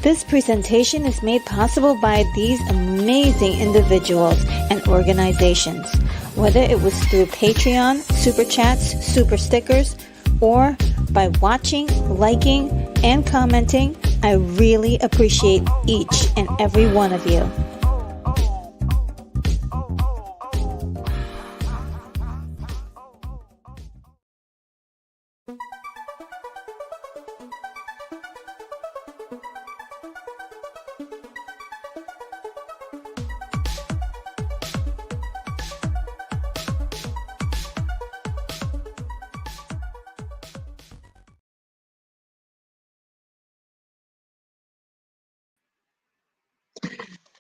This presentation is made possible by these amazing individuals and organizations. Whether it was through Patreon, Super Chats, Super Stickers, or by watching, liking, and commenting, I really appreciate each and every one of you.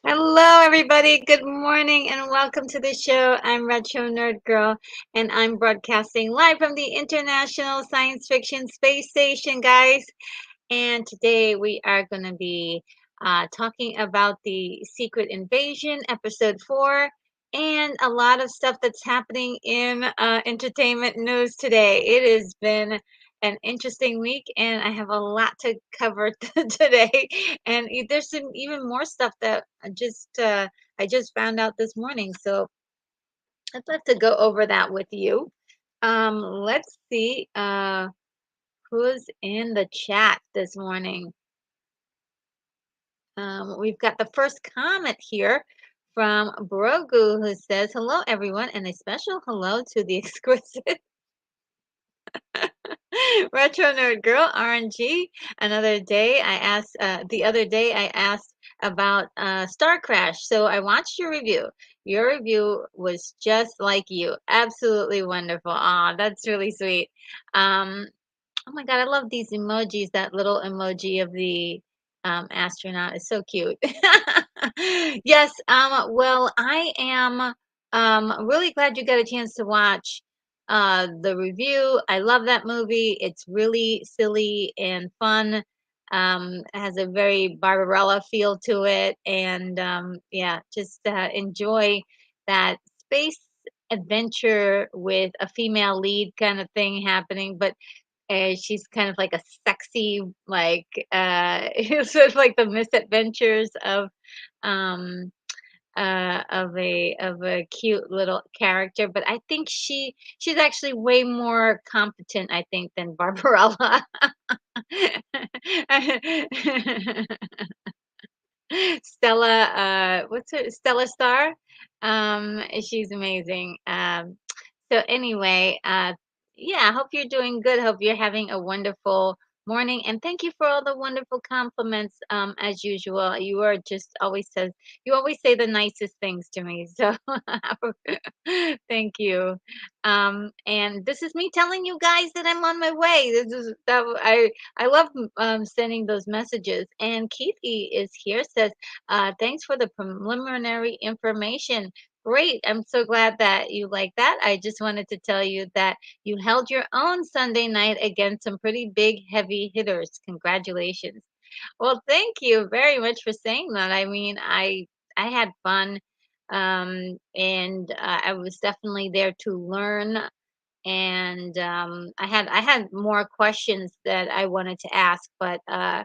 Hello, everybody. Good morning and welcome to the show. I'm Retro Nerd Girl, and I'm broadcasting live from the International Science Fiction Space Station, guys. And today we are going to be talking about the Secret Invasion, Episode 4, and a lot of stuff that's happening in entertainment news today. It has been an interesting week, and I have a lot to cover today. And there's some even more stuff that I just found out this morning. So I'd love to go over that with you. Let's see who's in the chat this morning. We've got the first comment here from Brogu, who says, "Hello, everyone, and a special hello to the exquisite retro nerd girl, RNG." Another day, the other day, I asked about Star Crash. So I watched your review. Your review was just like you. Absolutely wonderful. Ah, that's really sweet. Um, Oh my God, I love these emojis. That little emoji of the astronaut is so cute. Yes, well, I am really glad you got a chance to watch the review. I love that movie. It's really silly and fun. It has a very Barbarella feel to it. And yeah, just enjoy that space adventure with a female lead kind of thing happening. But she's kind of like a sexy, like, sort of like the misadventures um, of a cute little character. But I think she's actually way more competent, I think, than Barbarella. Stella, what's her Stella Star? She's amazing. So anyway, yeah, I hope you're doing good. Hope you're having a wonderful morning, and thank you for all the wonderful compliments. As usual, you always say the nicest things to me. So thank you. And this is me telling you guys that I'm on my way. This is that I love sending those messages. And Keithy is here, says, thanks for the preliminary information. Great. I'm so glad that you like that. I just wanted to tell you that you held your own Sunday night against some pretty big, heavy hitters. Congratulations. Well, thank you very much for saying that. I mean, I had fun, and I was definitely there to learn, and I had more questions that I wanted to ask, but I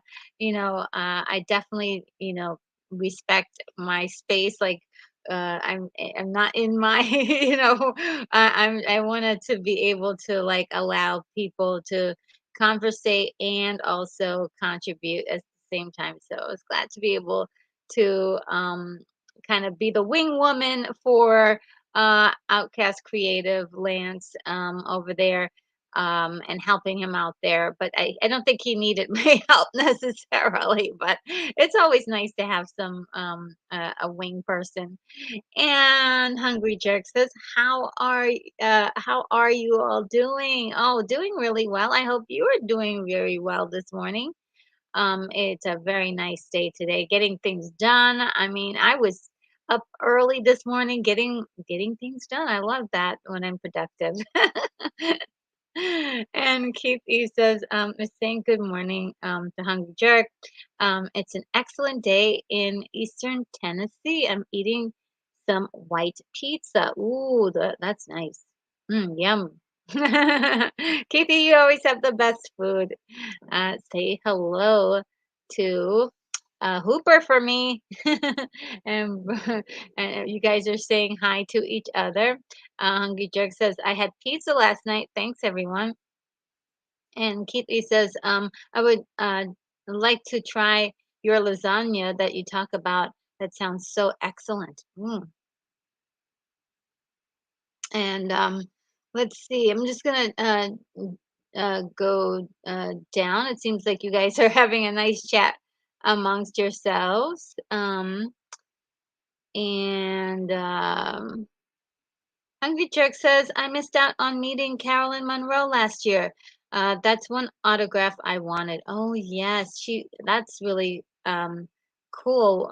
definitely respect my space. Like I'm not in my I wanted to be able to like allow people to conversate and also contribute at the same time. So I was glad to be able to kind of be the wing woman for Outcast Creative Lance over there, and helping him out there. But I don't think he needed my help necessarily. But it's always nice to have a wing person. And Hungry Jerk says, how are you all doing? Oh, doing really well. I hope you are doing very well this morning. It's a very nice day today, getting things done. I mean, I was up early this morning getting things done. I love that when I'm productive. And Keith E says, is saying good morning to Hungry Jerk. It's an excellent day in Eastern Tennessee. I'm eating some white pizza. Ooh, that's nice. Yum. Keithy, you always have the best food. Say hello to Hooper for me. and, and you guys are saying hi to each other. Hungry Jerk says, I had pizza last night. Thanks, everyone. And Keithy says, I would like to try your lasagna that you talk about. That sounds so excellent. And let's see, I'm just gonna go down. It seems like you guys are having a nice chat amongst yourselves. And Hungry Jerk says, I missed out on meeting Carolyn Monroe last year. That's one autograph I wanted. Oh, yes, that's really cool.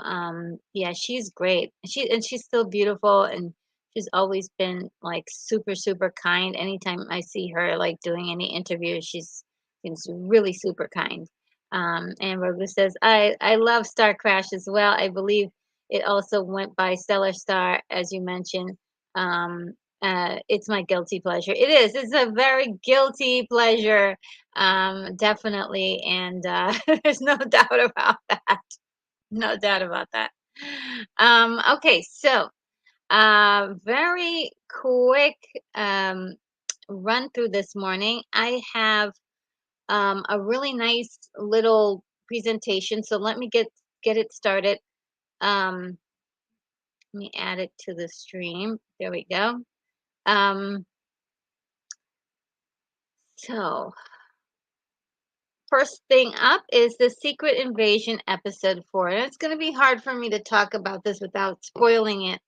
Yeah, she's great. She's still beautiful, and she's always been like super, super kind. Anytime I see her like doing any interviews, she's seems really super kind. And Roger says, I love Star Crash as well. I believe it also went by Stellar Star, as you mentioned. Um, it's my guilty pleasure. It is. It's a very guilty pleasure, definitely, and there's no doubt about that. No doubt about that. Okay, so very quick run through this morning. I have a really nice little presentation. So let me get it started. Um, Let me add it to the stream. There we go. Um, so first thing up is the Secret Invasion episode 4. And it's going to be hard for me to talk about this without spoiling it.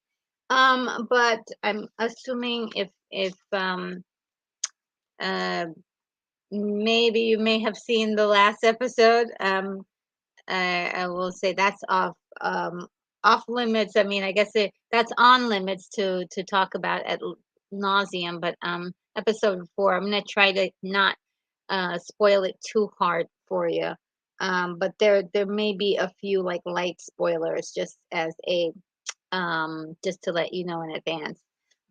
But I'm assuming if uh maybe you may have seen the last episode. I will say that's off limits. I mean, I guess that's on limits to talk about at nauseum. But episode 4, I'm gonna try to not spoil it too hard for you. But there may be a few like light spoilers just as a just to let you know in advance.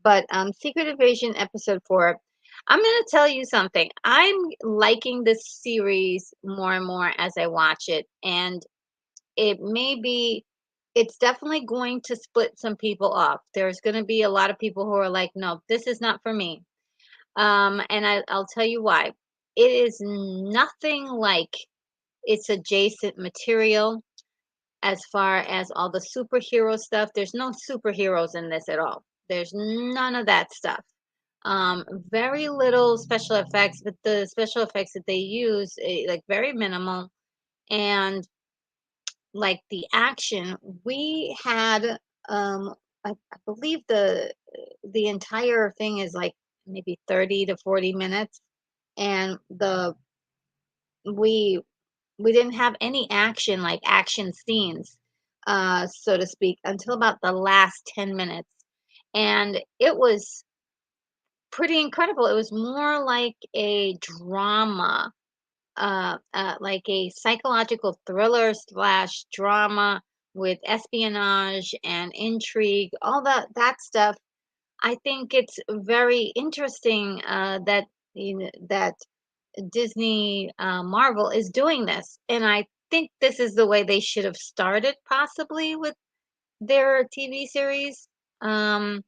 But Secret Invasion episode 4, I'm gonna tell you something. I'm liking this series more and more as I watch it, and it may be it's definitely going to split some people off. There's going to be a lot of people who are like, no, this is not for me. And I'll tell you why. It is nothing like its adjacent material as far as all the superhero stuff. There's no superheroes in this at all. There's none of that stuff. Very little special effects, but the special effects that they use, like very minimal. And like the action, we had I believe the entire thing is like maybe 30 to 40 minutes, and the we we didn't have any action, like action scenes, so to speak, until about the last 10 minutes. And it was pretty incredible. It was more like a drama, like a psychological thriller slash drama with espionage and intrigue, all that stuff. I think it's very interesting that that Disney Marvel is doing this, and I think this is the way they should have started, possibly with their TV series. Um,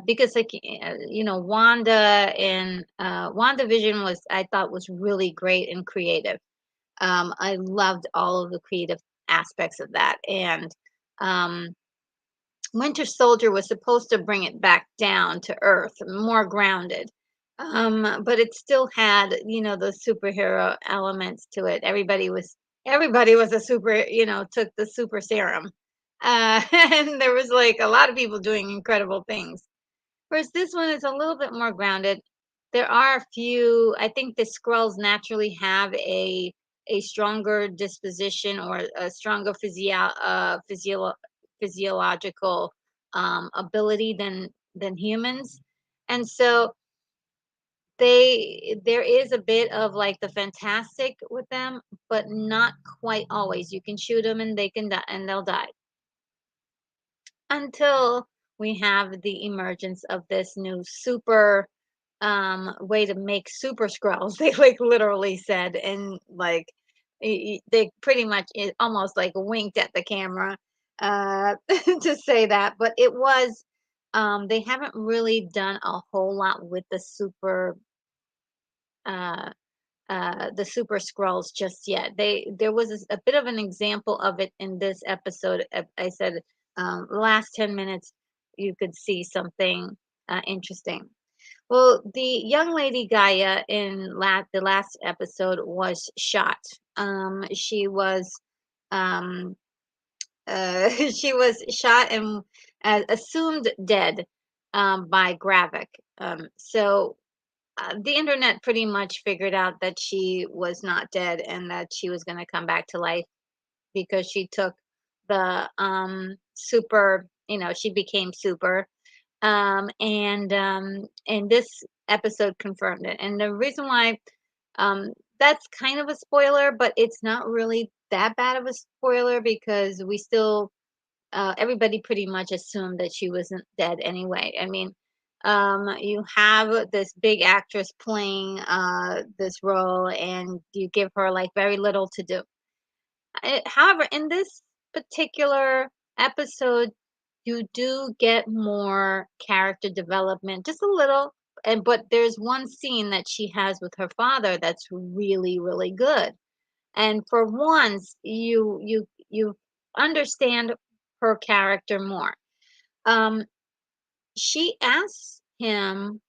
because like Wanda and WandaVision was I thought was really great and creative. I loved all of the creative aspects of that, and um, Winter Soldier was supposed to bring it back down to earth, more grounded. But it still had, the superhero elements to it. Everybody was a super, took the super serum. And there was like a lot of people doing incredible things. Whereas this one is a little bit more grounded. There are a few, I think the Skrulls naturally have a stronger disposition or a stronger physiological ability than humans. And so there is a bit of like the fantastic with them, but not quite always. You can shoot them and they can die and they'll die until we have the emergence of this new super way to make super Skrulls. They like literally said, and like they pretty much almost like winked at the camera to say that. But it was they haven't really done a whole lot with uh the super Skrulls just yet. There was a bit of an example of it in this episode. I said last 10 minutes you could see something interesting. Well, the young lady Gaia in the last episode was shot. She was um, she was shot and assumed dead by Gravik. So the internet pretty much figured out that she was not dead and that she was going to come back to life because she took the super. She became super, and this episode confirmed it. And the reason why that's kind of a spoiler, but it's not really that bad of a spoiler because we still everybody pretty much assumed that she wasn't dead anyway. I mean, you have this big actress playing this role, and you give her like very little to do. However, in this particular episode, you do get more character development, just a little. And but there's one scene that she has with her father that's really, really good. And for once, you understand her character more. Um, she asks him,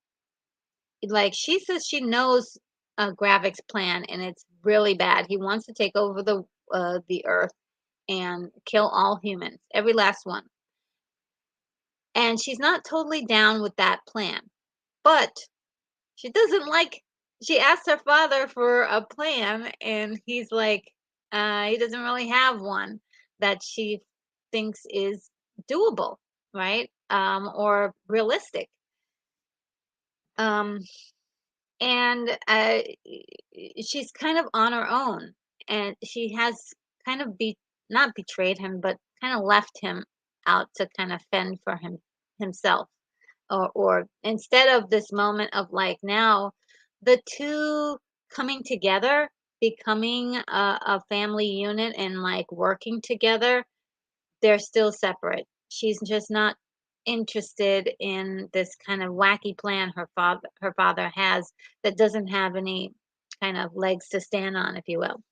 like, she says she knows Gravik's plan, and it's really bad. He wants to take over the earth and kill all humans, every last one. And she's not totally down with that plan, but she doesn't like. She asked her father for a plan, and he's like, he doesn't really have one that she thinks is doable, right? Or realistic. Um, and she's kind of on her own, and she has kind of not betrayed him, but kind of left him out to kind of fend for himself, or instead of this moment of like now the two coming together, becoming a family unit and like working together, they're still separate. She's just not interested in this kind of wacky plan her father has that doesn't have any kind of legs to stand on, if you will.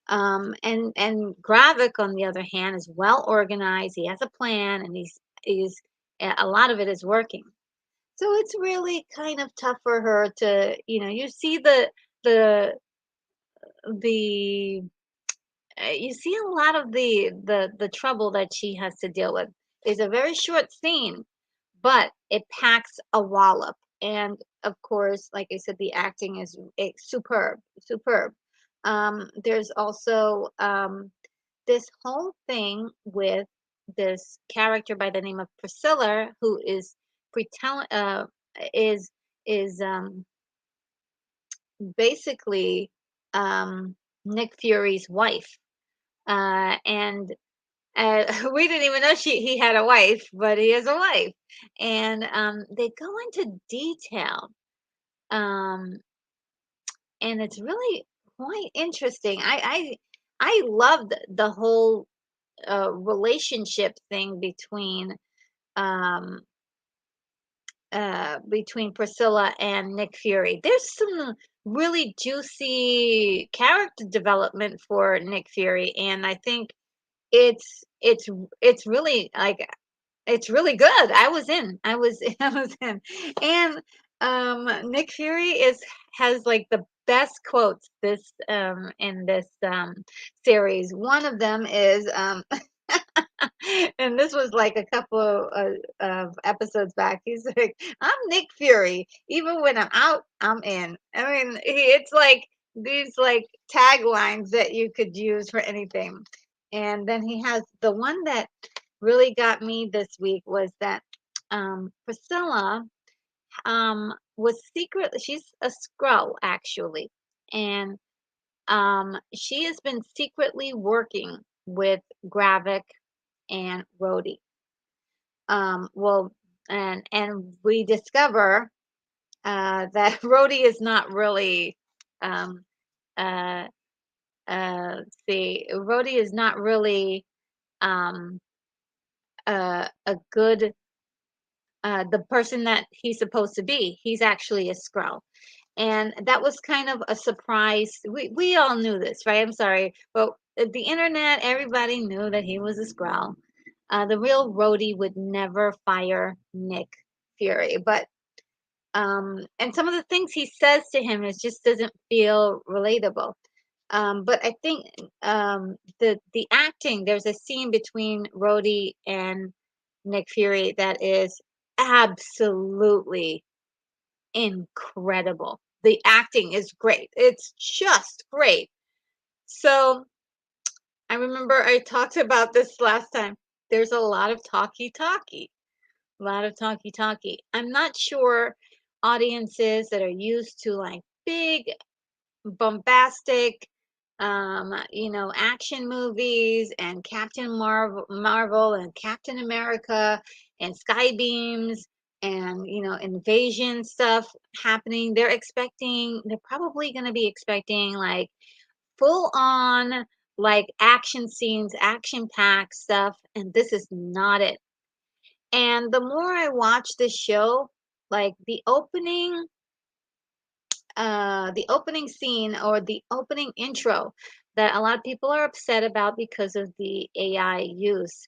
And Gravik, on the other hand, is well organized. He has a plan, and he's a lot of it is working. So it's really kind of tough for her to, you see the the you see a lot of the trouble that she has to deal with. It's a very short scene, but it packs a wallop. And of course, like I said, the acting is superb, superb. There's also this whole thing with this character by the name of Priscilla, who is pretend is is basically Nick Fury's wife, and we didn't even know he had a wife, but he has a wife, and they go into detail, um, and it's really quite interesting. I loved the whole relationship thing um, between Priscilla and Nick Fury. There's some really juicy character development for Nick Fury, and I think it's it's really like it's really good. I was in. I was I was in. And Nick Fury is has like the best quotes in this series. One of them is and this was like a couple of episodes back. He's like, "I'm Nick Fury. Even when I'm out, I'm in." I mean, it's like these like taglines that you could use for anything. And then he has the one that really got me this week was that Priscilla was secretly, she's a Skrull actually, and she has been secretly working with Gravik and Rhodey. Well, and we discover that Rhodey is not really um, uh, see, Rhodey is not really um, a good the person that he's supposed to be. He's actually a Skrull. And that was kind of a surprise. We all knew this, right? I'm sorry, but the internet, everybody knew that he was a Skrull. The real Rhodey would never fire Nick Fury, but and some of the things he says to him is just doesn't feel relatable. But I think the acting, there's a scene between Rhodey and Nick Fury that is absolutely incredible. The acting is great. It's just great. So I remember I talked about this last time. There's a lot of talkie-talkie. A lot of talkie-talkie. I'm not sure audiences that are used to like big bombastic action movies and Captain Marvel and Captain America and sky beams and invasion stuff happening. They're probably going to be expecting like full on like action scenes, action packed stuff, and this is not it. And the more I watch this show, like the opening scene or the opening intro that a lot of people are upset about because of the AI use.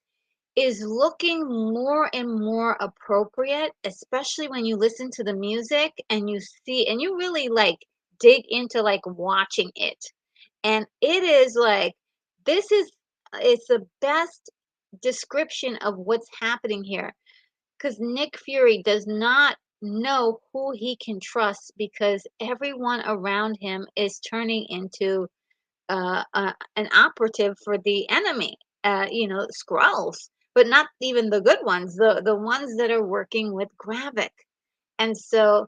is looking more and more appropriate, especially when you listen to the music and you see and you really like dig into like watching it. And it is like this is it's the best description of what's happening here because Nick Fury does not know who he can trust because everyone around him is turning into an operative for the enemy, Skrulls, but not even the good ones, the ones that are working with Gravik. And so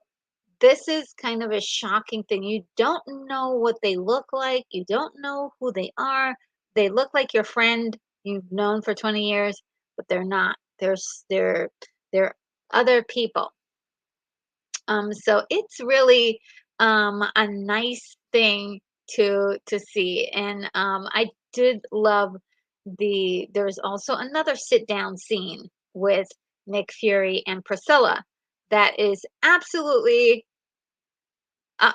this is kind of a shocking thing. You don't know what they look like. You don't know who they are. They look like your friend you've known for 20 years, but they're not. They're other people. So it's really a nice thing to see, and I did love there's also another sit down scene with Nick Fury and Priscilla that is absolutely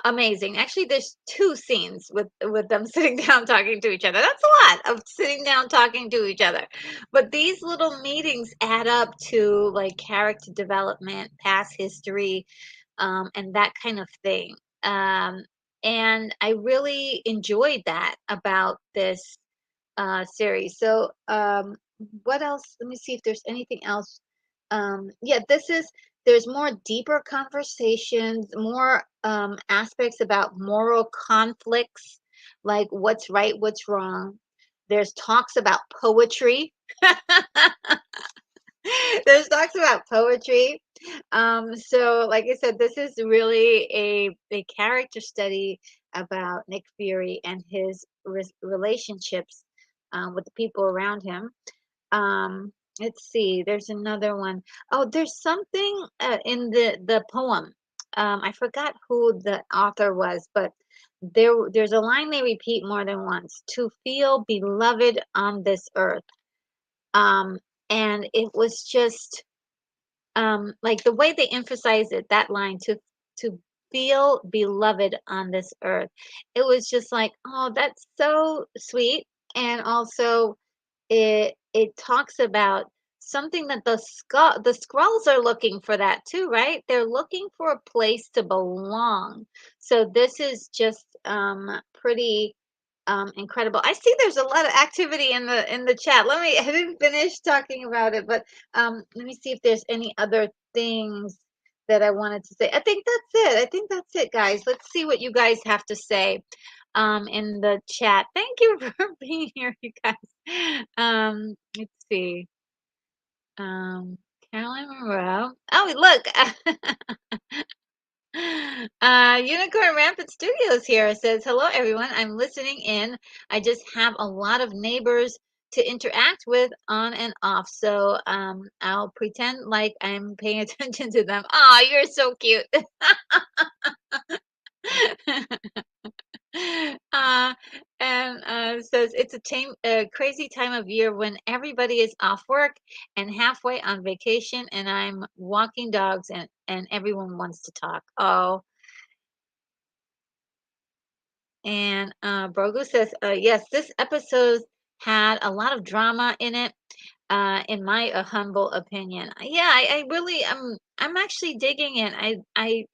amazing. Actually, there's two scenes with them sitting down talking to each other. That's a lot of sitting down talking to each other. But these little meetings add up to like character development, past history, and that kind of thing. And I really enjoyed that about this series. So, what else? Let me see if there's anything else. Yeah, there's more deeper conversations, more aspects about moral conflicts, like what's right, what's wrong. There's talks about poetry. There's talks about poetry. So like I said, this is really a character study about Nick Fury and his relationships with the people around him. Let's see, there's another one. Oh, there's something in the poem. I forgot who the author was, but there's a line they repeat more than once. To feel beloved on this earth. Um, and it was just like the way they emphasize it, that line to feel beloved on this earth. It was just like, oh, that's so sweet. And also it talks about something that the Skrulls are looking for that too, right? They're looking for a place to belong. So this is just pretty incredible. I see there's a lot of activity in the chat. I didn't finish talking about it, but let me see if there's any other things that I wanted to say. I think that's it. I think that's it, guys. Let's see what you guys have to say in the chat. Thank you for being here, you guys. Let's see. Carolyn Monroe. Oh, look. Unicorn Rampant Studios here says, hello, everyone. I'm listening in. I just have a lot of neighbors to interact with on and off. So I'll pretend like I'm paying attention to them. Oh, you're so cute. uh, and says it's a crazy time of year when everybody is off work and halfway on vacation, and I'm walking dogs, and everyone wants to talk. Oh, and Brogu says, yes, this episode had a lot of drama in it. In my humble opinion, yeah, I really I'm actually digging it. I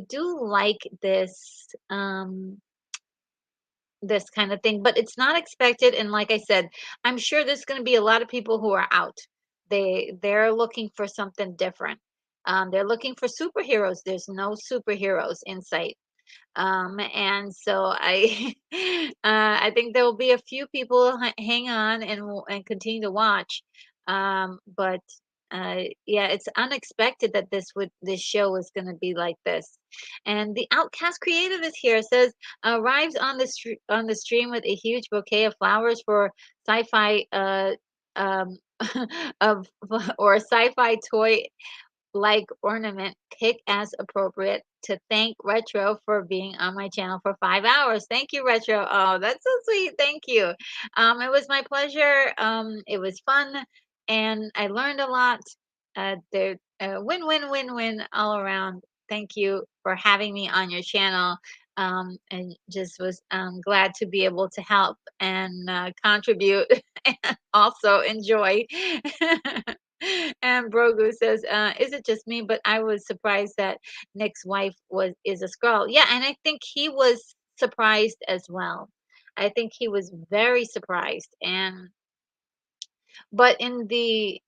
do like this kind of thing, but it's not expected. And like I said, I'm sure there's going to be a lot of people who are out. They're looking for something different. They're looking for superheroes. There's no superheroes in sight. And so I think there will be a few people hang on and continue to watch. But yeah, it's unexpected that this show is going to be like this. And the Outcast Creative is here. It says arrives on the stream with a huge bouquet of flowers for sci-fi um of or sci-fi toy like ornament, pick as appropriate to thank Retro for being on my channel for 5 hours. Thank you, Retro. Oh, that's so sweet. Thank you. It was my pleasure. It was fun, and I learned a lot. Win, win, win, win all around. Thank you for having me on your channel. and just was glad to be able to help and contribute and also enjoy. And Brogu says, "Is it just me? But I was surprised that Nick's wife was is a Skrull." Yeah, and I think he was surprised as well. I think he was very surprised, and but in the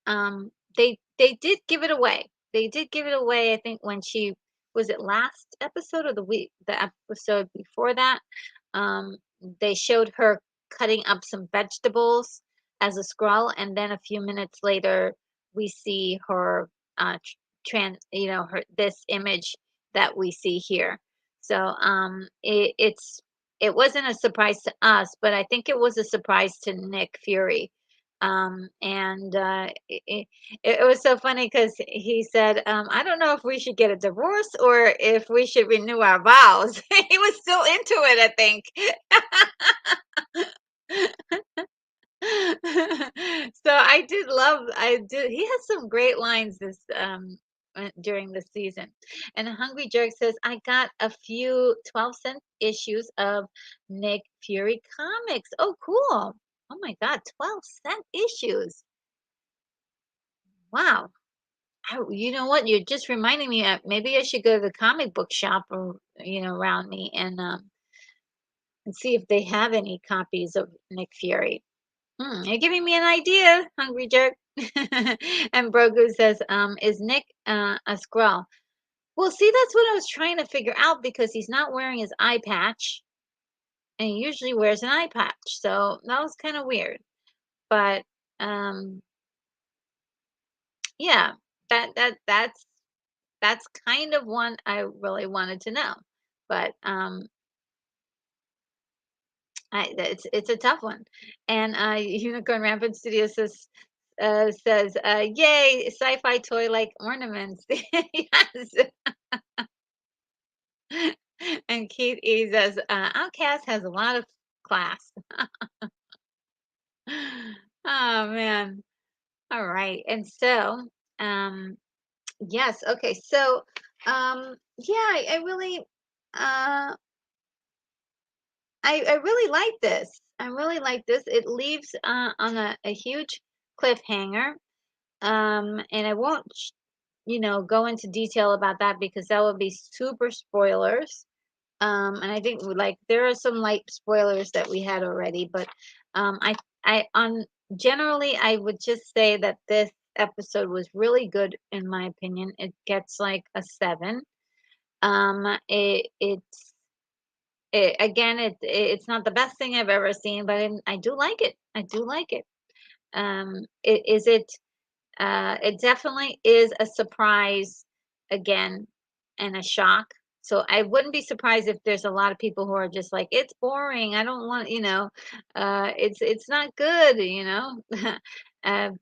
they did give it away. They did give it away, I think, when she was it last episode or the episode before that? Um, they showed her cutting up some vegetables as a scroll, and then a few minutes later we see her her this image that we see here. So it wasn't a surprise to us, but I think it was a surprise to Nick Fury. And it was so funny because he said, "I don't know if we should get a divorce or if we should renew our vows." He was still into it, I think. So I did he has some great lines this during the season. And Hungry Jerk says, "I got a few 12-cent issues of Nick Fury comics." Oh, cool. Oh my God, 12-cent issues. Wow. You know what? You're just reminding me, maybe I should go to the comic book shop or around me and see if they have any copies of Nick Fury. You're giving me an idea, Hungry Jerk. And Brogu says, "Is Nick a Skrull?" Well, see, that's what I was trying to figure out because he's not wearing his eye patch, and he usually wears an eye patch, so that was kind of weird. But um, yeah, that's kind of one I really wanted to know. But it's a tough one. And Unicorn Rampant Studio says, "Yay, sci-fi toy like ornaments." Yes. And Keith E says, "Outcast has a lot of class." Oh man. All right. And so, um, yes. Okay. So, yeah, I really, I really like this. I really like this. It leaves on a huge cliffhanger. And I won't, go into detail about that because that would be super spoilers. And I think like there are some light spoilers that we had already, but I on generally I would just say that this episode was really good in my opinion. It gets like a 7. Again, it's not the best thing I've ever seen, but I do like it. I do like it. Is it? It definitely is a surprise again and a shock. So I wouldn't be surprised if there's a lot of people who are just like, it's boring. I don't want, it's not good,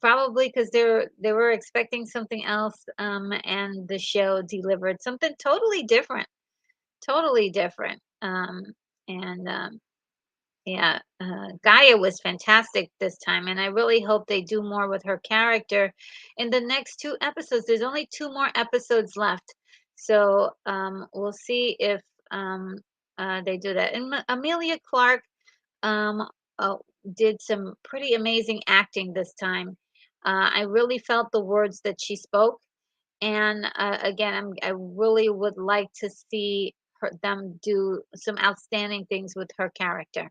probably because they were expecting something else, and the show delivered something totally different. And yeah, Gaia was fantastic this time, and I really hope they do more with her character in the next 2 episodes. There's only 2 more episodes left, so we'll see if they do that. And Amelia Clark um, uh, did some pretty amazing acting this time. I really felt the words that she spoke, and again, I really would like to see them do some outstanding things with her character.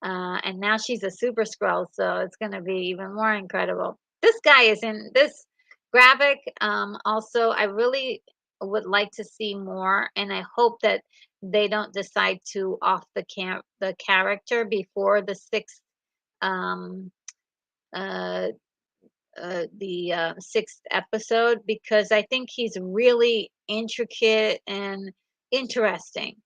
And now she's a super scroll, so it's going to be even more incredible. This guy is in this graphic. Also, I really would like to see more, and I hope that they don't decide to off the character before the sixth um, uh, the sixth episode because I think he's really intricate and interesting.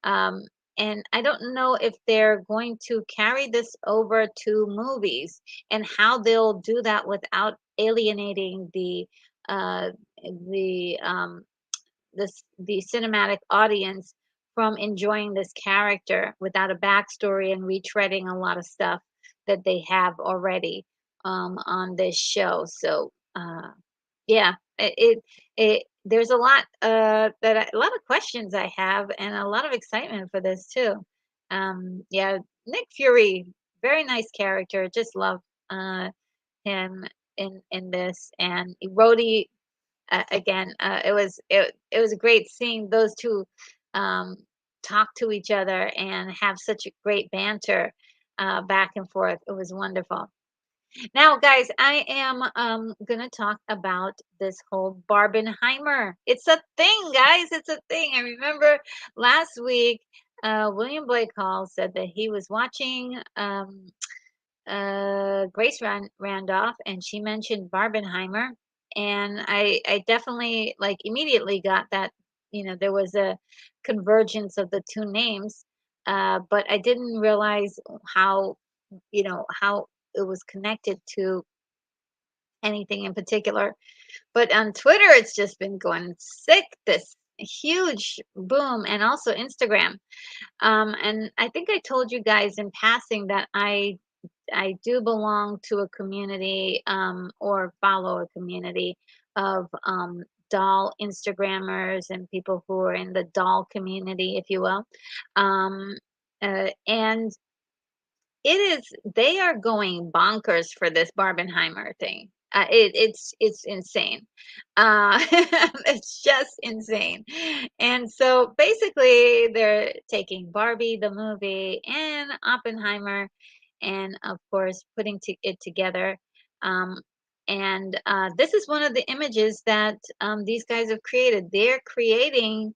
Um, and I don't know if they're going to carry this over to movies and how they'll do that without alienating uh, the the cinematic audience from enjoying this character without a backstory and retreading a lot of stuff that they have already on this show. So yeah, it there's a lot a lot of questions I have and a lot of excitement for this too. Yeah, Nick Fury, very nice character. Just love uh, him in this, and Rhodey again. It was great seeing those two um, talk to each other and have such a great banter back and forth. It was wonderful. Now, guys, I am gonna talk about this whole Barbenheimer. It's a thing, guys. It's a thing. I remember last week, William Blake Hall said that he was watching Grace Randolph, and she mentioned Barbenheimer, and I definitely like immediately got that there was a convergence of the two names, but I didn't realize how how it was connected to anything in particular. But on Twitter, it's just been going sick. This huge boom, and also Instagram. And I think I told you guys in passing that I do belong to a community or follow a community of doll Instagrammers and people who are in the doll community, if you will. Um, and it is they are going bonkers for this Barbenheimer thing. It's insane. It's just insane. And so basically, they're taking Barbie the movie and Oppenheimer, and of course, putting it together. Um, and this is one of the images that these guys have created. They're creating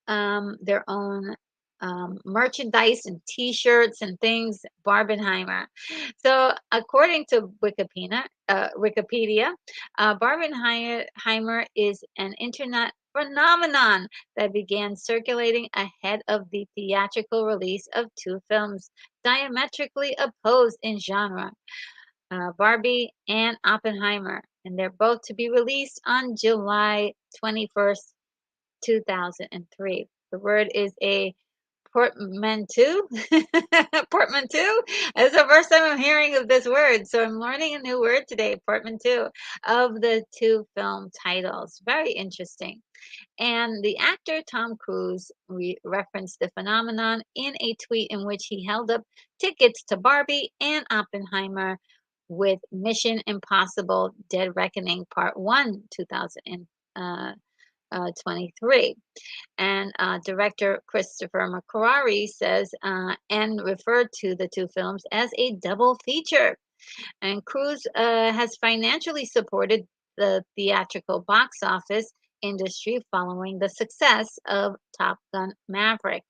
their own merchandise and T-shirts and things. Barbenheimer. So, according to Wikipedia, Barbenheimer is an internet phenomenon that began circulating ahead of the theatrical release of two films diametrically opposed in genre, Barbie and Oppenheimer, and they're both to be released on July 21st, 2003. The word is a portmanteau. Portmanteau. It's the first time I'm hearing of this word, so I'm learning a new word today. Portmanteau of the two film titles. Very interesting. And the actor Tom Cruise referenced the phenomenon in a tweet in which he held up tickets to Barbie and Oppenheimer with Mission Impossible: Dead Reckoning Part 1, 2023. And director Christopher McQuarrie says, and referred to the two films as a double feature. And Cruise has financially supported the theatrical box office industry following the success of Top Gun Maverick.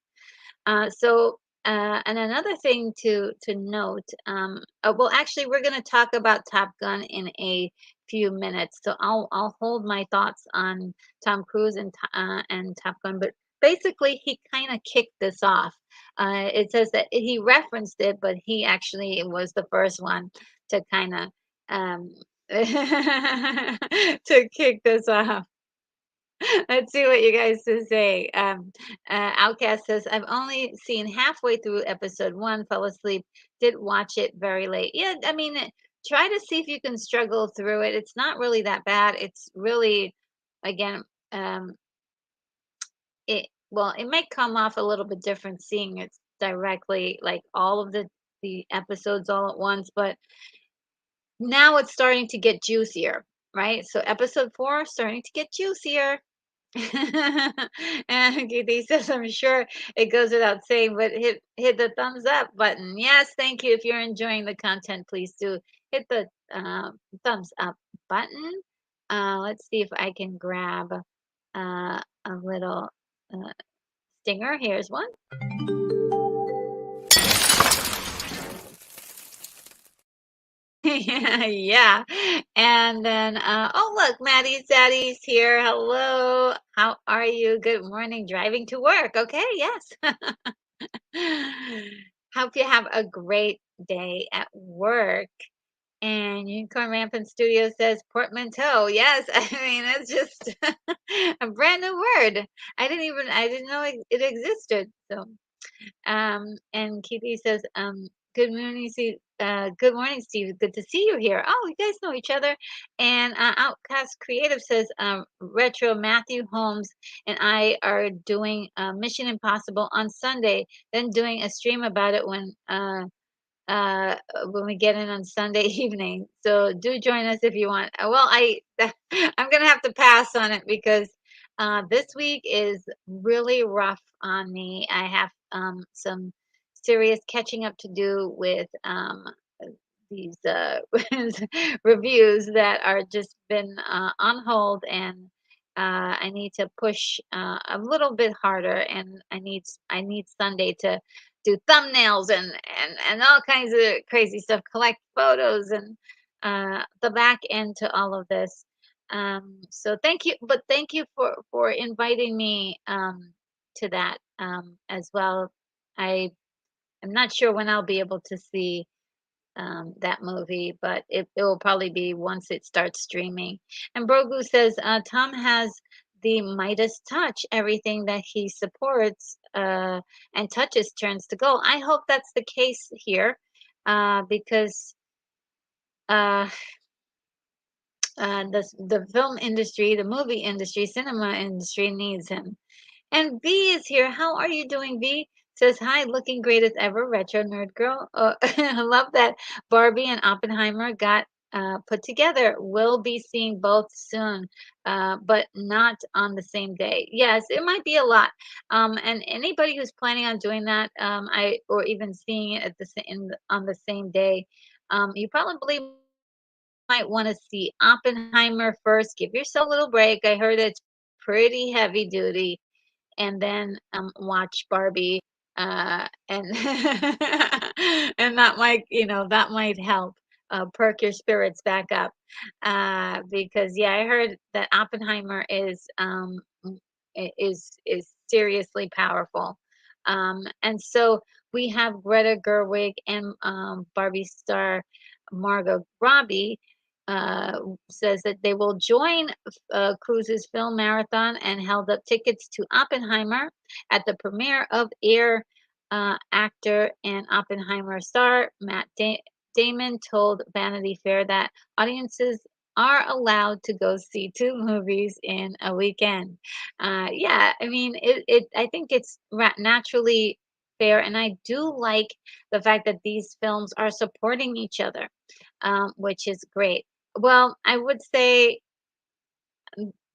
And another thing to note, well, actually, we're going to talk about Top Gun in a few minutes, so I'll hold my thoughts on Tom Cruise and Top Gun. But basically, he kind of kicked this off. It says that he referenced it, but he actually was the first one to kind of um, to kick this off. Let's see what you guys to say. Outcast says, I've only seen halfway through episode one, fell asleep, did watch it very late. Yeah, I mean, try to see if you can struggle through it. It's not really that bad. It's really, again, um, it might come off a little bit different seeing it directly, like all of the episodes all at once, but now it's starting to get juicier, right? So episode four starting to get juicier. And he says, I'm sure it goes without saying, but hit the thumbs up button. Yes, thank you. If you're enjoying the content, please do hit the thumbs up button. Let's see if I can grab a little uh, stinger. Here's one. Yeah, yeah. And then, oh, look, Maddie Zaddy's here. Hello. How are you? Good morning. Driving to work. Okay, yes. Hope you have a great day at work. And Unicorn Rampant Studio says portmanteau. Yes, I mean, it's just a brand new word. I didn't know it existed. So, and Kitty says, Good morning, Steve. Good morning, Steve. Good to see you here. Oh, you guys know each other. And Outcast Creative says, Retro Matthew Holmes and I are doing Mission Impossible on Sunday, then doing a stream about it when we get in on Sunday evening. So do join us if you want. Well, I'm gonna have to pass on it because this week is really rough on me. I have some serious catching up to do with these reviews that are just been on hold, and I need to push a little bit harder, and I need Sunday to do thumbnails and all kinds of crazy stuff, collect photos and the back end to all of this. So thank you, but thank you for inviting me to that as well. I am not sure when I'll be able to see that movie, but it will probably be once it starts streaming. And Brogu says Tom has the Midas touch. Everything that he supports and touches turns to gold. I hope that's the case here because uh, the film industry, the movie industry, cinema industry needs him. And V is here. How are you doing, V? Says, hi, looking great as ever, retro nerd girl. I love that Barbie and Oppenheimer got put together. We'll be seeing both soon, but not on the same day. Yes, it might be a lot. And anybody who's planning on doing that, or even seeing it at on the same day, you probably might want to see Oppenheimer first. Give yourself a little break. I heard it's pretty heavy duty, and then watch Barbie, and and that might, that might help perk your spirits back up. Because yeah, I heard that Oppenheimer is seriously powerful. And so we have Greta Gerwig and Barbie star Margot Robbie says that they will join Cruise's film marathon and held up tickets to Oppenheimer at the premiere of Air. Actor and Oppenheimer star Damon told Vanity Fair that audiences are allowed to go see two movies in a weekend. Yeah, I mean, I think it's naturally fair, and I do like the fact that these films are supporting each other, which is great. Well, I would say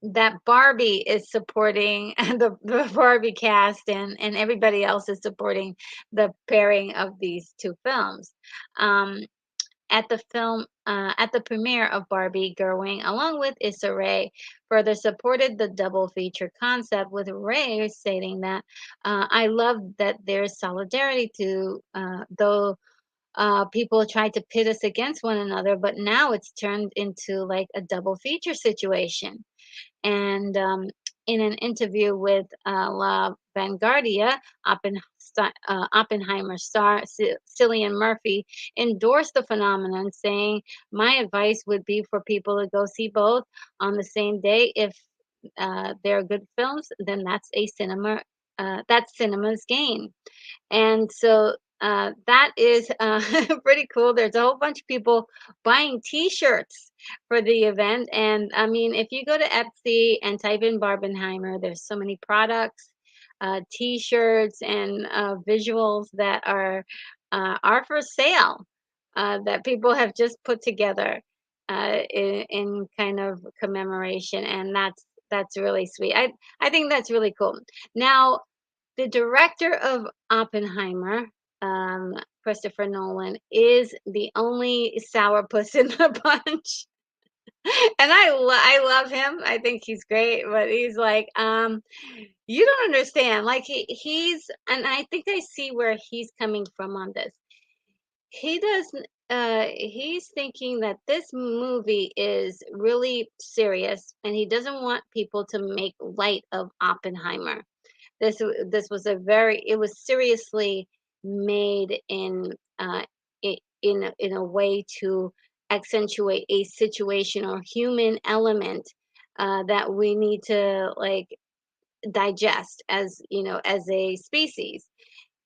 that Barbie is supporting the Barbie cast, and everybody else is supporting the pairing of these two films. Um, at the premiere of Barbie, Gerwig, along with Issa Rae, further supported the double feature concept, with Rae stating that I love that there's solidarity to though people tried to pit us against one another, but now it's turned into like a double feature situation. And in an interview with La Vanguardia, Oppenheimer star Cillian Murphy endorsed the phenomenon, saying, "My advice would be for people to go see both on the same day. If they're good films, then that's cinema's gain." And so that is pretty cool. There's a whole bunch of people buying T-shirts for the event. And I mean, if you go to Etsy and type in Barbenheimer, there's so many products, T-shirts, and visuals that are for sale that people have just put together in kind of commemoration, and that's really sweet. I think that's really cool. Now, the director of Oppenheimer, Christopher Nolan, is the only sourpuss in the bunch. And I love him. I think he's great, but he's like, you don't understand. Like he's, and I think I see where he's coming from on this. He doesn't. He's thinking that this movie is really serious, and he doesn't want people to make light of Oppenheimer. This was it was seriously made in a way to accentuate a situation or human element that we need to like digest as as a species.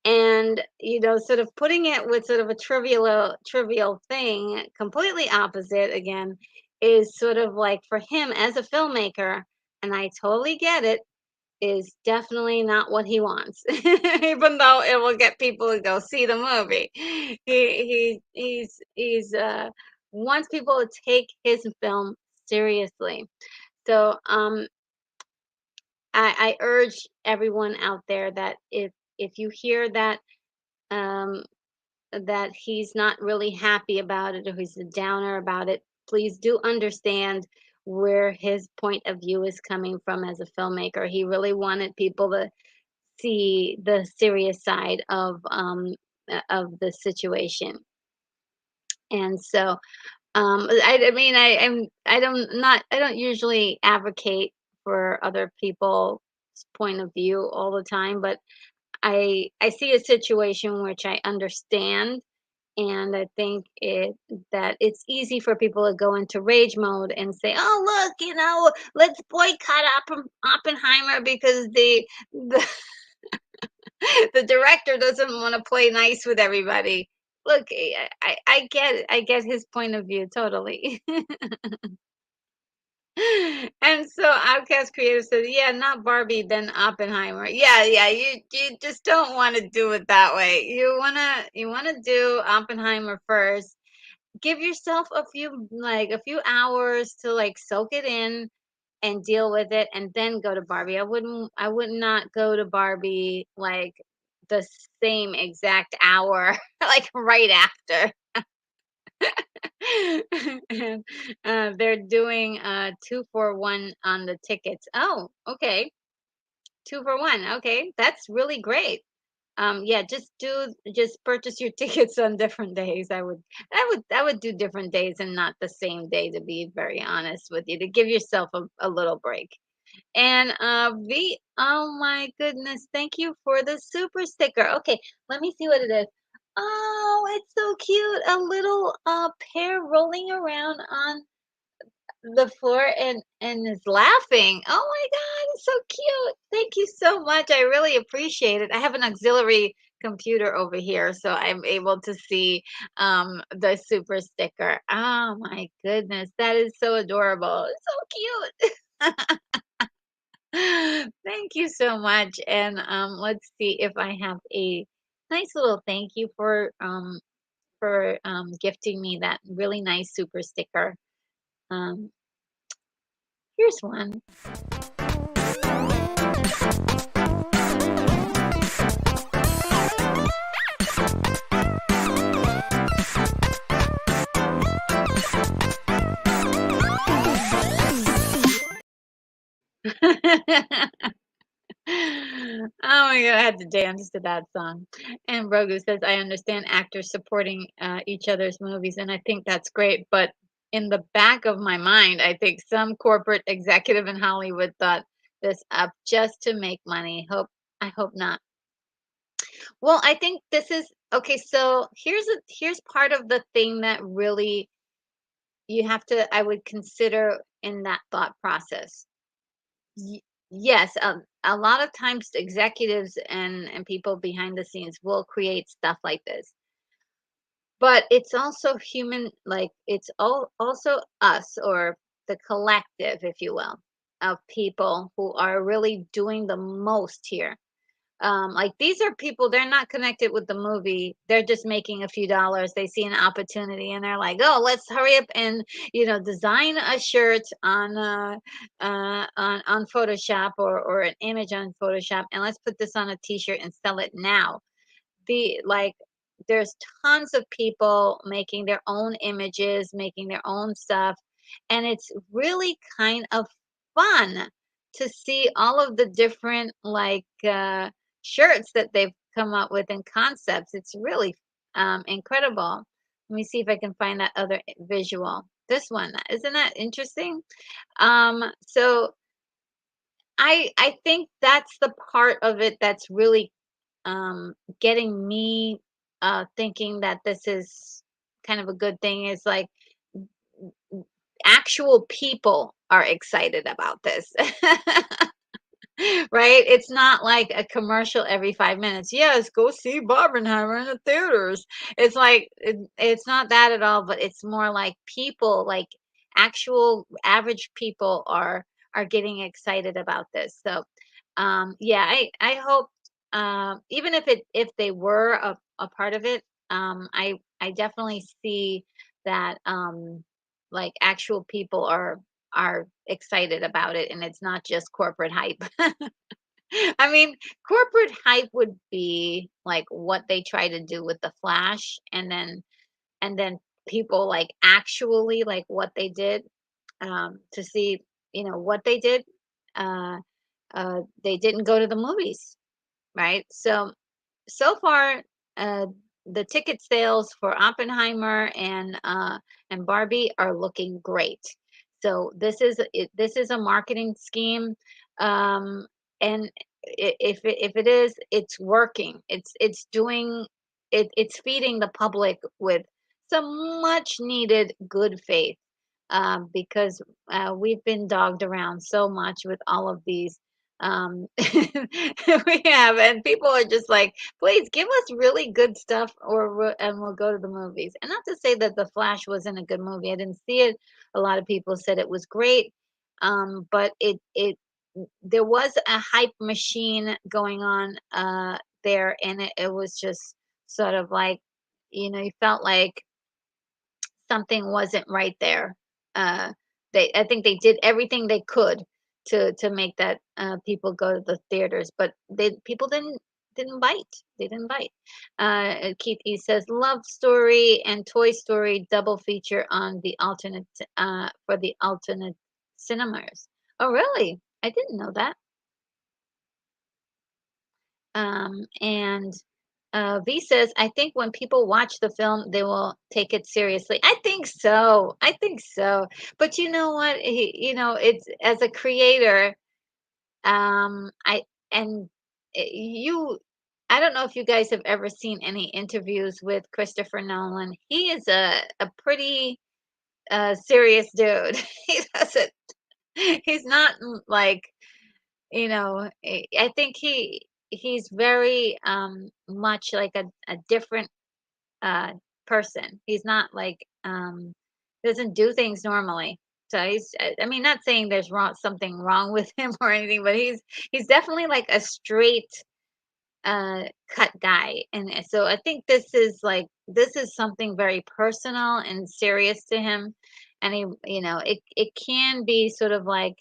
And sort of putting it with sort of a trivial thing, completely opposite again, is sort of like for him as a filmmaker, and I totally get it, is definitely not what he wants. Even though it will get people to go see the movie, he's wants people to take his film seriously. So I urge everyone out there that if you hear um that he's not really happy about it, or he's a downer about it, please do understand where his point of view is coming from as a filmmaker. He really wanted people to see the serious side of the situation. And so I mean I don't usually advocate for other people's point of view all the time, but I see a situation which I understand, and I think it's easy for people to go into rage mode and say, "Oh, look, let's boycott Oppenheimer because the the director doesn't want to play nice with everybody." Look, I get it. I get his point of view totally. And so Outcast Creator says, "Yeah, not Barbie, then Oppenheimer." Yeah, yeah, you just don't want to do it that way. You wanna do Oppenheimer first. Give yourself a few hours to like soak it in and deal with it, and then go to Barbie. I would not go to Barbie like the same exact hour, like right after. And they're doing 2 for 1 on the tickets. Oh, okay. 2 for 1. Okay, that's really great. Yeah, just purchase your tickets on different days. I would do different days and not the same day, to be very honest with you, to give yourself a little break. And V, oh my goodness, thank you for the super sticker. Okay, let me see what it is. Oh, it's so cute. A little pear rolling around on the floor and is laughing. Oh my God, it's so cute. Thank you so much. I really appreciate it. I have an auxiliary computer over here, so I'm able to see the super sticker. Oh my goodness, that is so adorable. It's so cute. Thank you so much. And let's see if I have a nice little thank you for gifting me that really nice super sticker. Um, Here's one. Oh my God, I had to dance to that song. And Brogu says, I understand actors supporting each other's movies, and I think that's great. But in the back of my mind, I think some corporate executive in Hollywood thought this up just to make money. I hope not. Well, I think this is okay. So here's part of the thing that really you have to, I would consider in that thought process. Y Yes, a lot of times executives and people behind the scenes will create stuff like this, but it's also human, like, it's also us, or the collective, if you will, of people who are really doing the most here. Like, these are people, they're not connected with the movie. They're just making a few dollars. They see an opportunity and they're like, "Oh, let's hurry up and, design a shirt on Photoshop, or an image on Photoshop, and let's put this on a t-shirt and sell it now." Like, there's tons of people making their own images, making their own stuff, and it's really kind of fun to see all of the different, like, shirts that they've come up with and concepts. It's really incredible. Let me see if I can find that other visual. This one, isn't that interesting? So I think that's the part of it that's really getting me thinking that this is kind of a good thing, is like actual people are excited about this. Right? It's not like a commercial every 5 minutes. Yes, go see Barbenheimer in the theaters. It's like it's not that at all, but it's more like people, like actual average people are getting excited about this. So, yeah, I hope even if they were a part of it, I definitely see that like actual people are excited about it and it's not just corporate hype. I mean, corporate hype would be like what they try to do with the Flash and then people like actually like what they did to see, what they did. Uh they didn't go to the movies, right? So far, uh, the ticket sales for Oppenheimer and Barbie are looking great. So this is a marketing scheme, um, and if it is, it's working. It's doing it's feeding the public with some much needed good faith, because we've been dogged around so much with all of these we have, and people are just like, please give us really good stuff, and we'll go to the movies. And not to say that The Flash wasn't a good movie. I didn't see it. A lot of people said it was great, but it there was a hype machine going on there, and it was just sort of like, you felt like something wasn't right there. I think they did everything they could to make that people go to the theaters, but people didn't bite. They didn't bite. Keith E says Love Story and Toy Story double feature on the alternate for the alternate cinemas. Oh, really? I didn't know that. And V says, I think when people watch the film, they will take it seriously. I think so. I think so. But you know what? It's as a creator, I and you. I don't know if you guys have ever seen any interviews with Christopher Nolan. He is a pretty serious dude. He doesn't. He's not like I think he's very much like a different uh person. He's not like doesn't do things normally. So I mean, not saying there's something wrong with him or anything, but he's definitely like a straight cut guy. And so I think this is something very personal and serious to him. And it can be sort of like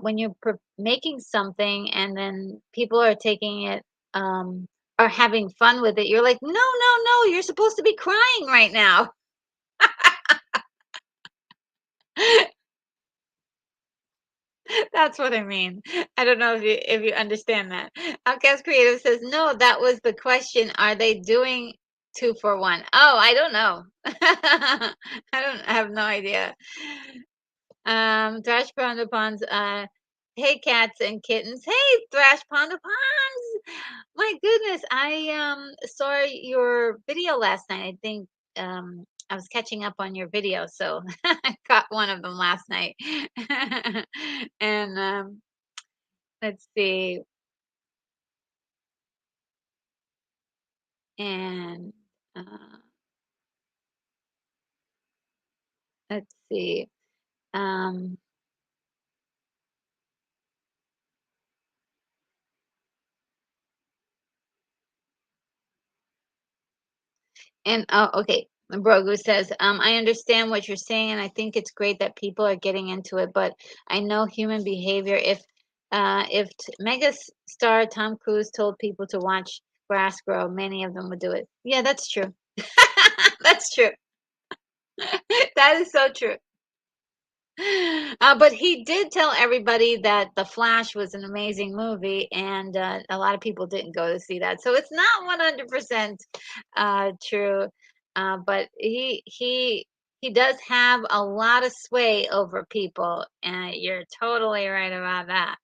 when you're making something and then people are taking it are having fun with it, you're like, no, no, no, you're supposed to be crying right now. That's what I mean. I don't know if you understand that. Outcast Creative says, no, that was the question. Are they doing 2 for 1? Oh, I don't know. I have no idea. Thrash Panda Ponds, hey cats and kittens. Hey Thrash Panda Ponds. My goodness, I saw your video last night. I think I was catching up on your video, so I caught one of them last night. And let's see. And uh let's see. Um And oh, okay. Brogu says, I understand what you're saying, and I think it's great that people are getting into it, but I know human behavior. If mega star Tom Cruise told people to watch grass grow, many of them would do it. Yeah, that's true. That's true. That is so true. But he did tell everybody that The Flash was an amazing movie, and a lot of people didn't go to see that. So it's not 100% true. But he does have a lot of sway over people, and you're totally right about that.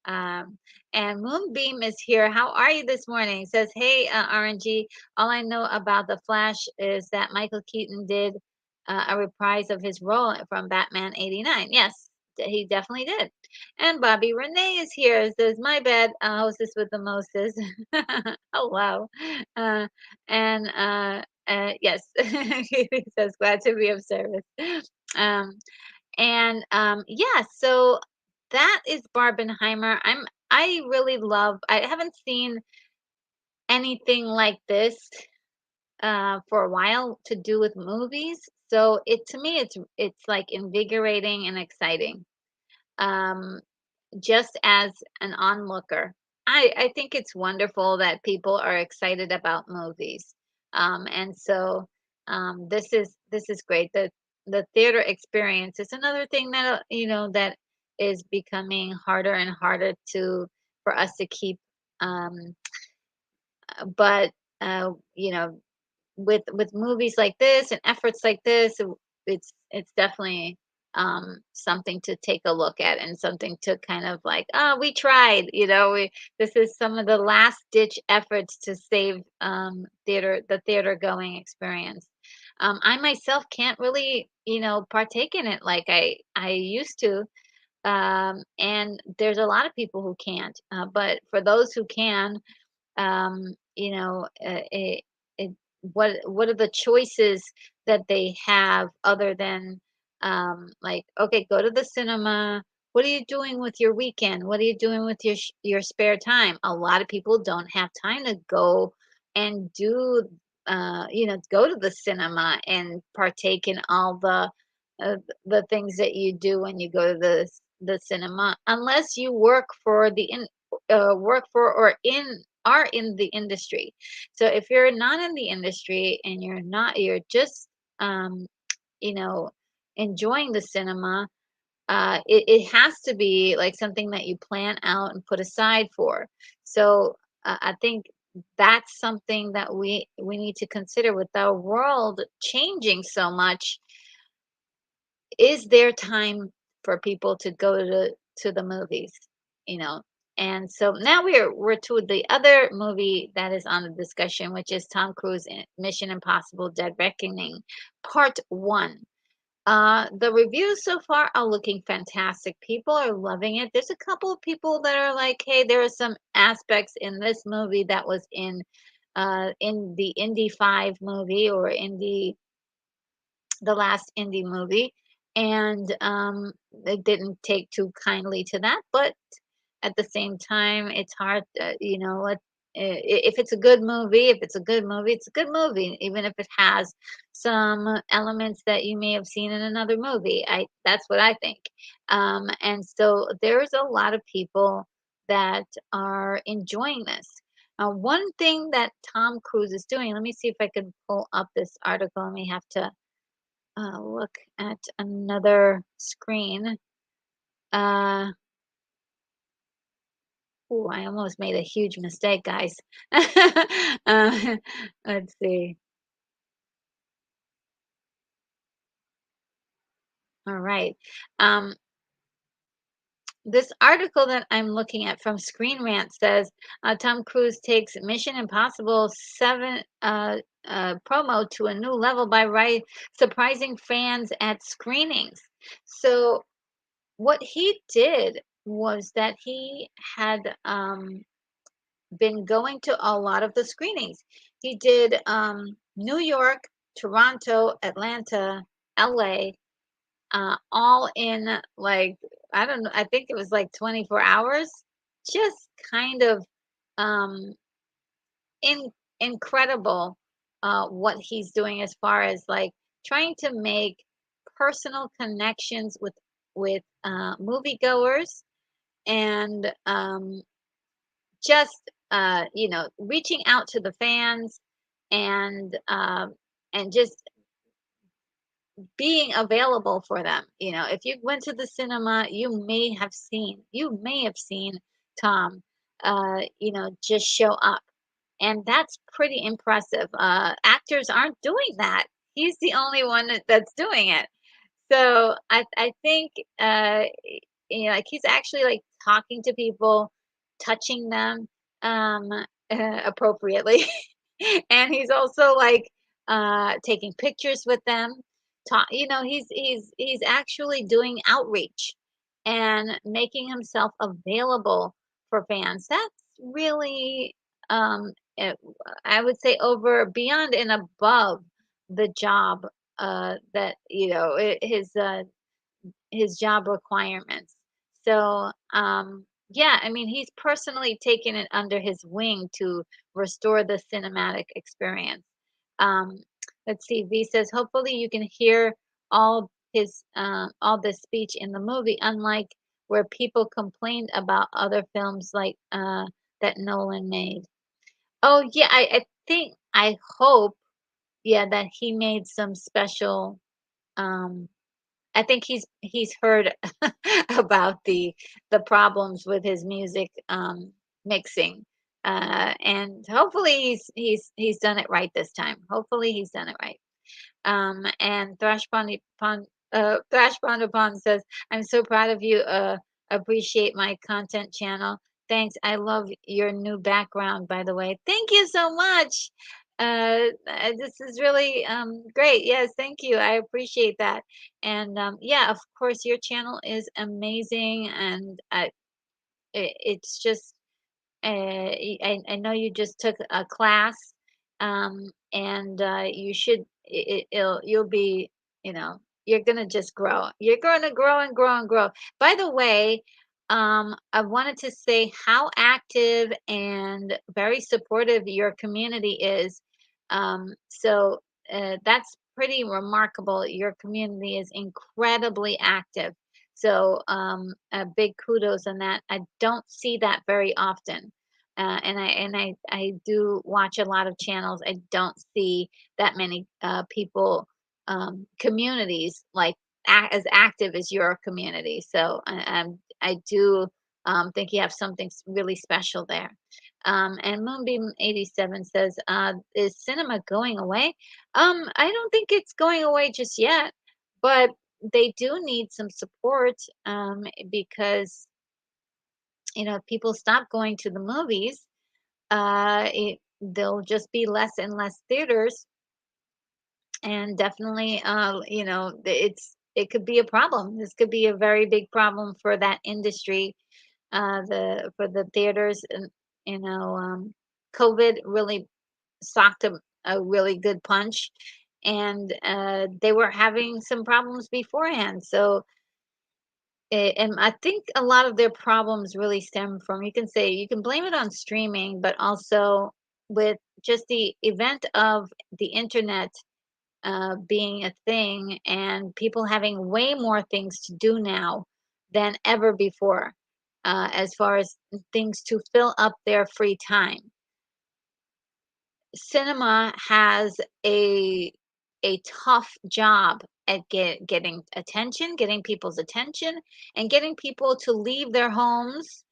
Um, and Moonbeam is here. How are you this morning? Says, hey, RNG. All I know about The Flash is that Michael Keaton did a reprise of his role from Batman '89. Yes, he definitely did. And Bobby Renee is here. It says, "My bad, hostess with the mostest." Hello. Uh, and yes, he says, "Glad to be of service." Um, yeah, so that is Barbenheimer. I really love. I haven't seen anything like this for a while to do with movies. So it to me it's like invigorating and exciting. Um, just as an onlooker. I think it's wonderful that people are excited about movies. And so this is great. The theater experience is another thing that that is becoming harder and harder to for us to keep. Um, but with movies like this and efforts like this, it's definitely something to take a look at and something to kind of like, oh, we tried, this is some of the last ditch efforts to save the theater going experience. I myself can't really, partake in it like I used to. And there's a lot of people who can't, but for those who can, it, what are the choices that they have other than like, okay, go to the cinema. What are you doing with your weekend? What are you doing with your spare time? A lot of people don't have time to go and do go to the cinema and partake in all uh, the things that you do when you go to the cinema, unless you work for or are in the industry. So if you're not in the industry and you're just um, you know enjoying the cinema, it has to be like something that you plan out and put aside for. So I think that's something that we need to consider with our world changing so much. Is there time for people to go to the movies, you know? And so now we're to the other movie that is on the discussion, which is Tom Cruise in Mission Impossible: Dead Reckoning, Part One. The reviews so far are looking fantastic. People are loving it. There's a couple of people that are like, "Hey, there are some aspects in this movie that was in the Indy 5 movie or in the last indie movie," and they didn't take too kindly to that. But at the same time, it's hard, if it's a good movie, if it's a good movie, it's a good movie, even if it has some elements that you may have seen in another movie. I That's what I think. And so there's a lot of people that are enjoying this. One thing that Tom Cruise is doing, let me see if I can pull up this article. I may have to look at another screen. Uh, I almost made a huge mistake, guys. uh, let's see. All right. Um, this article that I'm looking at from Screen Rant says Tom Cruise takes Mission Impossible 7 promo to a new level by surprising fans at screenings. So what he did was that he had been going to a lot of the screenings. He did New York, Toronto, Atlanta, LA, all in like, I don't know, I think it was like 24 hours. Just kind of um, in, incredible what he's doing as far as like trying to make personal connections with moviegoers and just reaching out to the fans and just being available for them. If you went to the cinema, you may have seen Tom just show up, and that's pretty impressive. Actors aren't doing that. He's the only one that's doing it. So I think like he's actually like talking to people, touching them um appropriately. And he's also like taking pictures with them. He's actually doing outreach. and making himself available for fans. That's really, um, it, I would say, over beyond and above the job that his job requirements. So, yeah, I mean, he's personally taken it under his wing to restore the cinematic experience. Um, let's see. V says, hopefully you can hear all the speech in the movie, unlike where people complained about other films like that Nolan made. Oh yeah, I think I hope yeah that he made some special um I think he's heard about the problems with his music mixing, and hopefully he's done it right this time. Hopefully he's done it right. And Thrash Pond says, "I'm so proud of you. Appreciate my content channel. Thanks. I love your new background, by the way. Thank you so much. This is really great. Yes, thank you. I appreciate that. And yeah, of course, your channel is amazing, and it's just I know you just took a class, and you should you'll be you know you're gonna just grow. You're gonna grow and grow and grow. By the way, I wanted to say how active and very supportive your community is. That's pretty remarkable. Your community is incredibly active. So a big kudos on that. I don't see that very often. And I do watch a lot of channels. I don't see that many people communities like as active as your community. So I do think you have something really special there. And Moonbeam 87 says, "Is cinema going away?" I don't think it's going away just yet, but they do need some support because if people stop going to the movies, there'll just be less and less theaters, and definitely, it could be a problem. This could be a very big problem for that industry, for the theaters, and COVID really socked a really good punch, and they were having some problems beforehand. So and I think a lot of their problems really stem from, you can blame it on streaming, but also with just the event of the internet being a thing and people having way more things to do now than ever before, as far as things to fill up their free time. Cinema has a tough job at getting attention, getting people's attention, and getting people to leave their homes,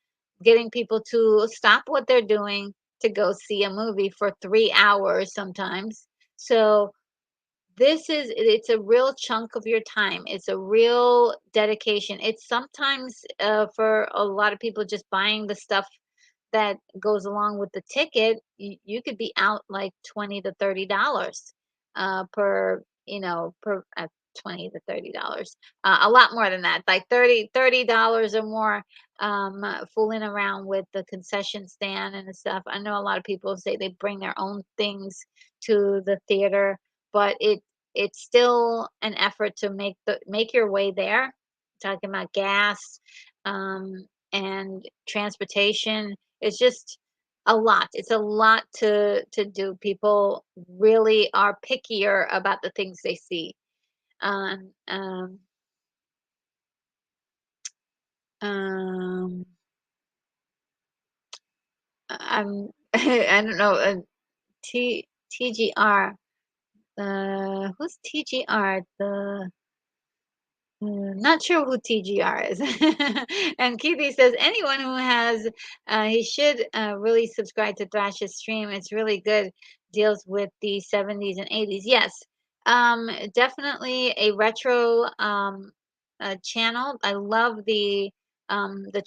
getting people to stop what they're doing to go see a movie for 3 hours sometimes. So it's a real chunk of your time. It's a real dedication. It's sometimes for a lot of people just buying the stuff that goes along with the ticket. You could be out like $20 to $30 per 20 to $30, a lot more than that, like $30 or more, fooling around with the concession stand and stuff. I know a lot of people say they bring their own things to the theater, but it's still an effort to make your way there. Talking about gas, and transportation. It's just a lot. It's a lot to do. People really are pickier about the things they see. Um, um, um, I'm I don't know. TGR. Who's TGR? Not sure who TGR is. And Keithy says anyone who has, he should really subscribe to Thrash's stream. It's really good. Deals with the 70s and 80s. Yes, definitely a retro channel. I love the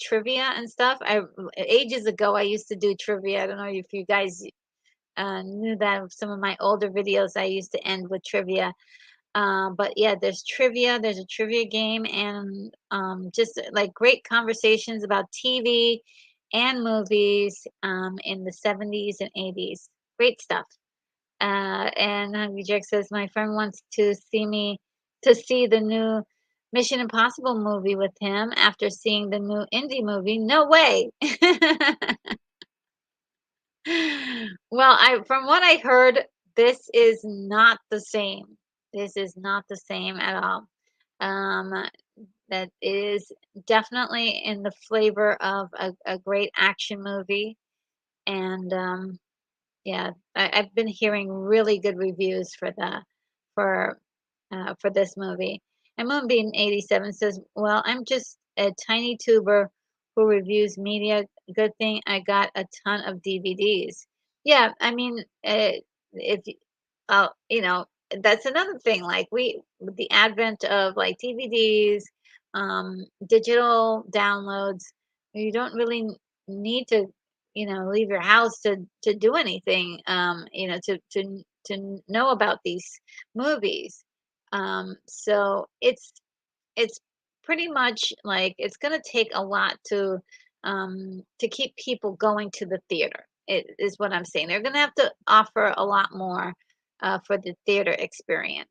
trivia and stuff. Ages ago I used to do trivia. I don't know if you guys knew that some of my older videos I used to end with trivia. But yeah, there's trivia. There's a trivia game, and just like great conversations about TV and movies in the 70s and 80s. Great stuff. And Hungry Jack says my friend wants to see the new Mission Impossible movie with him after seeing the new indie movie. No way. Well, I from what I heard, this is not the same. This is not the same at all. Um, that is definitely in the flavor of a great action movie. And yeah, I've been hearing really good reviews for for this movie. And Moonbeam 87 says, "Well, I'm just a tiny tuber who reviews media. Good thing I got a ton of DVDs." Yeah, I mean, if you know, that's another thing. Like we, with the advent of like DVDs, digital downloads, you don't really need to, leave your house to do anything. To know about these movies. So it's pretty much like it's going to take a lot to keep people going to the theater. It is what I'm saying. They're going to have to offer a lot more for the theater experience.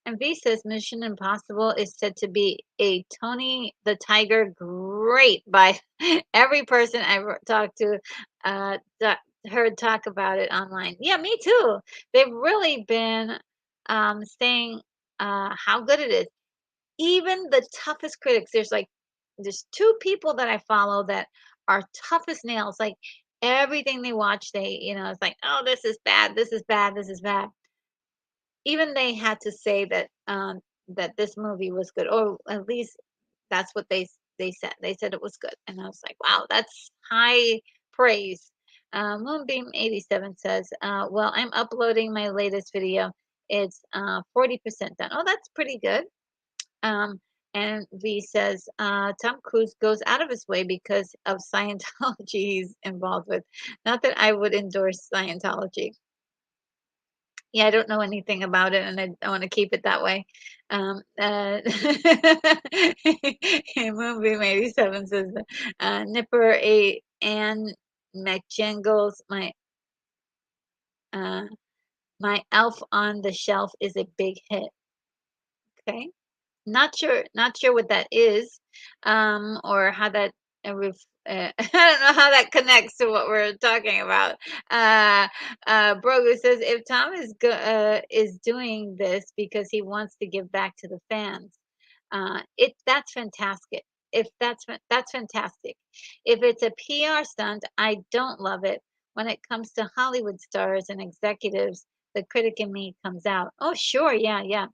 And V says Mission Impossible is said to be a Tony the Tiger great by every person I've talked to, heard talk about it online. Yeah, me too. They've really been saying how good it is. Even the toughest critics, there's two people that I follow that are tough as nails. Like everything they watch, it's like, oh, this is bad, this is bad, this is bad. Even they had to say that this movie was good, or at least that's what they said. They said it was good, and I was like, wow, that's high praise. Moonbeam 87 says, "Well, I'm uploading my latest video. It's 40% done. Oh, that's pretty good." Um, and V says, Tom Cruise goes out of his way because of Scientology he's involved with. Not that I would endorse Scientology. Yeah, I don't know anything about it, and I want to keep it that way. Movie 87 says, Nipper a and McJingles, uh, my Elf on the Shelf is a big hit. Okay. Not sure what that is, or how that I don't know how that connects to what we're talking about. Uh, Brogu says if Tom is doing this because he wants to give back to the fans, it that's fantastic. If that's fantastic. If it's a PR stunt, I don't love it. When it comes to Hollywood stars and executives, the critic in me comes out. Oh, sure, yeah, yeah.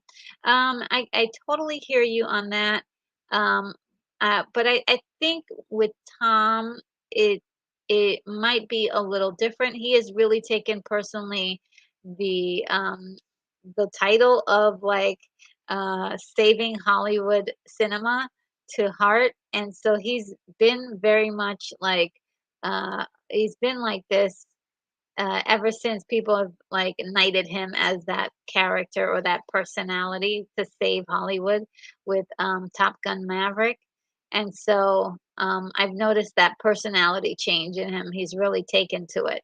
I totally hear you on that. Um, but I think with Tom, it it might be a little different. He has really taken personally the title of like saving Hollywood cinema to heart, and so he's been very much like he's been like this ever since people have like knighted him as that character or that personality to save Hollywood with Top Gun Maverick. And so I've noticed that personality change in him. He's really taken to it.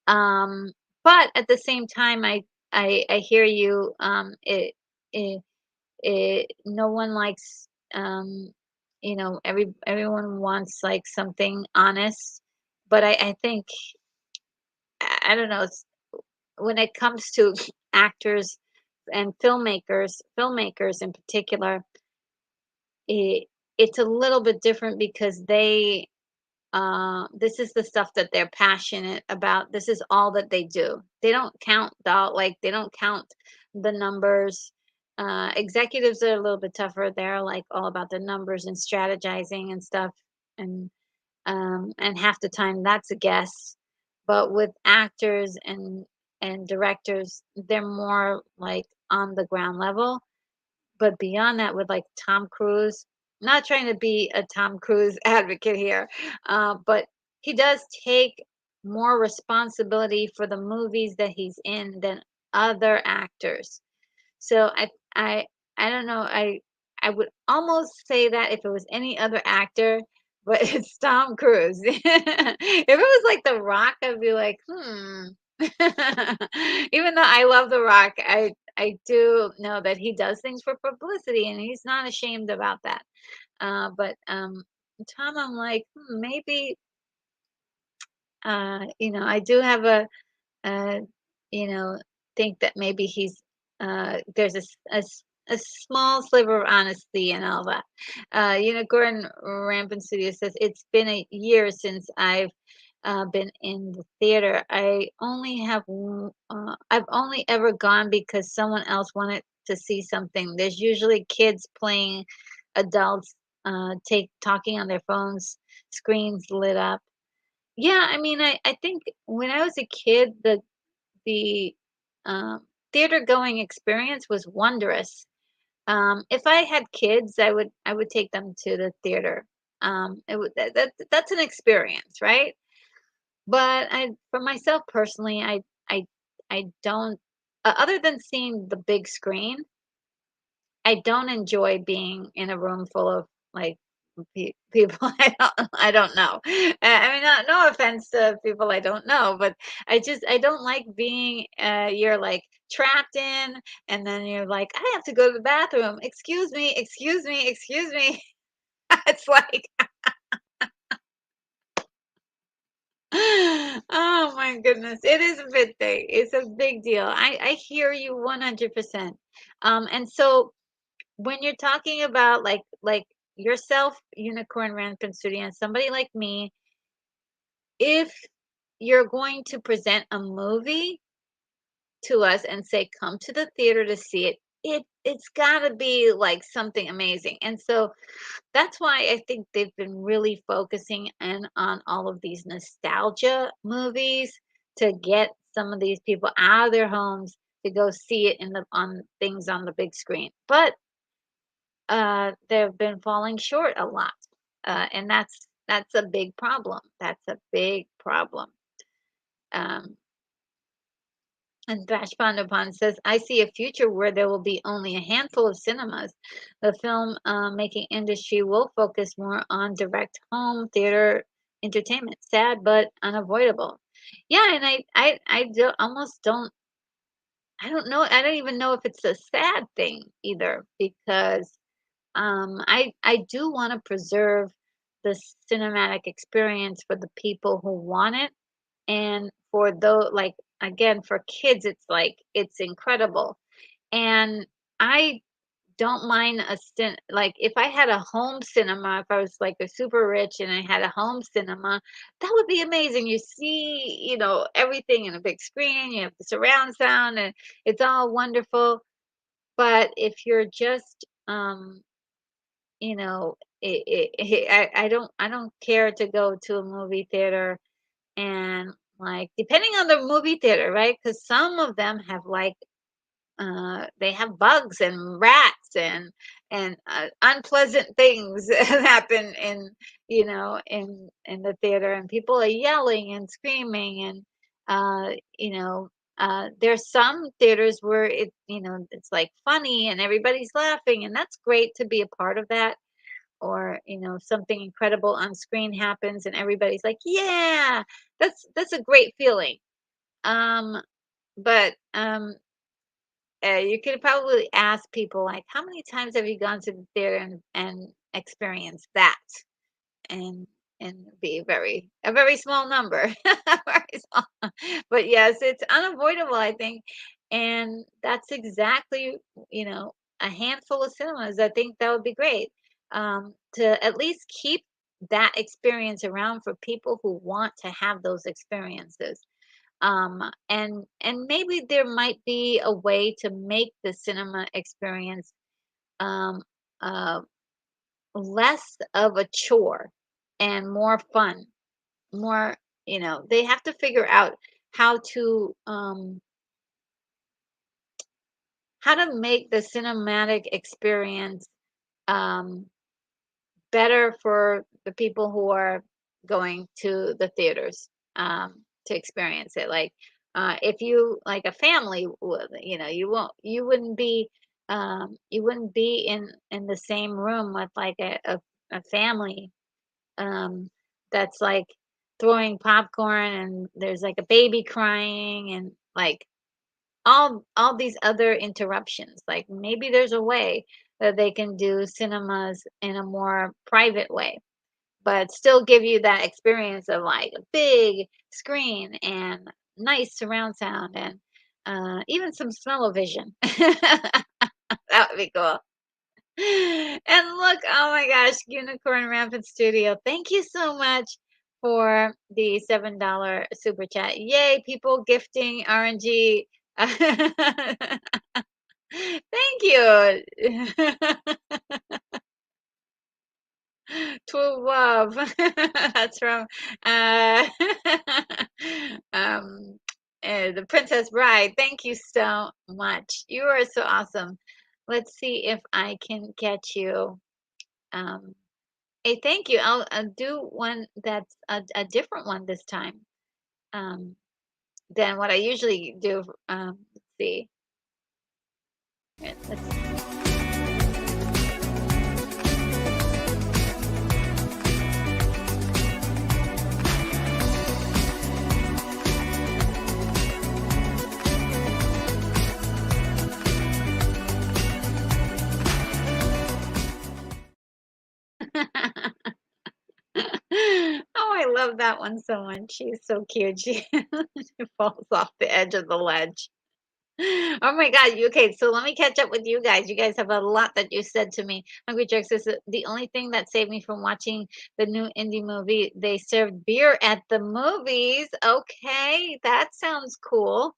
Um, but at the same time, I hear you. It, no one likes, everyone wants like something honest. But I think I don't know. When it comes to actors and filmmakers in particular, it, it's a little bit different because this is the stuff that they're passionate about. This is all that they do. They don't count they don't count the numbers. Executives are a little bit tougher. They're like all about the numbers and strategizing and stuff. And and half the time that's a guess. But with actors and directors, they're more like on the ground level. But beyond that, with like Tom Cruise, not trying to be a Tom Cruise advocate here, but he does take more responsibility for the movies that he's in than other actors. So I don't know. I would almost say that if it was any other actor, but it's Tom Cruise. If it was like The Rock, I'd be like, hmm. Even though I love The Rock, I do know that he does things for publicity, and he's not ashamed about that. But Tom, I'm like, maybe I do have uh, you know, think that maybe there's a small sliver of honesty and all that. Gordon Rampant Studio says it's been a year since I've been in the theater. I've only ever gone because someone else wanted to see something. There's usually kids playing, adults take talking on their phones, screens lit up. Yeah, I mean, I think when I was a kid, the um, theater going experience was wondrous. If I had kids, I would take them to the theater. That's an experience, right? But for myself personally, I don't. Other than seeing the big screen, I don't enjoy being in a room full of like people I don't know. I mean, no offense to people I don't know, but I don't like being you're like trapped in, and then you're like, I have to go to the bathroom. Excuse me, excuse me, excuse me. It's like, oh my goodness, it is a big thing. It's a big deal. I hear you 100%. And so when you're talking about like yourself, Unicorn Rampant Studio, and somebody like me, if you're going to present a movie to us and say, "Come to the theater to see it," it's gotta be like something amazing. And so that's why I think they've been really focusing in on all of these nostalgia movies to get some of these people out of their homes to go see it in the on things on the big screen. But they've been falling short a lot, and that's a big problem. That's a big problem. Um, and Thrash Pandapon says, "I see a future where there will be only a handful of cinemas. The film making industry will focus more on direct home theater entertainment. Sad but unavoidable." Yeah, and almost don't. I don't know. I don't even know if it's a sad thing either, because I do want to preserve the cinematic experience for the people who want it, and for those like again for kids, it's incredible. And I don't mind like if I had a home cinema, if I was like a super rich and I had a home cinema, that would be amazing. You see, everything in a big screen. You have the surround sound, and it's all wonderful. But if you're just you know, I don't care to go to a movie theater, and like depending on the movie theater, right? Because some of them have like they have bugs and rats and unpleasant things that happen in the theater, and people are yelling and screaming, and there's some theaters where it's like funny and everybody's laughing, and that's great to be a part of that. Or something incredible on screen happens and everybody's like, yeah, that's a great feeling. Um but you could probably ask people like, how many times have you gone to the theater and experienced that? And and be a very small number. Very small. But yes, it's unavoidable, I think. And that's exactly, you know a handful of cinemas. I think that would be great, to at least keep that experience around for people who want to have those experiences. And maybe there might be a way to make the cinema experience um, uh, less of a chore and more fun. More, they have to figure out how to um, how to make the cinematic experience um, better for the people who are going to the theaters to experience it. Like, if you like a family would, you wouldn't be in the same room with like a family um, that's like throwing popcorn and there's like a baby crying and like all these other interruptions. Like maybe there's a way that they can do cinemas in a more private way, but still give you that experience of like a big screen and nice surround sound and even some smell-o-vision. That would be cool. And look, oh my gosh, Unicorn Rampant Studio. Thank you so much for the $7 super chat. Yay, people gifting RNG. Thank you. True love. That's from uh, um, the Princess Bride. Thank you so much. You are so awesome. Let's see if I can get you. Um, Hey, thank you. I'll do one that's a different one this time um, than what I usually do. Let's see. Let's Oh, I love that one so much. She's so cute. She, she falls off the edge of the ledge. Oh my God. Okay, so let me catch up with you guys. You guys have a lot that you said to me. Hungry Jokes is the only thing that saved me from watching the new indie movie. They served beer at the movies. Okay, that sounds cool.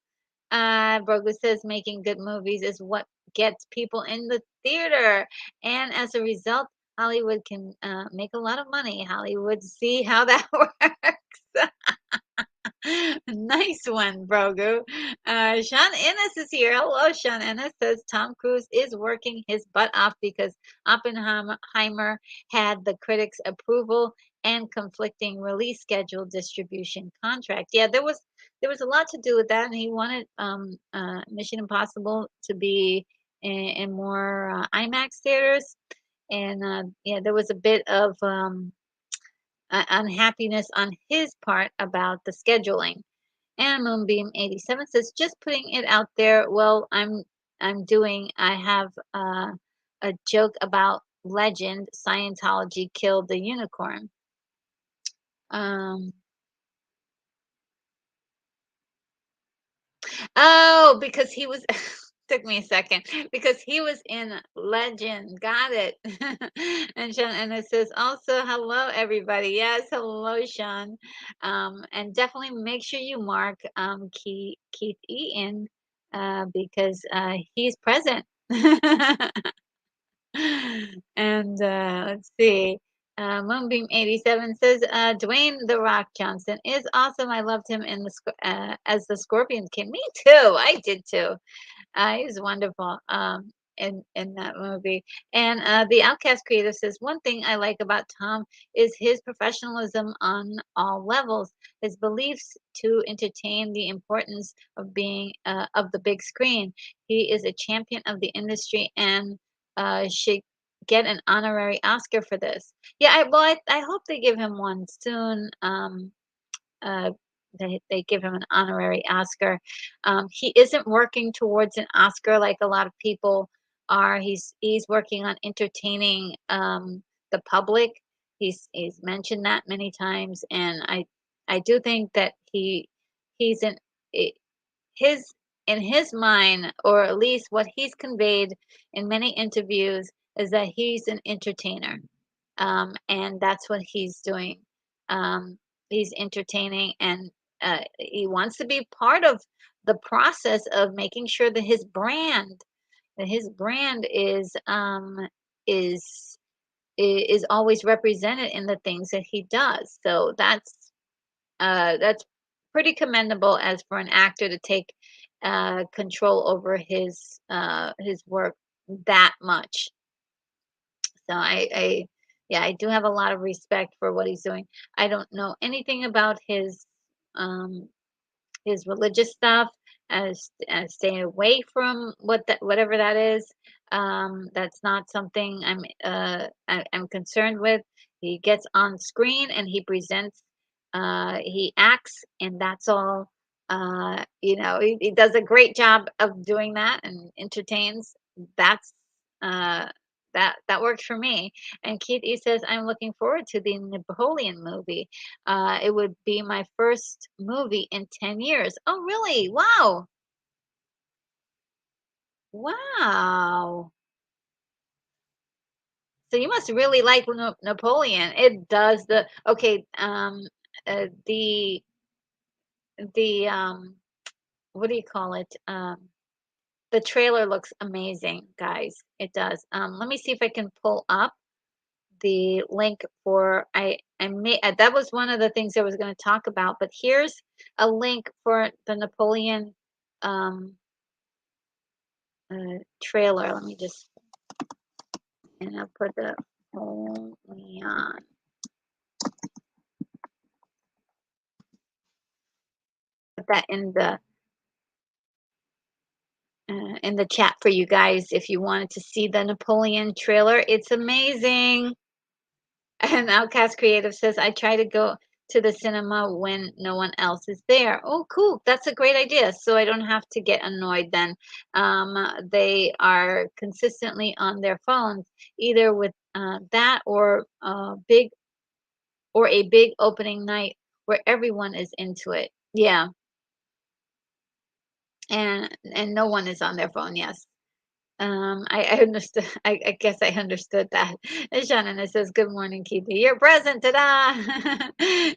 Brogu says making good movies is what gets people in the theater. And as a result, Hollywood can make a lot of money. Hollywood, see how that works. Nice one, Brogu. Sean Ennis is here. Hello, Sean Ennis says Tom Cruise is working his butt off because Oppenheimer had the critics' approval and conflicting release schedule distribution contract. Yeah, there was a lot to do with that, and he wanted Mission Impossible to be in more IMAX theaters, and yeah, there was a bit of unhappiness on his part about the scheduling. And Moonbeam 87 says, just putting it out there. Well, I have a joke about legend. Scientology killed the unicorn. Um, oh, because he was, took me a second, because he was in Legend. Got it. And Sean, and it says also, hello, everybody. Yes, hello, Sean. And definitely make sure you mark Keith Eaton because he's present. And let's see. Moonbeam 87 says Dwayne the Rock Johnson is awesome. I loved him in as the Scorpion King. Me too. I did too. He's wonderful in that movie. And the Outcast creator says one thing I like about Tom is his professionalism on all levels. His beliefs to entertain the importance of being of the big screen. He is a champion of the industry and should get an honorary Oscar for this. Yeah, I hope they give him one soon. Uh, they give him an honorary Oscar. He isn't working towards an Oscar like a lot of people are. He's working on entertaining the public. He's mentioned that many times, and I do think that he's in I- his in his mind, or at least what he's conveyed in many interviews, is that he's an entertainer, and that's what he's doing. He's entertaining, and he wants to be part of the process of making sure that his brand is is always represented in the things that he does. So that's pretty commendable as for an actor to take control over his work that much. So yeah, I do have a lot of respect for what he's doing. I don't know anything about his um his religious stuff, as staying away from whatever that is. That's not something I'm concerned with. He gets on screen and he presents, he acts, and that's all. He does a great job of doing that and entertains. That's uh, that works for me. And Keith E says, I'm looking forward to the Napoleon movie. It would be my first movie in 10 years. Oh, really? Wow. Wow. So you must really like Napoleon. It does okay, the what do you call it? The trailer looks amazing, guys. It does. Let me see if I can pull up the link for I may that was one of the things I was going to talk about, but here's a link for the Napoleon um trailer. Let me just, and I'll put the Napoleon, put that in the chat for you guys if you wanted to see the Napoleon trailer. It's amazing. And Outcast Creative says, I try to go to the cinema when no one else is there. Oh, cool. That's a great idea. So I don't have to get annoyed then. They are consistently on their phones, either with that or a big opening night where everyone is into it. Yeah. And no one is on their phone. Yes. I understood. I guess I understood that. And Shannon, it says, "Good morning, Keithy. You're present, ta-da!"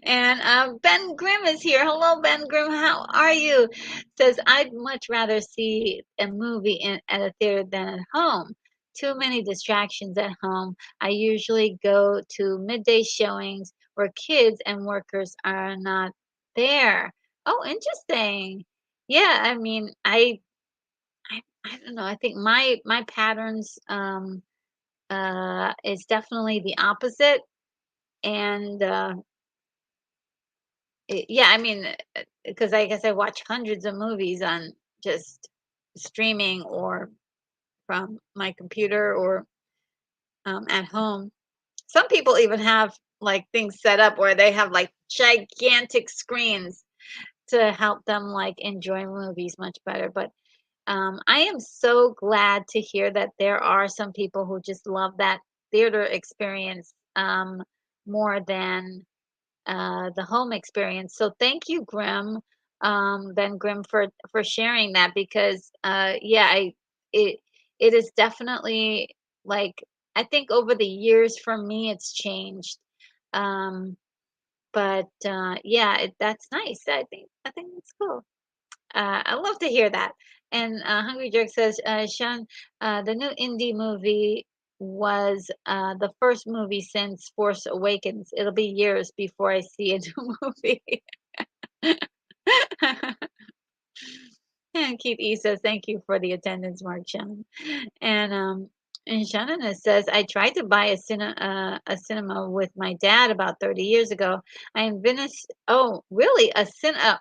And Ben Grimm is here. Hello, Ben Grimm. How are you? Says, "I'd much rather see a movie at a theater than at home. Too many distractions at home. I usually go to midday showings where kids and workers are not there." Oh, interesting. Yeah, I mean, I don't know. I think my patterns is definitely the opposite, and yeah, I mean, because I guess I watch hundreds of movies on just streaming or from my computer or at home. Some people even have like things set up where they have like gigantic screens to help them like enjoy movies much better. But I am so glad to hear that there are some people who just love that theater experience more than the home experience. So thank you, Grim, Ben Grimm, for sharing that because yeah, it it is definitely like I think over the years for me it's changed. Um, but yeah, that's nice. I think it's cool. I love to hear that. And Hungry Jerk says, Sean, the new indie movie was the first movie since Force Awakens. It'll be years before I see a new movie. And Keith E says, thank you for the attendance, Mark Shannon. And Shannon says, I tried to buy a cinema with my dad about 30 years ago. I envisioned, oh, really? A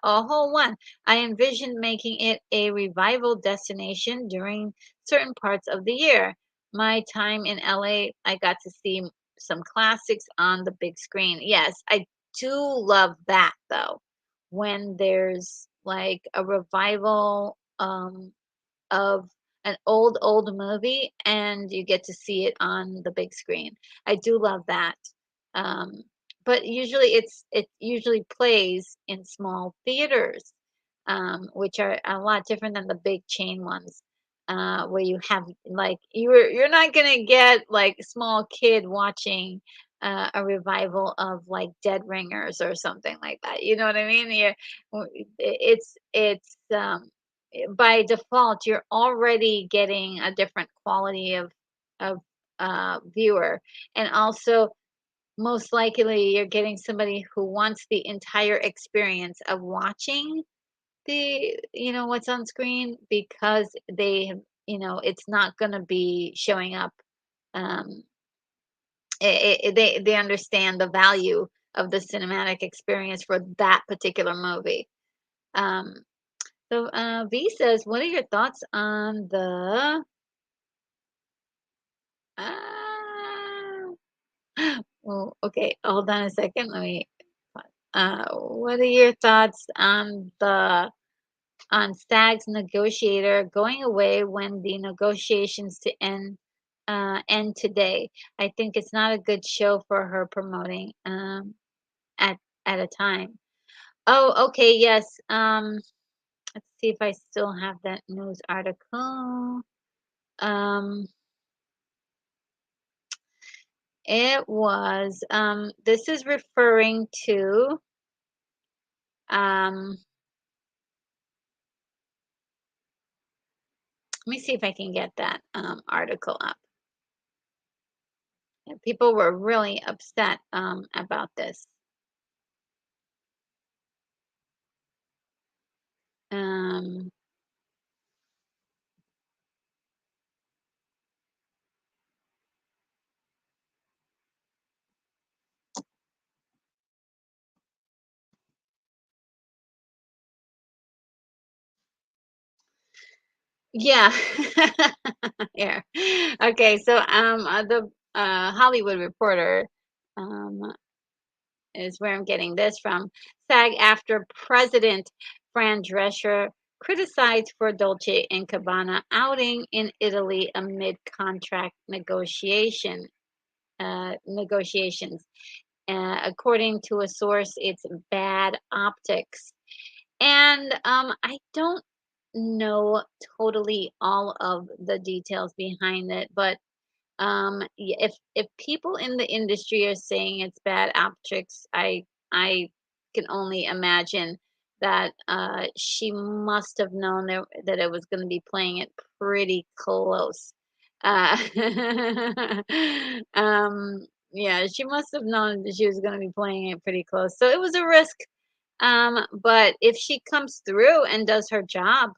whole one. I envisioned making it a revival destination during certain parts of the year. My time in LA, I got to see some classics on the big screen. Yes, I do love that though when there's like a revival of an old movie and you get to see it on the big screen. I do love that. Um, but usually it usually plays in small theaters, which are a lot different than the big chain ones. Where you have like you're not gonna get like small kid watching a revival of like Dead Ringers or something like that. You know what I mean? It's by default you're already getting a different quality of viewer, and also most likely you're getting somebody who wants the entire experience of watching what's on screen because they have, it's not going to be showing up. um they understand the value of the cinematic experience for that particular movie. Um, so V says, what are your thoughts on the uh, well, okay, hold on a second. Let me what are your thoughts on the on SAG's negotiator going away when the negotiations to end today? I think it's not a good show for her promoting at a time. Oh, okay, yes. Let's see if I still have that news article. Um, it was this is referring to um let me see if I can get that article up. Yeah, people were really upset about this. Um, yeah. Yeah. Okay, so the Hollywood Reporter um is where I'm getting this from. SAG-AFTRA President Fran Drescher criticized for Dolce& and Gabbana outing in Italy amid contract negotiations. According to a source, it's bad optics. And I don't know totally all of the details behind it, but if people in the industry are saying it's bad optics, I can only imagine that she must have known that it was going to be playing it pretty close. Uh, yeah, she must have known that she was going to be playing it pretty close. So it was a risk. But if she comes through and does her job,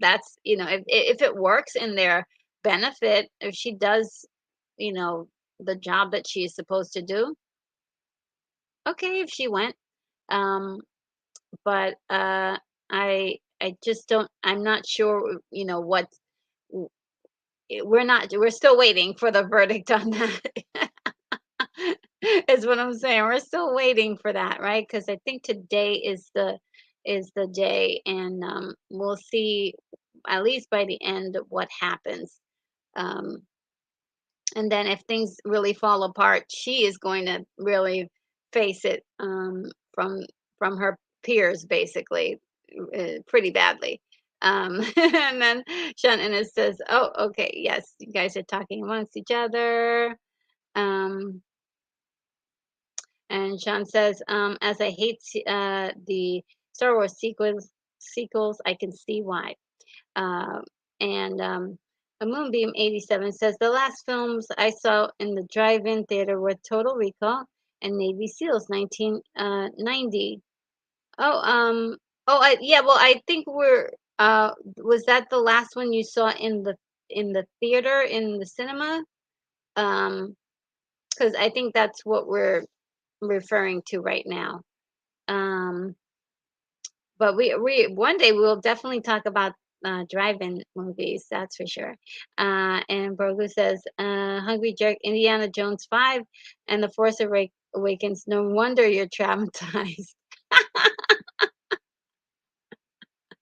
that's if it works in their benefit, if she does you know the job that she's supposed to do, okay, if she went. um but I just don't, I'm not sure what w- we're still waiting for the verdict on that. Is what I'm saying. We're still waiting for that, right? Because I think today is the day, and we'll see at least by the end what happens. Um, and then if things really fall apart, she is going to really face it from her peers, basically, pretty badly. And then Sean Ennis says, "Oh, okay, yes, you guys are talking amongst each other." Um, and Sean says, "As I hate the Star Wars sequels, I can see why." Uh, and A Moonbeam 87 says the last films I saw in the drive-in theater were Total Recall and Navy SEALs 1990. Oh, yeah. Well, I think we're. Was that the last one you saw in the theater in the cinema? Because I think that's what we're referring to right now. Um, But we one day we'll definitely talk about drive-in movies, that's for sure. And Brogu says, "Hungry Jerk, Indiana Jones 5, and The Force Awakens. No wonder you're traumatized."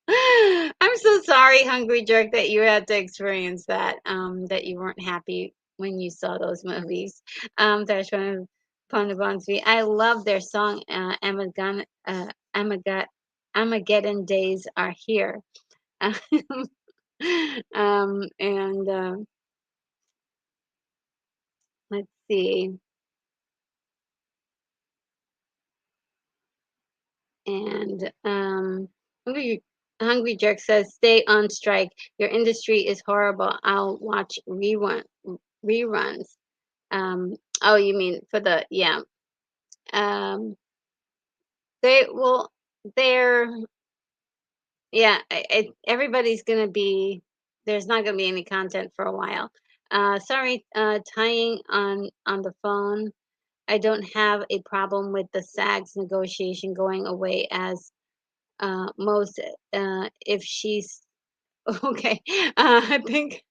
I'm so sorry, Hungry Jerk, that you had to experience that. That you weren't happy when you saw those movies. That's one of Poneglyph. I love their song, Armageddon, Armageddon Days Are Here. And let's see. And Hungry, Hungry Jerk says, "Stay on strike. Your industry is horrible. I'll watch reruns." Oh, you mean for the yeah. Um, they well, they're yeah. Everybody's gonna be. There's not gonna be any content for a while. Sorry, tying on the phone. I don't have a problem with the SAG's negotiation going away as most if she's okay. I think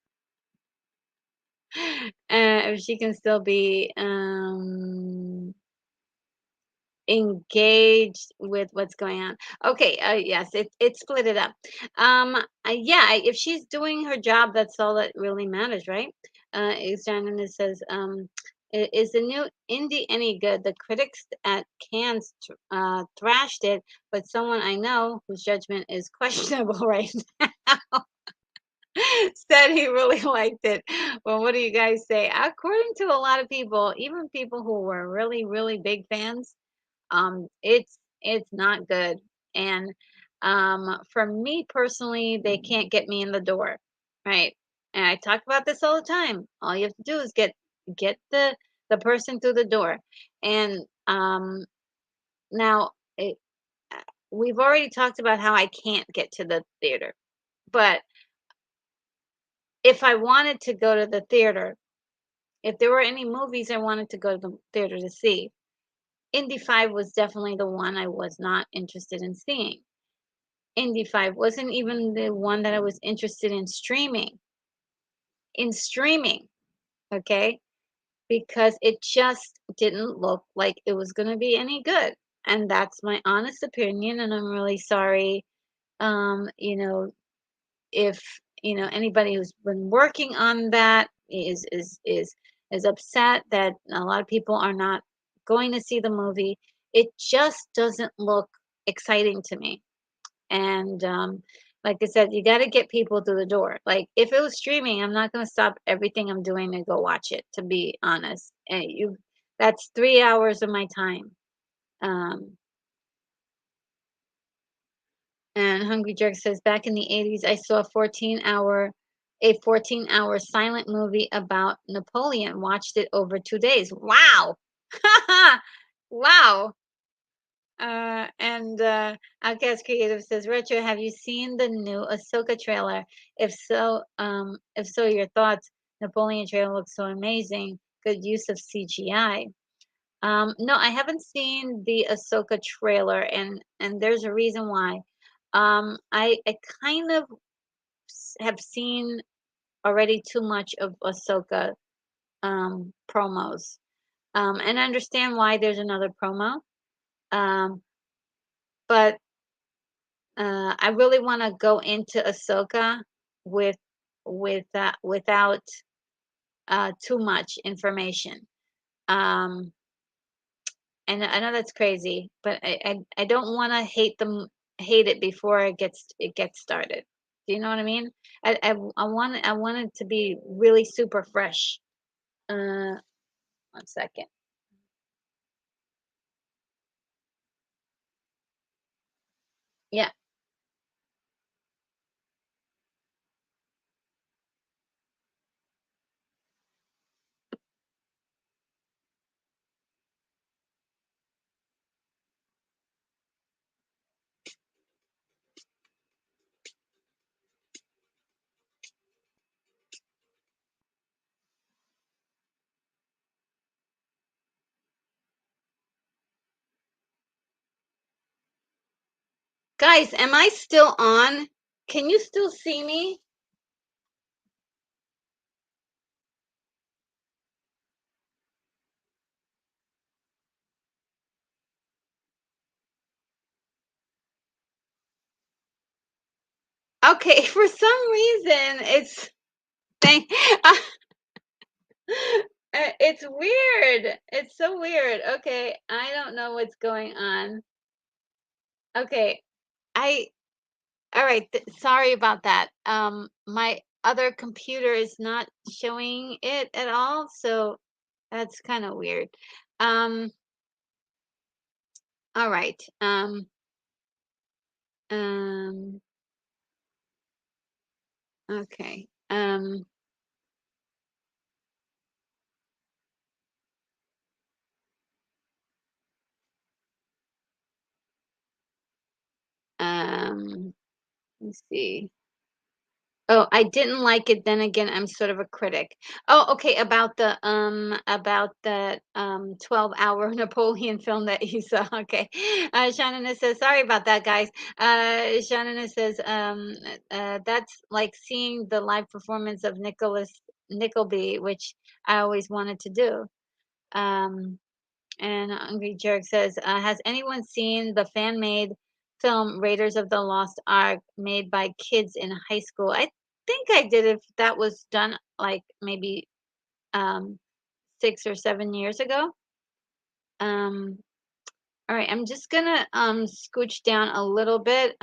if she can still be engaged with what's going on. Okay, yes, it split it up. Yeah, if she's doing her job, that's all that really matters, right? Examiner says, is the new indie any good? The critics at Cannes thrashed it, but someone I know whose judgment is questionable right now said he really liked it. Well, what do you guys say? According to a lot of people, even people who were really, really big fans, it's not good. And for me personally, they can't get me in the door, right? And I talk about this all the time. All you have to do is get the person through the door. And now it, we've already talked about how I can't get to the theater, but if I wanted to go to the theater, if there were any movies I wanted to go to the theater to see, Indy 5 was definitely the one I was not interested in seeing. Indy 5 wasn't even the one that I was interested in streaming, okay? Because it just didn't look like it was going to be any good. And that's my honest opinion, and I'm really sorry, you know, if, anybody who's been working on that is upset that a lot of people are not going to see the movie. It just doesn't look exciting to me. And like I said, you got to get people through the door. Like if it was streaming, I'm not going to stop everything I'm doing to go watch it. To be honest, and that's 3 hours of my time. Um, and Hungry Jerk says, back in the 80s, I saw a 14-hour silent movie about Napoleon. Watched it over 2 days. Wow, wow. And Outcast Creative says, Retro, have you seen the new Ahsoka trailer? If so, your thoughts. Napoleon trailer looks so amazing. Good use of CGI. No, I haven't seen the Ahsoka trailer, and there's a reason why. I kind of have seen already too much of Ahsoka promos, and I understand why there's another promo. Um, but I really want to go into Ahsoka with without too much information. Um, and I know that's crazy, but I don't want to hate it before it gets started. Do you know what I mean? I want it to be really super fresh. Uh, 1 second. Yeah. Guys, am I still on? Can you still see me? Okay, for some reason it's thank it's weird. It's so weird. Okay, I don't know what's going on. Okay, I all right, sorry about that. My other computer is not showing it at all, so that's kind of weird. Um, all right. Um, okay. Um, let's see. Oh, I didn't like it, then again, I'm sort of a critic. Oh, okay, about the 12-hour Napoleon film that you saw. Okay. Shannon says, sorry about that, guys. Shannon says, that's like seeing the live performance of Nicholas Nickleby, which I always wanted to do. Um, and Hungry Jerk says, has anyone seen the fan-made film Raiders of the Lost Ark made by kids in high school? I think I did if that was done like maybe um, 6 or 7 years ago. Um, all right, I'm just gonna scooch down a little bit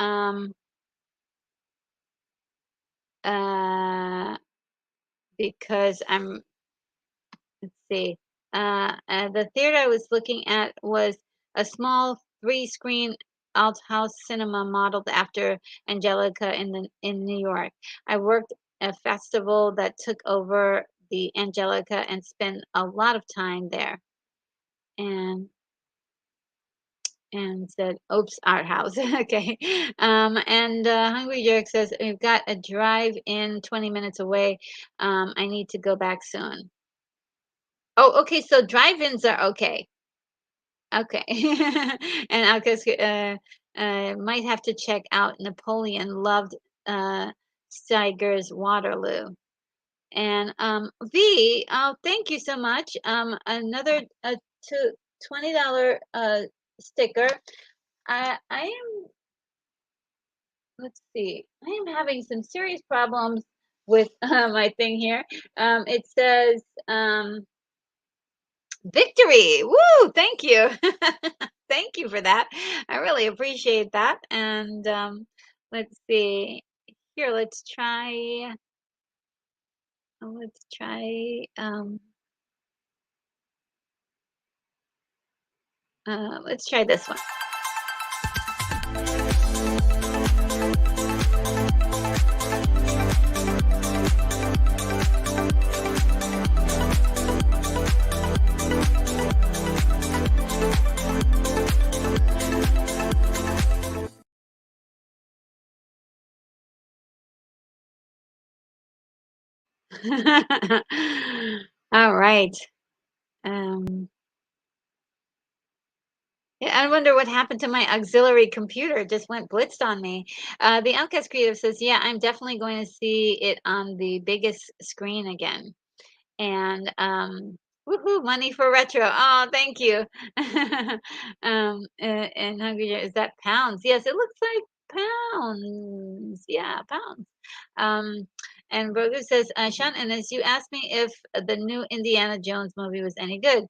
uh, because let's see. The theater I was looking at was a small three-screen alt house cinema modeled after Angelica in New York. I worked a festival that took over the Angelica and spent a lot of time there. And said, "Oops, art house." Okay. And Hungry Jerk says, "We've got a drive in 20 minutes away. I need to go back soon." Oh, okay. So drive-ins are okay. Okay. And I guess might have to check out Napoleon loved uh Steiger's Waterloo. And V, oh, thank you so much. Another two, $20 sticker. I am, let's see. I am having some serious problems with my thing here. It says victory. Woo! Thank you. Thank you for that. I really appreciate that. And let's see. Here, let's try let's try this one. All right. Um Yeah, I wonder what happened to my auxiliary computer. It just went blitzed on me. The Outcast Creative says, "Yeah, I'm definitely going to see it on the biggest screen again." And woohoo, money for retro. Oh, thank you. And Hungry Jack, is that pounds? Yes, it looks like pounds. Yeah, pounds. Um, and Brogu says, Sean, and as you asked me if the new Indiana Jones movie was any good,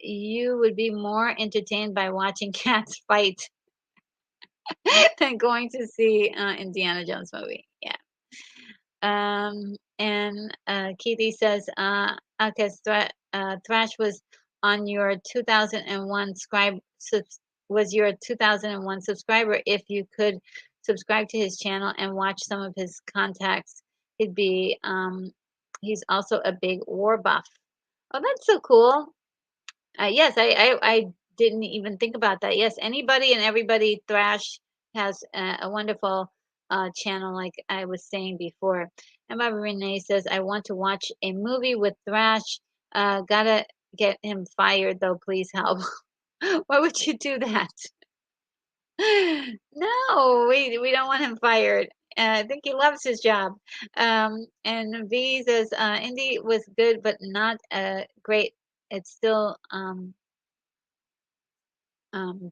you would be more entertained by watching cats fight than going to see Indiana Jones movie. Yeah. And Keithy says, okay, Thrash was on your 2001 was your 2001 subscriber. If you could subscribe to his channel and watch some of his contacts, he'd be, he's also a big war buff. Oh, that's so cool. Yes, I didn't even think about that. Yes, anybody and everybody Thrash has a wonderful channel, like I was saying before. And Barbara Renee says, I want to watch a movie with Thrash. Gotta get him fired, though. Please help. Why would you do that? No, we don't want him fired. I think he loves his job. And V says, Indy was good, but not great. It's still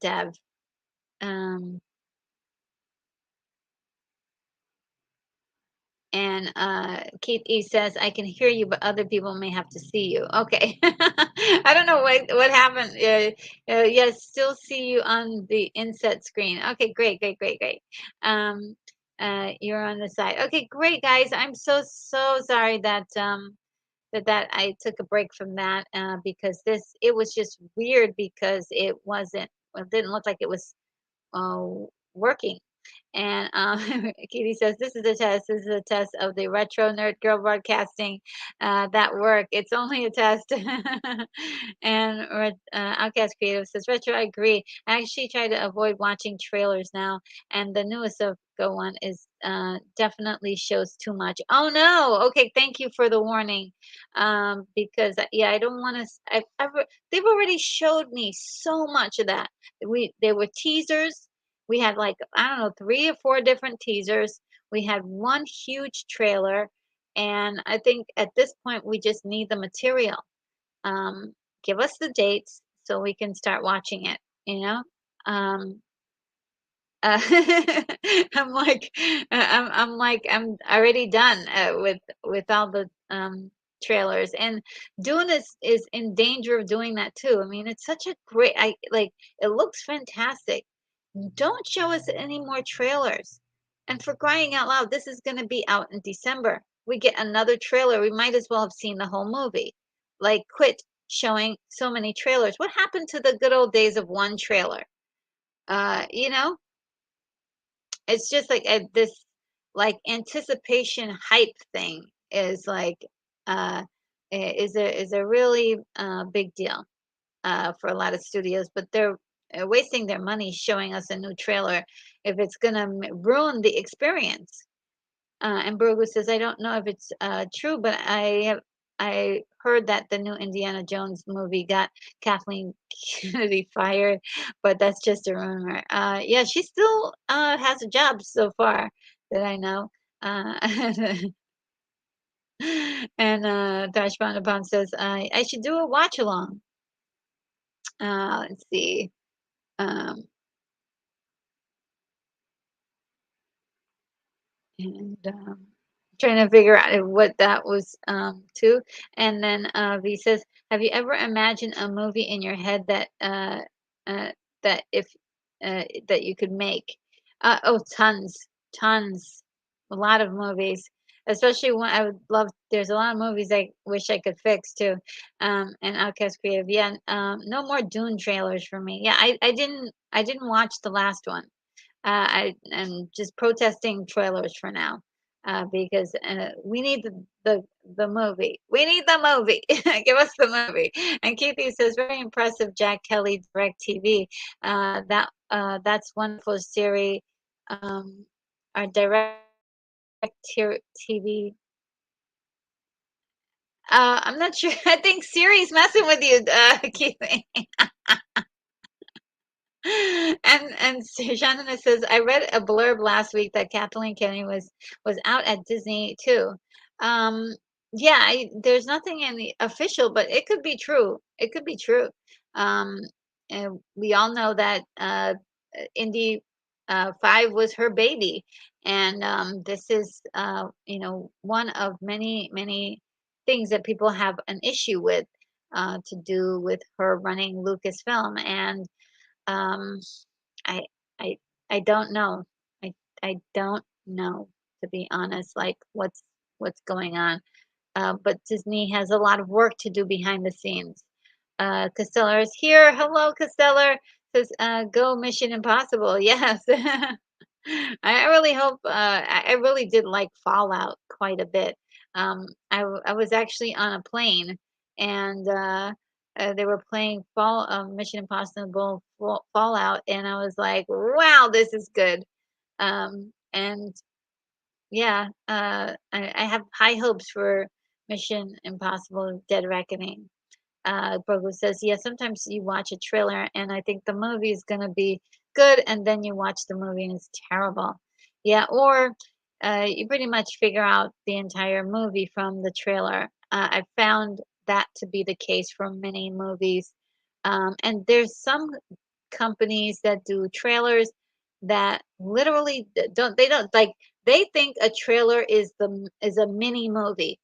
Dev. Um, and Keith E says, I can hear you, but other people may have to see you. Okay. I don't know what happened. Yes, still see you on the inset screen. Okay, great, great, great, great. Um, you're on the side. Okay, great, guys. I'm so sorry that that I took a break from that because it was just weird because it didn't look like it was uh, working. And Katie says, "This is a test. This is a test of the retro nerd girl broadcasting that work. It's only a test." And Outcast Creative says, "Retro, I agree. I actually try to avoid watching trailers now, and the newest of Go One is definitely shows too much." Oh no! Okay, thank you for the warning. Because yeah, I don't want to. They've already showed me so much of that. There were teasers. We had like, I don't know, 3 or 4 different teasers. We had one huge trailer, and I think at this point we just need the material. Um, Give us the dates so we can start watching it, you know? Um, uh, I'm already done with all the trailers, and Dune is in danger of doing that too. I mean, it's such a great, I like, it looks fantastic. Don't show us any more trailers. And for crying out loud, this is going to be out in December. We get another trailer. We might as well have seen the whole movie. Like, quit showing so many trailers. What happened to the good old days of one trailer? You know, it's just like this like anticipation hype thing is like uh is a really big deal for a lot of studios, but they're wasting their money showing us a new trailer if it's gonna ruin the experience. And Burgos says, I don't know if it's true, but I heard that the new Indiana Jones movie got Kathleen Kennedy fired, but that's just a rumor. Yeah, she still has a job so far that I know. Uh, and Dash Bonapon says, I should do a watch along. Let's see. Um, and trying to figure out what that was too. And then V says, "Have you ever imagined a movie in your head uh, that if that you could make?" Oh, tons, tons, a lot of movies. Especially when I would love. There's a lot of movies I wish I could fix too. And Outcast Creative, yeah. No more Dune trailers for me. Yeah, I didn't watch the last one. I am just protesting trailers for now because we need the movie. We need the movie. Give us the movie. And Keithy says, very impressive, Jack Kelly Direct TV. That's wonderful series. Um, our Direct TV. I'm not sure. I think Siri's messing with you, Keithy. And Shannon says, I read a blurb last week that Kathleen Kennedy was out at Disney too. Um, yeah, there's nothing in the official, but it could be true. It could be true. Um, and we all know that Indy 5 was her baby, and this is one of many many things that people have an issue with to do with her running Lucasfilm and um, I I I don't know. I I don't know, to be honest, like what's going on. But Disney has a lot of work to do behind the scenes. Costellar is here. Hello, Costellar. Says, go Mission Impossible. Yes. I really hope, I really did like Fallout quite a bit. I was actually on a plane and they were playing Mission Impossible Fallout, and I was like, wow, this is good. And yeah, I have high hopes for Mission Impossible Dead Reckoning. Brogo says, yeah, sometimes you watch a trailer and I think the movie is going to be good, and then you watch the movie and it's terrible. Yeah, or you pretty much figure out the entire movie from the trailer. I found that to be the case for many movies. And there's some companies that do trailers that literally they don't like, they think a trailer is a mini movie.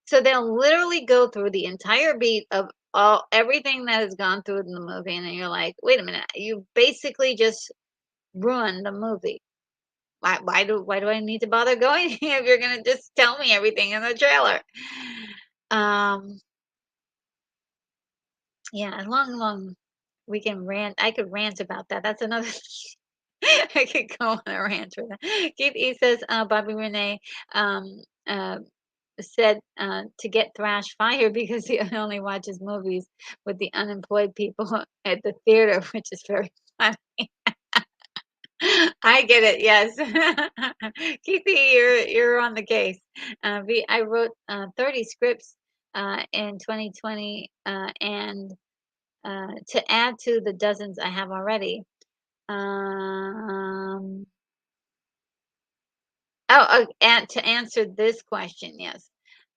So they'll literally go through the entire beat of all everything that has gone through in the movie, and then you're like, wait a minute, you basically just ruined the movie. Why do I need to bother going if you're gonna just tell me everything in the trailer? Um, yeah, long we can rant. I could rant about that. That's another. I could go on a rant with that. Keith E says, Bobby Renee um, uh, said to get Thrash fired because he only watches movies with the unemployed people at the theater, which is very funny. I get it. Yes, Keithy, you're on the case. I wrote 30 scripts in 2020, and to add to the dozens I have already. Um, and to answer this question, yes.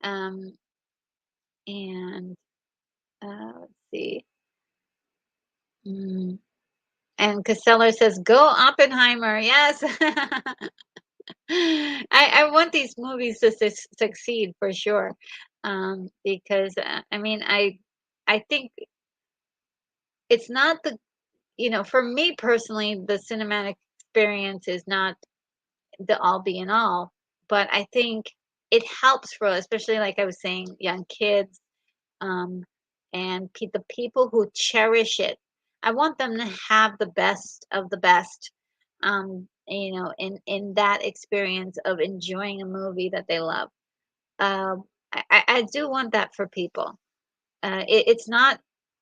Um, and let's see. Mm, and Casella says, "Go Oppenheimer!" Yes. I want these movies to succeed for sure, because I mean I think it's not the for me personally the cinematic experience is not the all be and all, but I think it helps for especially like I was saying young kids, um, and the people who cherish it. I want them to have the best of the best, in that experience of enjoying a movie that they love. I do want that for people. It's not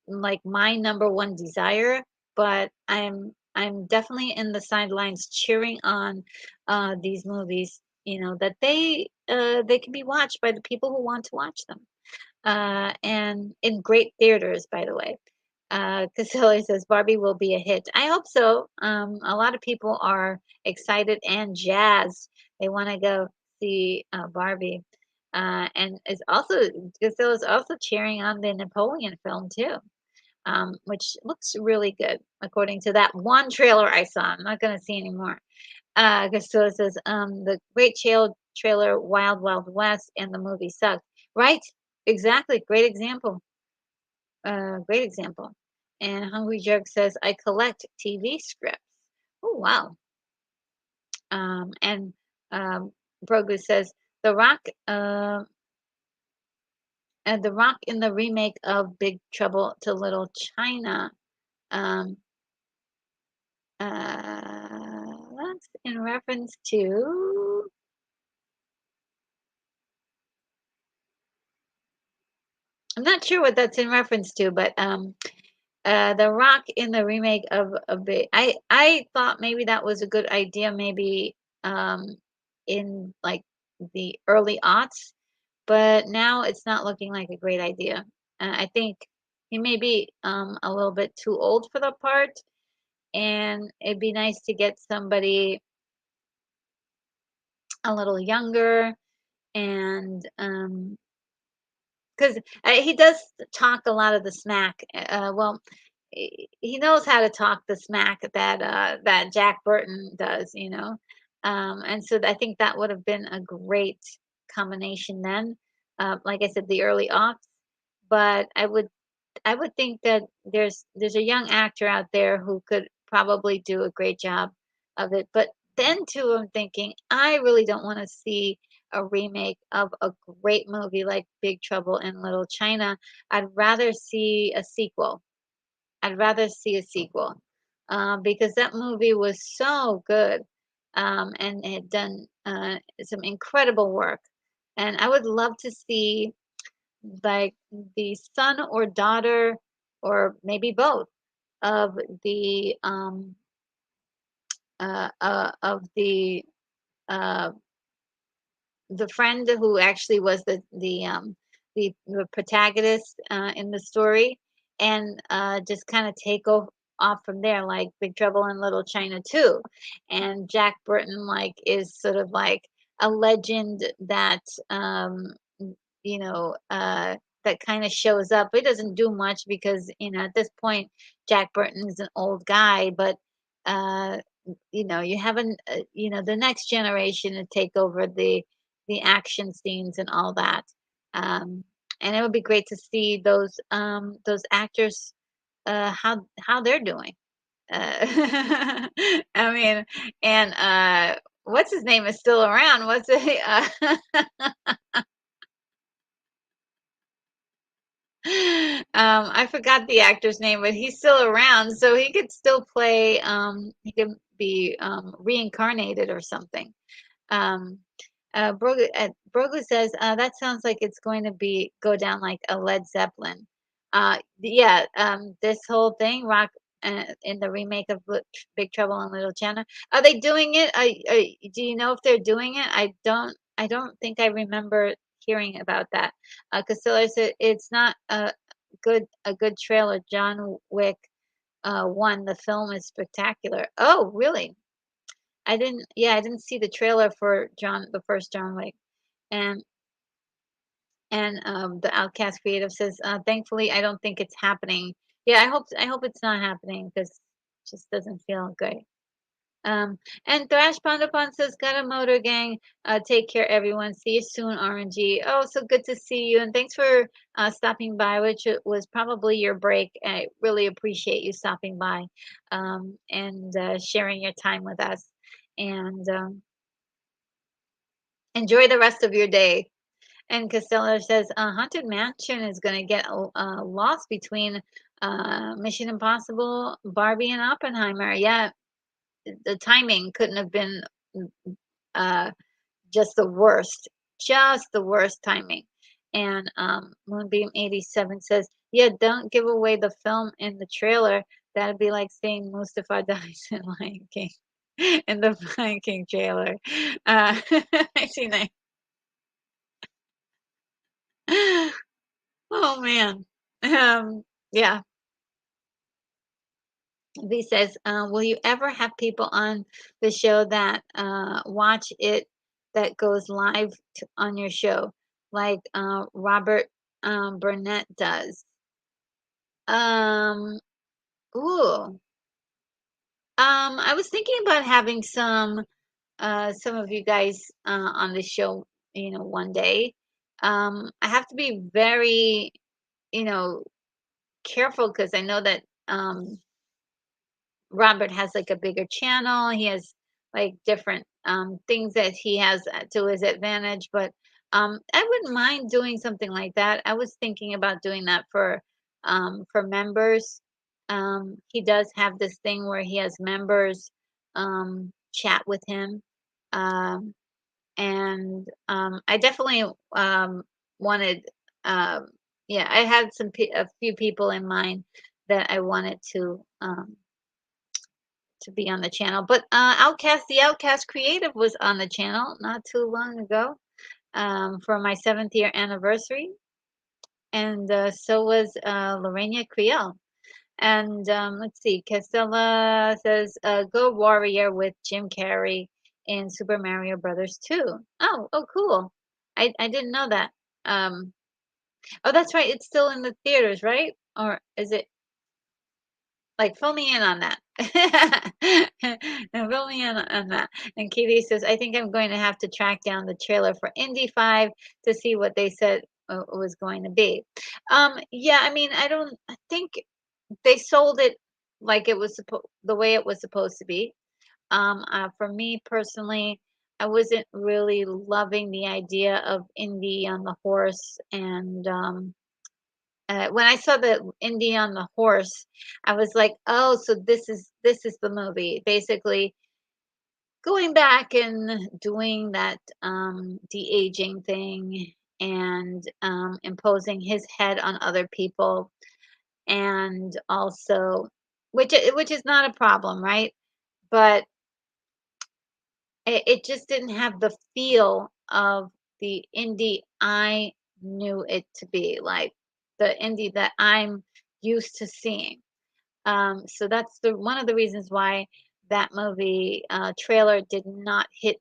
like my number one desire, but I'm definitely in the sidelines cheering on these movies. That they can be watched by the people who want to watch them, and in great theaters, by the way. Casilla says Barbie will be a hit. I hope so. A lot of people are excited and jazzed. They want to go see Barbie. And it's also Casilla's also cheering on the Napoleon film too, which looks really good according to that one trailer I saw. I'm not going to see any more. Casilla says the great trailer Wild Wild West and the movie sucked. Right? Exactly. Great example. Great example. And Hungry Jerk says, I collect TV scripts. Oh, wow. And Brogu says, The Rock, and The Rock in the remake of Big Trouble to Little China. Um, that's in reference to. I'm not sure what that's in reference to, but The Rock in the remake of Big. I thought maybe that was a good idea, maybe um, in like the early aughts, but now it's not looking like a great idea. I think he may be a little bit too old for the part, and it'd be nice to get somebody a little younger and 'cause, he does talk a lot of the smack, well, he knows how to talk the smack that Jack Burton does, and so I think that would have been a great combination then, like I said, the early aughts, but I would think that there's a young actor out there who could probably do a great job of it. But then too, I'm thinking I really don't want to see a remake of a great movie like Big Trouble in Little China. I'd rather see a sequel. I'd rather see a sequel, because that movie was so good, and had done some incredible work. And I would love to see like the son or daughter or maybe both of uh, the friend who actually was the protagonist in the story, and just kind of take off from there, like Big Trouble in Little China too. And Jack Burton like is sort of like a legend that you know uh, that kind of shows up. It doesn't do much because at this point Jack Burton is an old guy, but uh, you have the next generation to take over the action scenes and all that. Um, and it would be great to see those actors how they're doing. I mean, and what's his name is still around. What's it? I forgot the actor's name, but he's still around, so he could still play. He could be reincarnated or something. Um, Brogu says that sounds like it's going to be go down like a Led Zeppelin. Yeah. This whole thing, rock in the remake of Big Trouble in Little China. Are they doing it? Do you know if they're doing it? I don't. I don't think I remember hearing about that. Casilla said it's not a good trailer. John Wick 1. The film is spectacular. Oh, really? I didn't yeah, I didn't see the trailer for the first John Wick. And the Outcast Creative says, thankfully I don't think it's happening. Yeah, I hope it's not happening because it just doesn't feel good. And Thrash Pandapon says, got a motor gang. Take care, everyone. See you soon, RNG. Oh, so good to see you. And thanks for stopping by, which was probably your break. I really appreciate you stopping by and sharing your time with us. And enjoy the rest of your day. And Costello says, Haunted Mansion is going to get lost between Mission Impossible, Barbie, and Oppenheimer. Yeah, the timing couldn't have been uh, just the worst, just the worst timing. And Moonbeam 87 says, yeah, don't give away the film in the trailer. That'd be like saying Mustafa dies in Lion King. In the Lion King trailer. 1990. Oh man. Yeah. V says, will you ever have people on the show that watch it that goes live on your show, like Robert Burnett does? Um, ooh. I was thinking about having some of you guys on the show, one day. I have to be very, you know, careful because I know that Robert has like a bigger channel. He has like different things that he has to his advantage. But I wouldn't mind doing something like that. I was thinking about doing that for members. He does have this thing where he has members chat with him. Um, and I definitely wanted, um, yeah, I had a few people in mind that I wanted to be on the channel. But the Outcast Creative was on the channel not too long ago for my 7th year anniversary. And so was Lorena Creel. And let's see, Castella says, Go Warrior with Jim Carrey in Super Mario Brothers 2. Oh, cool. I didn't know that. Um, oh, that's right. It's still in the theaters, right? Or is it? Like, fill me in on that. Now, fill me in on that. And Katie says, I think I'm going to have to track down the trailer for Indy 5 to see what they said was going to be. Yeah, I mean, I think they sold it like it was the way it was supposed to be. For me personally, I wasn't really loving the idea of Indy on the horse and when I saw the Indy on the horse, I was like, "Oh, so this is the movie." Basically, going back and doing that de-aging thing and imposing his head on other people, and also, which is not a problem, right? But it just didn't have the feel of the Indy I knew it to be, like the Indy that I'm used to seeing. So that's the one of the reasons why that movie trailer did not hit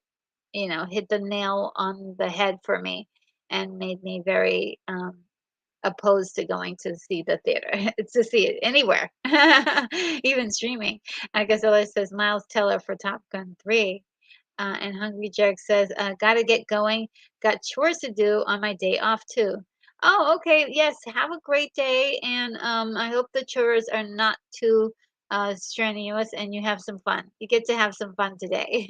the nail on the head for me and made me very opposed to going to see the theater, to see it anywhere, even streaming. I guess Ella says Miles Teller for Top Gun 3. And Hungry Jerk says, gotta get going. Got chores to do on my day off too. Oh, okay. Yes. Have a great day. And I hope the chores are not too strenuous and you have some fun. You get to have some fun today.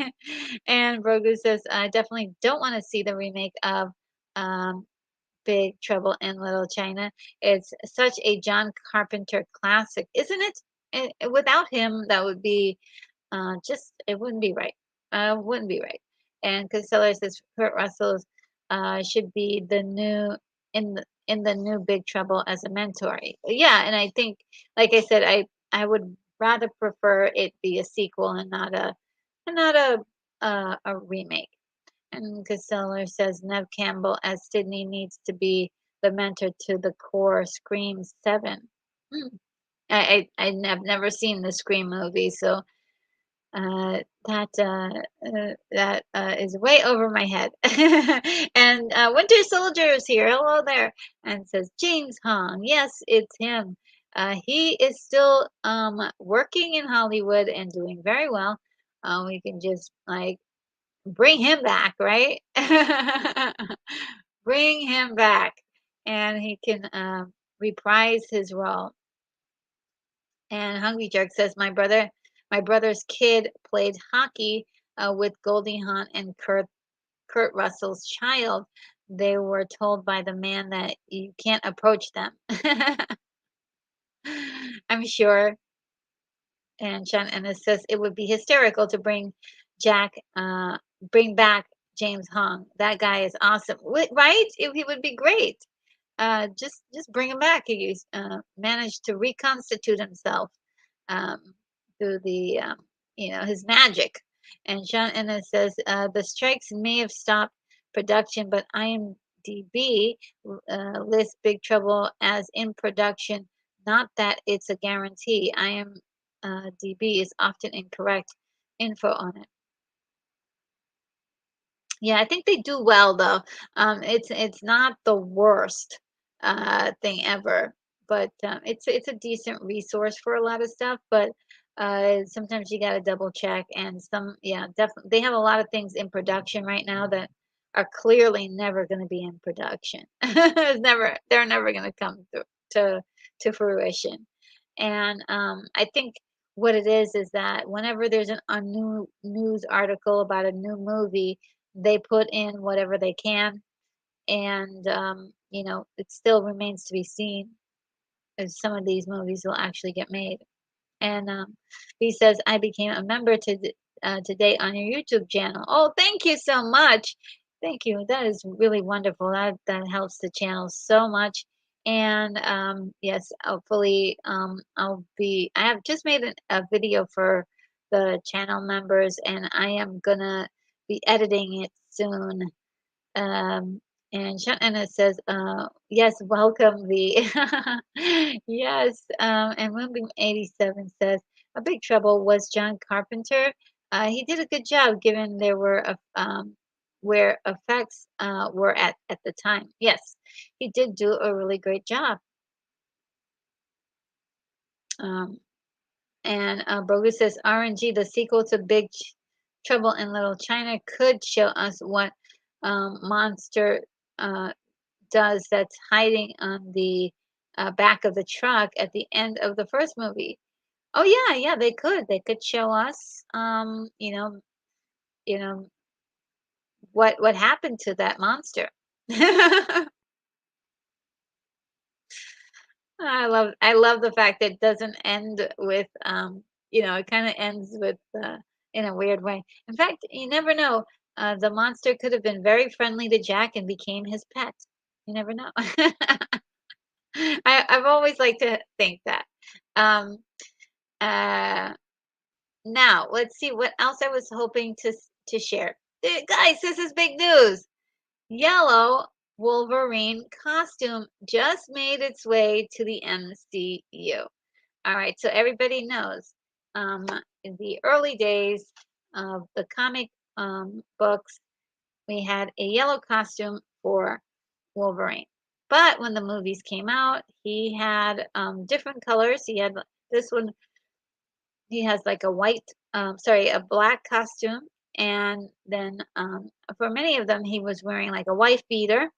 And Brogu says, I definitely don't want to see the remake of um, Big Trouble in Little China. It's such a John Carpenter classic, isn't it? Without him, that would be just it wouldn't be right. Wouldn't be right. And Costello says Kurt Russell's should be the new in the new Big Trouble as a mentor. Yeah, and I think, like I said, I would rather prefer it be a sequel and not a remake. And Costello says Nev Campbell as Sydney needs to be the mentor to the core Scream 7. Hmm. I've never seen the Scream movie, so that is way over my head. And Winter Soldier is here. Hello there, and says James Hong. Yes, it's him. He is still working in Hollywood and doing very well. We can just like bring him back, right? Bring him back, and he can reprise his role. And Hungry Jerk says, my brother's kid played hockey with Goldie Hawn and Kurt Russell's child. They were told by the man that you can't approach them. I'm sure. And Sean Ennis says it would be hysterical to Jack, bring back James Hong. That guy is awesome, right? He would be great. Just bring him back. He managed to reconstitute himself um, through the his magic. And Sean Ennis says the strikes may have stopped production, but IMDb lists Big Trouble as in production. Not that it's a guarantee. IMDb is often incorrect info on it. Yeah, I think they do well though. It's not the worst thing ever, but it's a decent resource for a lot of stuff. But sometimes you got to double check, and yeah, definitely they have a lot of things in production right now that are clearly never going to be in production. They're never going to come to to fruition. And I think what it is that whenever there's a new news article about a new movie, they put in whatever they can, and it still remains to be seen if some of these movies will actually get made. And he says, I became a member today on your YouTube channel. Oh, thank you so much. Thank you. That is really wonderful. That helps the channel so much. And yes, hopefully I have just made a video for the channel members, and I am gonna be editing it soon. Um, and it says, yes, welcome the yes. And Moonbeam 87 says, A Big Trouble was John Carpenter. He did a good job given there were where effects were at the time. Yes, he did do a really great job. Um, and Bogus says, RNG, the sequel to Trouble in Little China, could show us what monster does that's hiding on the back of the truck at the end of the first movie. Oh yeah, yeah, they could. They could show us, you know what happened to that monster. I love the fact that it doesn't end with it kind of ends with in a weird way. In fact, you never know. The monster could have been very friendly to Jack and became his pet. You never know. I've always liked to think that. Um, uh, Now let's see what else I was hoping to share. Guys, this is big news. Yellow Wolverine costume just made its way to the MCU. All right, so everybody knows in the early days of the comic books, we had a yellow costume for Wolverine. But when the movies came out, he had different colors. He had this one, he has like a black costume. And then for many of them, he was wearing like a wife beater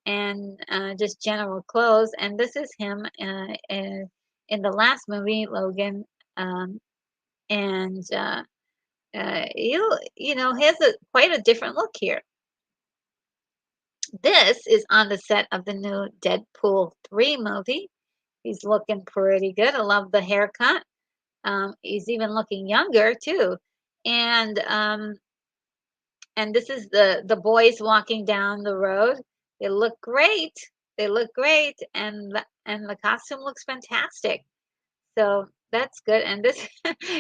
and just general clothes. And this is him in the last movie, Logan. And he has quite a different look here. This is on the set of the new Deadpool 3 movie. He's looking pretty good. I love the haircut. He's even looking younger too. And and this is the boys walking down the road. They look great. They look great, and the costume looks fantastic. So that's good. And this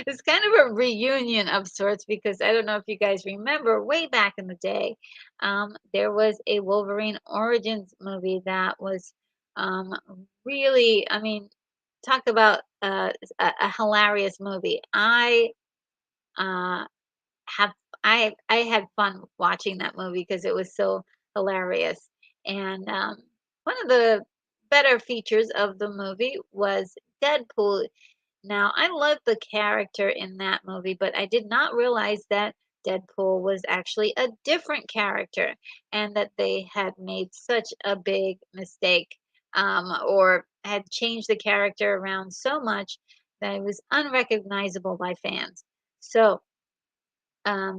is kind of a reunion of sorts because I don't know if you guys remember way back in the day, there was a Wolverine Origins movie that was um, really, I mean, talk about a hilarious movie. Uh, have I had fun watching that movie because it was so hilarious. And one of the better features of the movie was Deadpool. Now, I loved the character in that movie, but I did not realize that Deadpool was actually a different character and that they had made such a big mistake, or had changed the character around so much that it was unrecognizable by fans. So,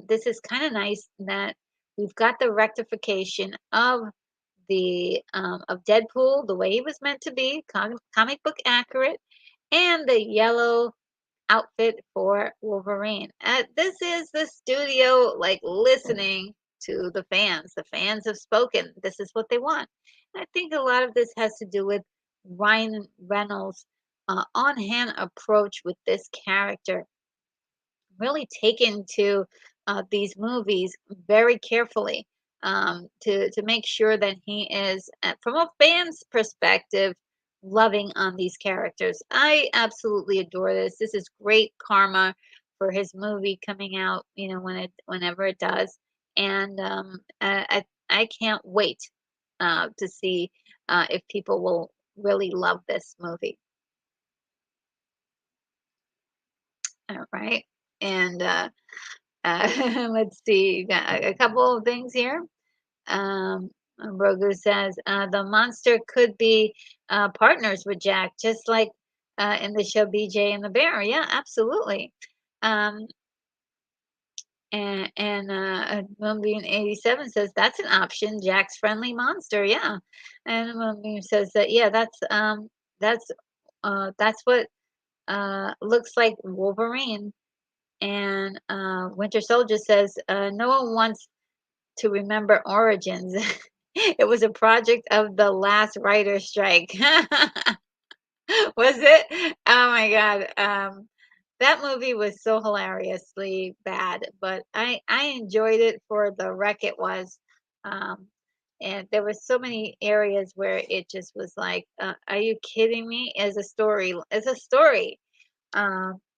this is kind of nice that we've got the rectification of the of Deadpool the way he was meant to be, comic book accurate, and the yellow outfit for Wolverine. This is the studio like listening to the fans. The fans have spoken. This is what they want. And I think a lot of this has to do with Ryan Reynolds' on-hand approach with this character, really taken to these movies very carefully, to make sure that he is, from a fan's perspective, loving on these characters. I absolutely adore this. This is great karma for his movie coming out, whenever it does, and I can't wait to see if people will really love this movie. All right, and let's see, got a couple of things here. Brogu says the monster could be partners with Jack, just like in the show BJ and the Bear. Yeah, absolutely. Um, and Moonbeam 87 says that's an option. Jack's friendly monster. Yeah, and Moonbeam says that yeah, that's that's what looks like Wolverine. And Winter Soldier says no one wants to remember origins. It was a project of the last writer's strike. Was it? Oh my God. That movie was so hilariously bad, but I enjoyed it for the wreck it was. Um, and there were so many areas where it just was like, are you kidding me? As a story,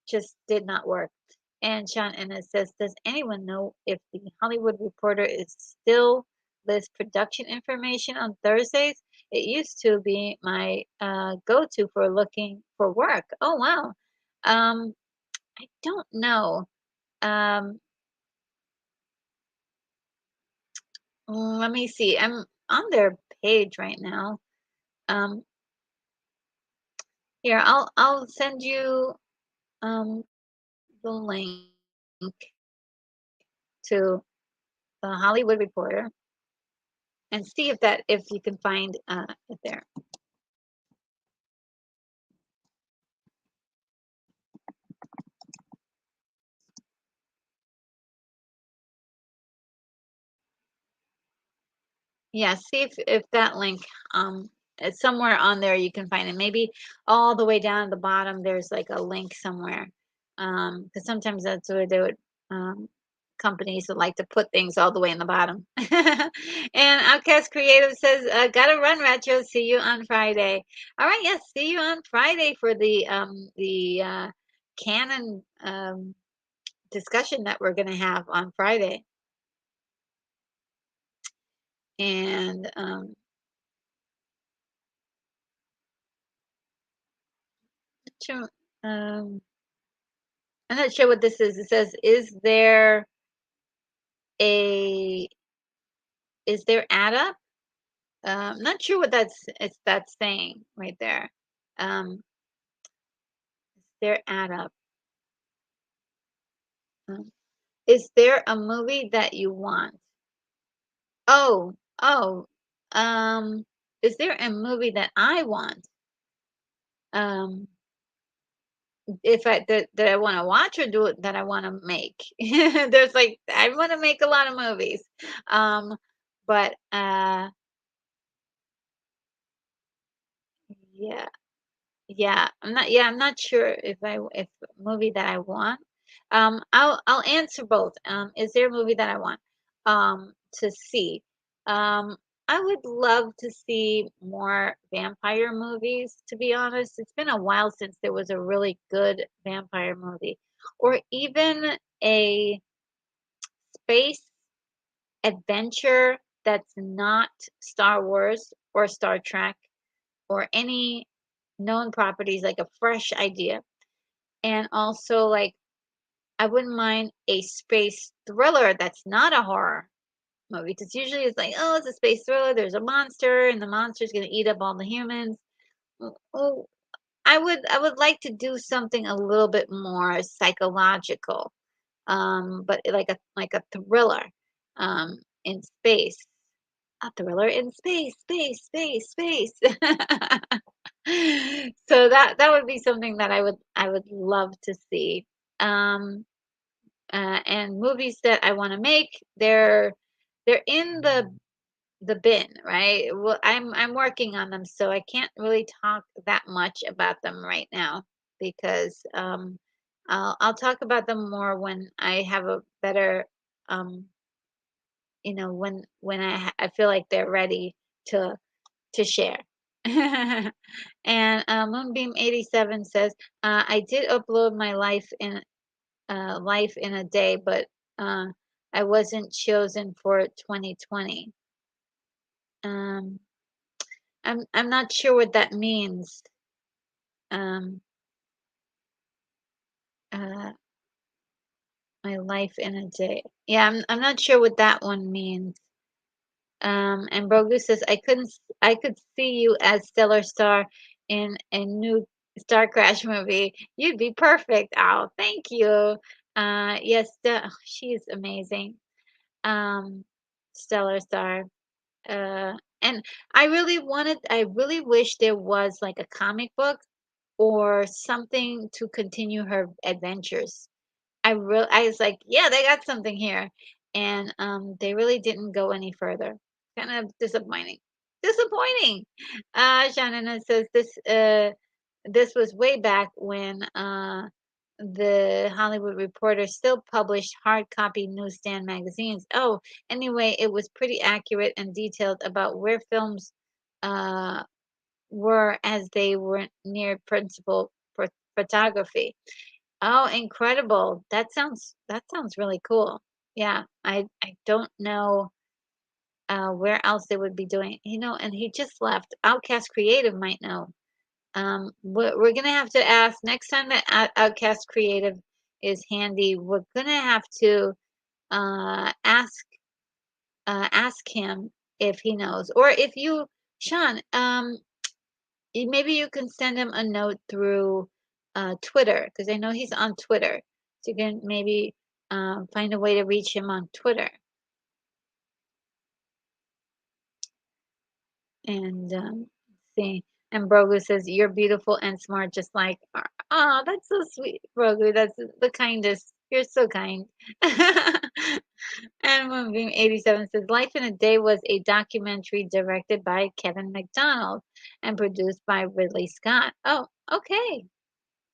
just did not work. And Sean Ennis says, does anyone know if the Hollywood Reporter is still lists production information on Thursdays? It used to be my go-to for looking for work. Oh, wow. Um, I don't know. Um, Let me see. I'm on their page right now. Um, Here, I'll send you the link to the Hollywood Reporter and see if you can find it there. Yeah, see if that link is somewhere on there you can find it. Maybe all the way down at the bottom there's like a link somewhere. Because sometimes that's where they would companies would like to put things all the way in the bottom. And Outcast Creative says, "Gotta run, Retro. See you on Friday." All right, yes, see you on Friday for the canon discussion that we're gonna have on Friday. And sure, um, I'm not sure what this is. It says, a is there add up? Not sure what that's saying right there. Is there add up? Um, is there a movie that you want? Oh, oh. Um, is there a movie that I want? Um, if I that I want to watch or do it that I want to make? There's like I want to make a lot of movies. Um, but yeah. I'm not sure if movie that I want. I'll answer both. Is there a movie that I want to see? Um, I would love to see more vampire movies, to be honest. It's been a while since there was a really good vampire movie. Or even a space adventure that's not Star Wars or Star Trek or any known properties, like a fresh idea. And also, like, I wouldn't mind a space thriller that's not a horror movie, because usually it's like, oh, it's a space thriller, there's a monster, and the monster's gonna eat up all the humans. Oh, I would like to do something a little bit more psychological, but like a thriller, in space. A thriller in space, space, space, space. So that would be something that I would love to see. Um, and movies that I want to make, they're in the bin, right? Well, I'm working on them, so I can't really talk that much about them right now because I'll talk about them more when I have a better um when I feel like they're ready to share. And Moonbeam 87 says, I did upload my life in a day, but uh, I wasn't chosen for 2020. Um, I'm not sure what that means. Um, uh, my life in a day. Yeah, I'm not sure what that one means. And Brogu says, I could see you as Stellar Star in a new Star Crash movie. You'd be perfect. Oh, thank you. Yes, she's amazing. Um, Stellar Star. Uh, and I really wish there was like a comic book or something to continue her adventures. I was like, yeah, they got something here, and they really didn't go any further. Kind of disappointing. Disappointing. Shannon says this was way back when the Hollywood Reporter still published hard copy newsstand magazines. Oh, anyway, it was pretty accurate and detailed about where films uh, were as they were near principal photography. Oh, incredible. That sounds really cool. Yeah, I don't know where else they would be doing. And he just left. Outcast Creative might know. We're gonna have to ask next time that Outcast Creative is handy. We're gonna have to ask ask him if he knows, or if you, Sean, maybe you can send him a note through Twitter, because I know he's on Twitter. So you can maybe find a way to reach him on Twitter. And see. And Brogu says, "You're beautiful and smart, just like." Oh, that's so sweet, Brogu. That's the kindest. You're so kind. And Moonbeam 87 says, "Life in a Day was a documentary directed by Kevin McDonald and produced by Ridley Scott." Oh, okay.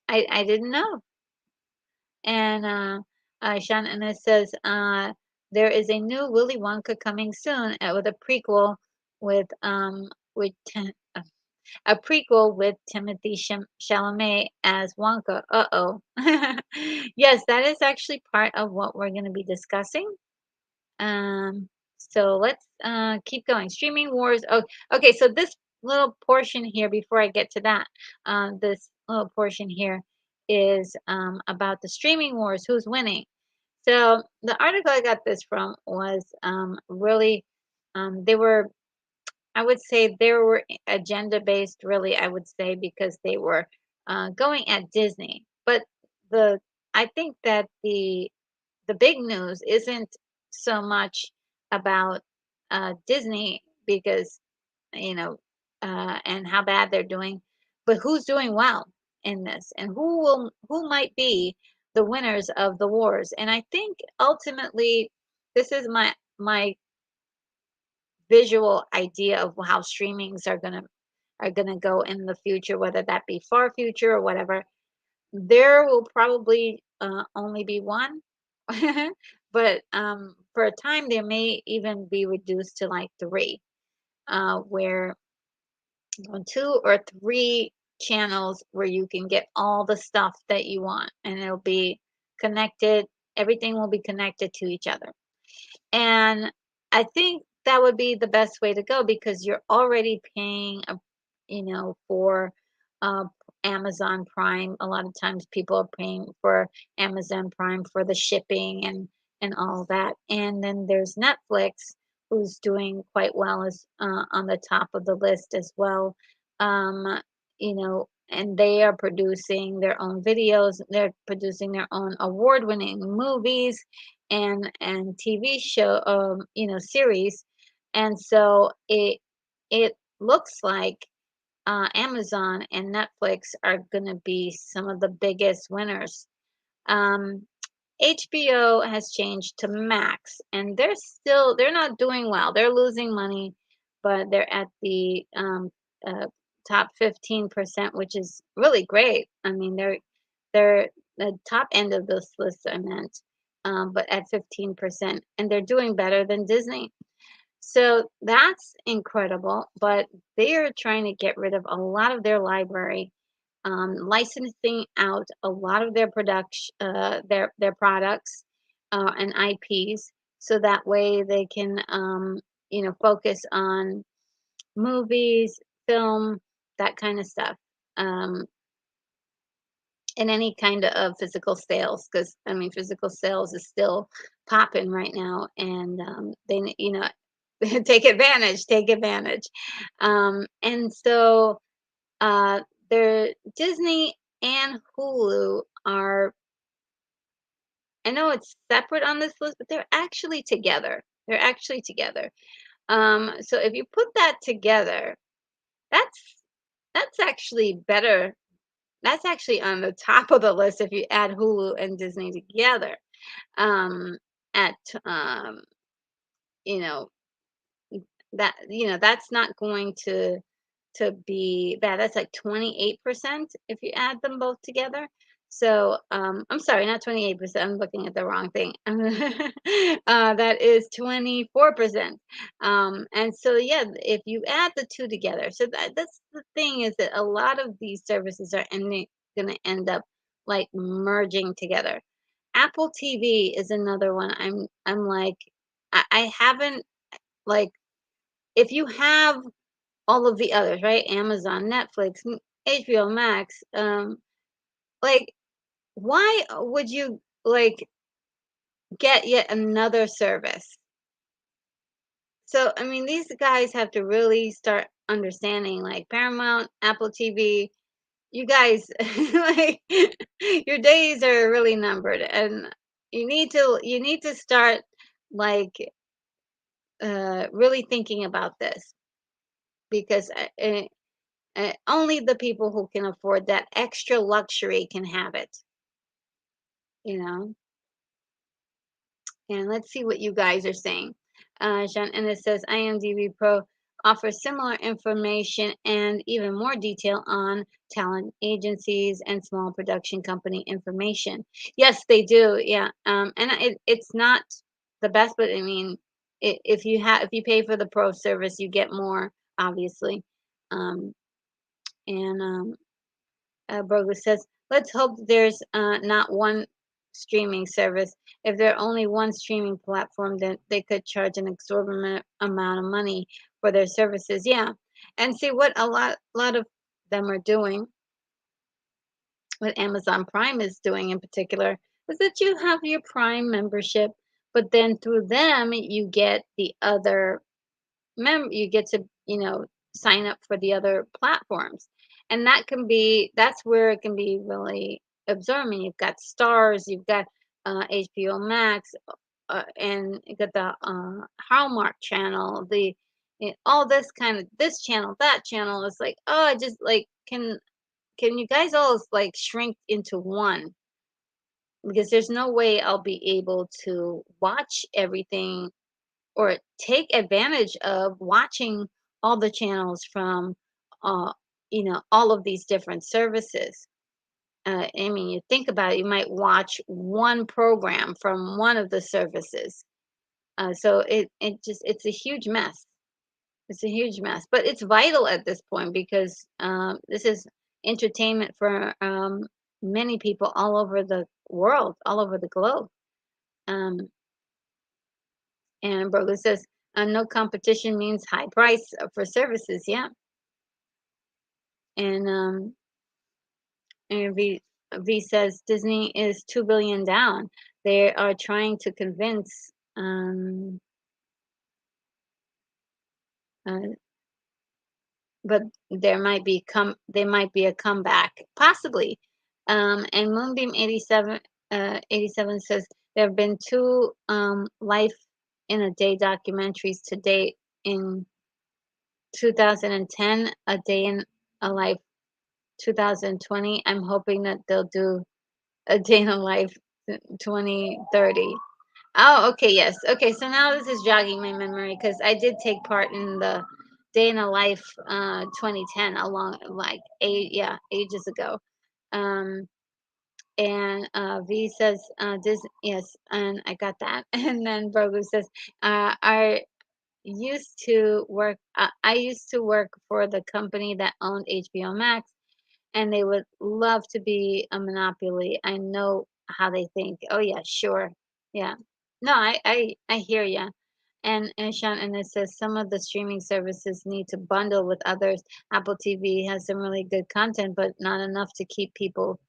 I didn't know. And Sean Ennis says, there is a new Willy Wonka coming soon with a prequel with a prequel with Timothy Chalamet as Wonka. Uh-oh. Yes, that is actually part of what we're going to be discussing. So let's keep going. Streaming wars. Oh, okay. So this little portion here, before I get to that, this little portion here is about the streaming wars. Who's winning? So the article I got this from was really, they were, I would say they were agenda based, really, I would say, because they were going at Disney. But the I think that the big news isn't so much about Disney, because you know, and how bad they're doing, but who's doing well in this, and who might be the winners of the wars. And I think ultimately, this is my visual idea of how streamings are gonna go in the future, whether that be far future or whatever. There will probably only be one, but for a time there may even be reduced to like three, where on two or three channels where you can get all the stuff that you want, and it'll be connected. Everything will be connected to each other. And I think that would be the best way to go because you're already paying for uh, Amazon Prime. A lot of times people are paying for Amazon Prime for the shipping and all that. And then there's Netflix, who's doing quite well as on the top of the list as well. And they are producing their own videos. They're producing their own award-winning movies and TV show, series. And so it looks like Amazon and Netflix are going to be some of the biggest winners. Um, HBO has changed to Max, and they're not doing well. They're losing money, but they're at the uh, top 15%, which is really great. I mean, they're the top end of this list, I meant, but at 15%, and they're doing better than Disney. So that's incredible, but they are trying to get rid of a lot of their library, licensing out a lot of their production, their products and IPs, so that way they can, focus on movies, film, that kind of stuff, um, and any kind of physical sales. Because I mean, physical sales is still popping right now, and take advantage, take advantage. And so uh, Disney and Hulu are, I know it's separate on this list, but they're actually together. They're actually together. So if you put that together, that's that's actually better. That's actually on the top of the list if you add Hulu and Disney together. Um, at you know that's not going to be bad. That's like 28% if you add them both together. So I'm sorry, not 28%. I'm looking at the wrong thing. That is 24%. And so yeah, if you add the two together, so that's the thing, is that a lot of these services are ending going to end up like merging together. Apple TV is another one. I'm like, I haven't, like, if you have all of the others, right? Amazon, Netflix, HBO Max. Like, why would you like get yet another service? So, I mean, these guys have to really start understanding, like Paramount, Apple TV. You guys, like, your days are really numbered, and you need to start like really thinking about this because only the people who can afford that extra luxury can have it, you know? And let's see what you guys are saying. Jean Ennis says IMDb Pro offers similar information and even more detail on talent agencies and small production company information. Yes, they do. Yeah. And it's not the best, but I mean, if you pay for the pro service, you get more, obviously. Um, and Brogus says, let's hope there's not one streaming service. If there are only one streaming platform, then they could charge an exorbitant amount of money for their services. Yeah. And see what a lot of them are doing, what Amazon Prime is doing in particular, is that you have your Prime membership, but then through them you get the other you get to sign up for the other platforms, and that's where it can be really absorbing. You've got Stars, you've got HBO Max, and you got the Hallmark channel, the all this kind of this channel, that channel. It's like, oh, I just like can you guys all like shrink into one? Because there's no way I'll be able to watch everything or take advantage of watching all the channels from uh all of these different services. I mean, you think about it, you might watch one program from one of the services. So it's a huge mess. It's a huge mess, but it's vital at this point because this is entertainment for many people all over the world, all over the globe. Um, and Brogan says, no competition means high price for services. Yeah. And and V says Disney is 2 billion down. They are trying to convince uh, but there might be a comeback, possibly. And Moonbeam 87 says there have been two Life in a Day documentaries to date in 2010, A Day in a Life 2020. I'm hoping that they'll do A Day in a Life 2030. Oh, okay, yes. Okay, so now this is jogging my memory because I did take part in the Day in a Life 2010 along like ages ago. Um and V says Disney, yes, and I got that. And then Brogu says I used to work for the company that owned HBO Max, and they would love to be a monopoly. I know how they think. Oh yeah, sure. Yeah. No, I hear ya. And Sean, and it says some of the streaming services need to bundle with others. Apple TV has some really good content, but not enough to keep people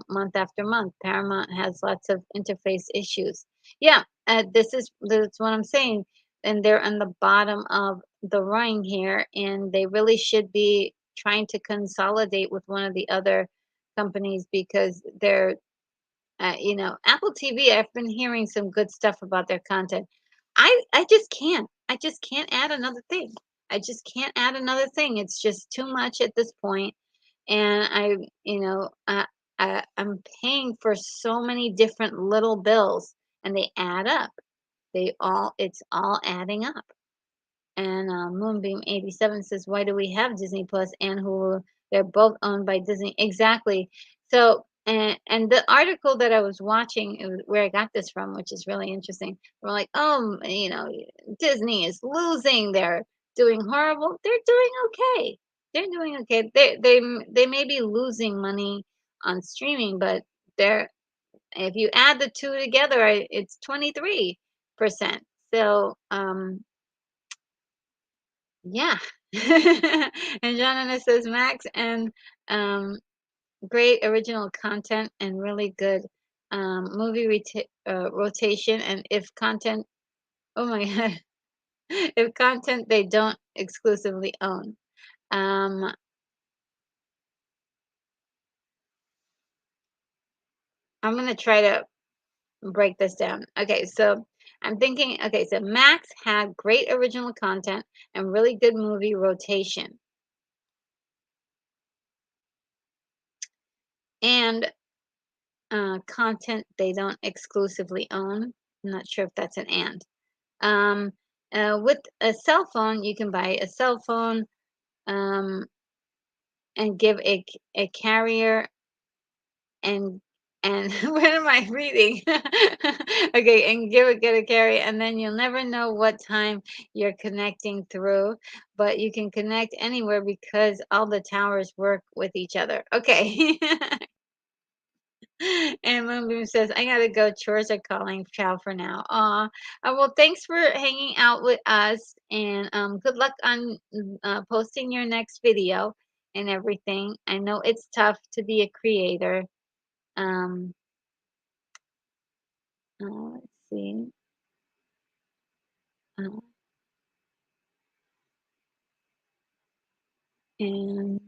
month after month. Paramount has lots of interface issues. Yeah, that's what I'm saying. And they're on the bottom of the rung here, and they really should be trying to consolidate with one of the other companies because they're Apple TV, I've been hearing some good stuff about their content. I just can't. I just can't add another thing. I just can't add another thing. It's just too much at this point, and I'm paying for so many different little bills, and they add up. It's all adding up. And Moonbeam 87 says, "Why do we have Disney Plus and Hulu? They're both owned by Disney." Exactly. So, and the article that I was watching, it was where I got this from, which is really interesting. We're like, oh, Disney is losing. They're doing horrible. They're doing okay. They're doing okay. They may be losing money on streaming, but they're if you add the two together, it's 23%. So, yeah. And Jonathan says Max and um, great original content and really good movie rotation. And if content, oh my God, if content they don't exclusively own. Um, I'm going to try to break this down. Okay, so I'm thinking, okay, so Max had great original content and really good movie rotation. And content they don't exclusively own. I'm not sure if that's an and. Um, with a cell phone, you can buy a cell phone um, and give a carrier and what am I reading? Okay, and get a carrier, and then you'll never know what time you're connecting through, but you can connect anywhere because all the towers work with each other. Okay. And Moonbeam says, I gotta go. Chores are calling. Ciao for now. Aw. Well, thanks for hanging out with us. And good luck on posting your next video and everything. I know it's tough to be a creator. Um, let's see. Uh, and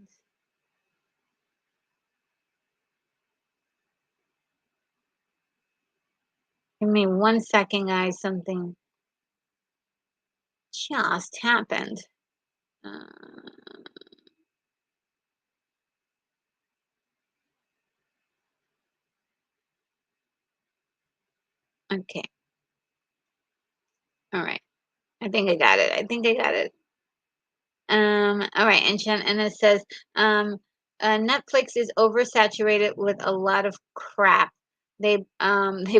give me 1 second, guys. Something just happened. Uh, okay. All right. I think I got it. I think I got it. All right, and it says, um, Netflix is oversaturated with a lot of crap. They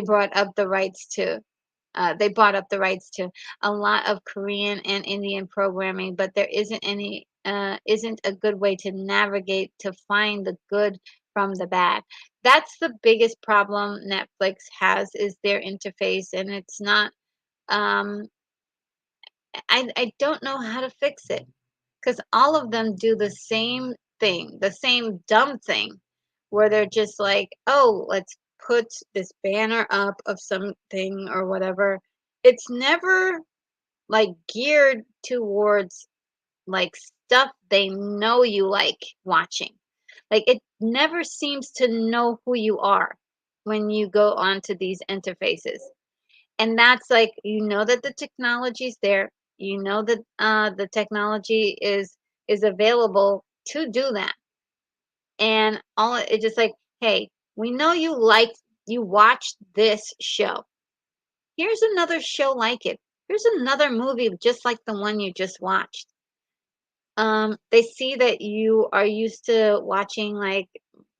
brought up the rights to. They bought up the rights to a lot of Korean and Indian programming, but there isn't a good way to navigate to find the good from the bad. That's the biggest problem Netflix has is their interface, and it's not. Um, I don't know how to fix it because all of them do the same thing, the same dumb thing, where they're just like, "Oh, let's put this banner up of something or whatever." It's never like geared towards like stuff they know you like watching. Like it never seems to know who you are when you go onto these interfaces. And that's like, you know that the technology's there. You know that the technology is available to do that. And all it's just like, hey, we know you watched this show. Here's another show like it. Here's another movie just like the one you just watched. They see that you are used to watching like,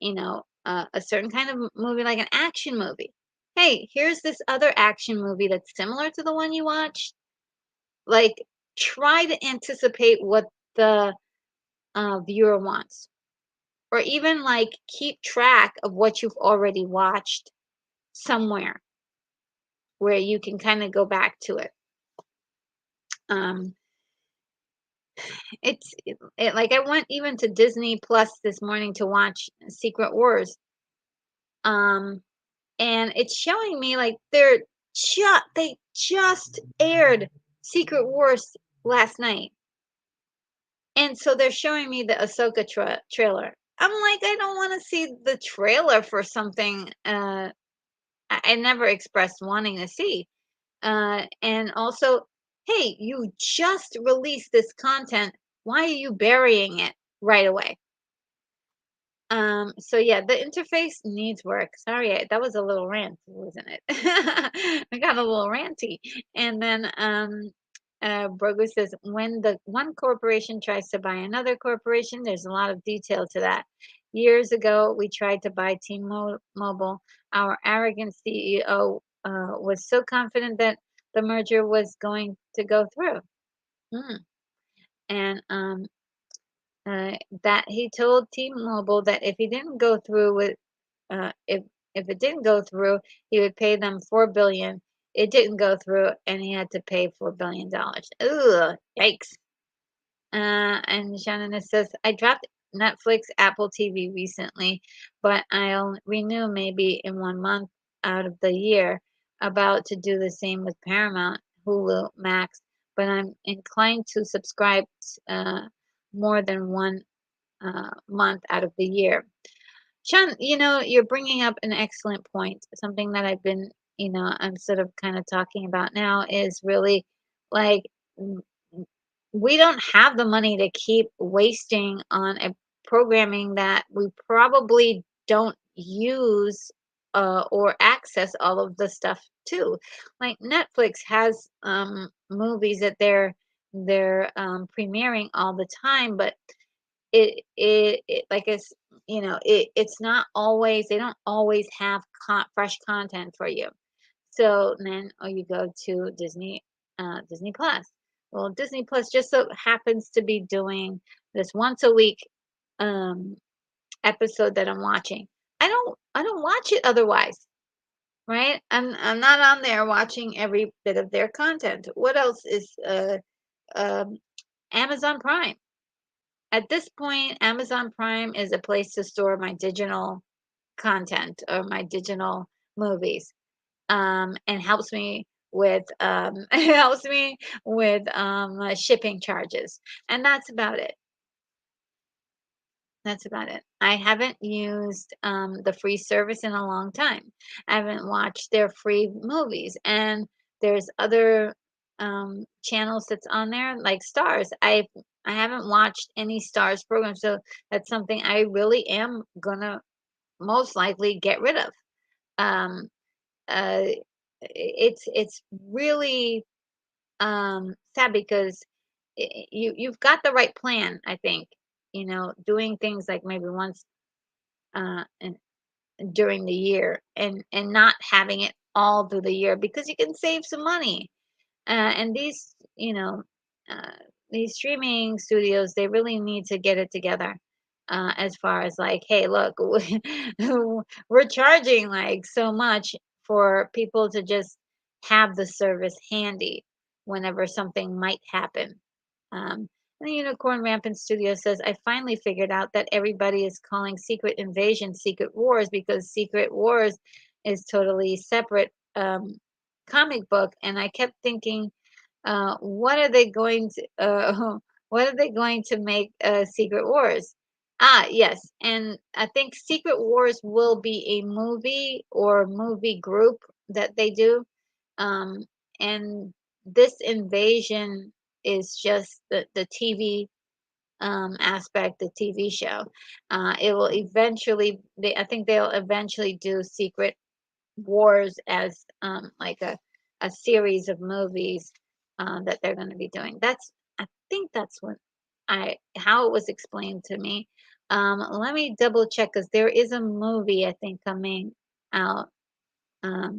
a certain kind of movie, like an action movie. Hey, here's this other action movie that's similar to the one you watched. Like, try to anticipate what the viewer wants, or even like keep track of what you've already watched somewhere where you can kind of go back to it. Um, like I went even to Disney Plus this morning to watch Secret Wars. Um, and it's showing me like they just aired Secret Wars last night. And so they're showing me the Ahsoka trailer. I'm like, I don't want to see the trailer for something I never expressed wanting to see. And also, hey, you just released this content. Why are you burying it right away? So yeah, the interface needs work. Sorry, that was a little rant, wasn't it? I got a little ranty. And then Brogu says when the one corporation tries to buy another corporation, there's a lot of detail to that. Years ago, we tried to buy T-Mobile. Our arrogant CEO was so confident that the merger was going to go through. Hmm. And that he told T-Mobile that if he didn't go through with if it didn't go through, he would pay them 4 billion. It didn't go through, and he had to pay $4 billion. Ugh, yikes! And Shannon says, I dropped Netflix, Apple TV recently, but I'll renew maybe in 1 month out of the year. About to do the same with Paramount, Hulu, Max, but I'm inclined to subscribe more than 1 month out of the year. Sean, you're bringing up an excellent point. Something that I've been, I'm sort of kind of talking about now is really like we don't have the money to keep wasting on a programming that we probably don't use or access all of the stuff too. Like Netflix has movies that they're premiering all the time, but it like it's not always they don't always have fresh content for you. So then, you go to Disney Plus. Well, Disney Plus just so happens to be doing this once a week um, episode that I'm watching. I don't watch it otherwise, right? I'm not on there watching every bit of their content. What else is um, Amazon Prime? At this point, Amazon Prime is a place to store my digital content or my digital movies. And helps me with it helps me with shipping charges, and that's about it. That's about it. I haven't used the free service in a long time. I haven't watched their free movies, and there's other. channels that's on there, like Stars. I haven't watched any Stars program, so that's something I really am gonna most likely get rid of. Um, uh, it's really sad because you've got the right plan, I think. Doing things like maybe once and during the year and not having it all through the year because you can save some money. And uh, these streaming studios, they really need to get it together. As far as like, hey, look, we're charging like so much for people to just have the service handy whenever something might happen. And the Unicorn Rampant Studio says, I finally figured out that everybody is calling Secret Invasion Secret Wars because Secret Wars is totally separate comic book. And I kept thinking, what are they going to what are they going to make Secret Wars? Ah, yes, and I think Secret Wars will be a movie or movie group that they do. Um, and this invasion is just the TV aspect, the TV show. It will eventually, I think they'll eventually do Secret Wars as like a series of movies that they're going to be doing. I think that's what I how it was explained to me. Let me double check because there is a movie I think coming out. Um,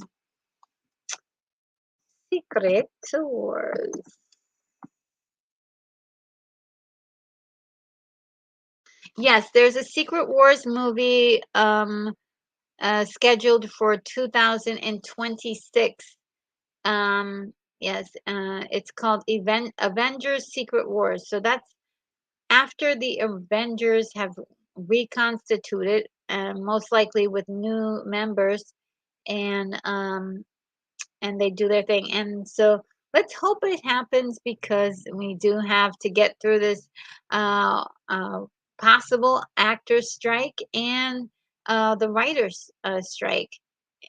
Secret Wars. Yes, there's a Secret Wars movie scheduled for 2026. Yes, it's called Avengers Secret Wars. So that's after the Avengers have reconstituted, most likely with new members, and they do their thing. And so let's hope it happens because we do have to get through this possible actors strike and the writers strike,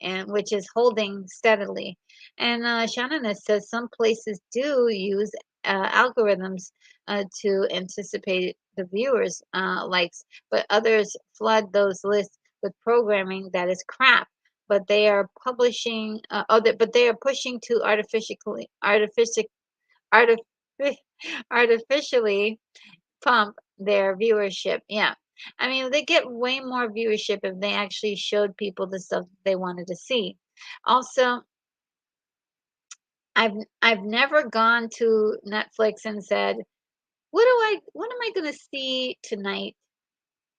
and which is holding steadily. And Shannon says some places do use algorithms to anticipate the viewers likes, but others flood those lists with programming that is crap, but they are publishing but they are pushing to artifici- artificially pump their viewership. Yeah, I mean they get way more viewership if they actually showed people the stuff they wanted to see. Also, I've never gone to Netflix and said, what am I going to see tonight,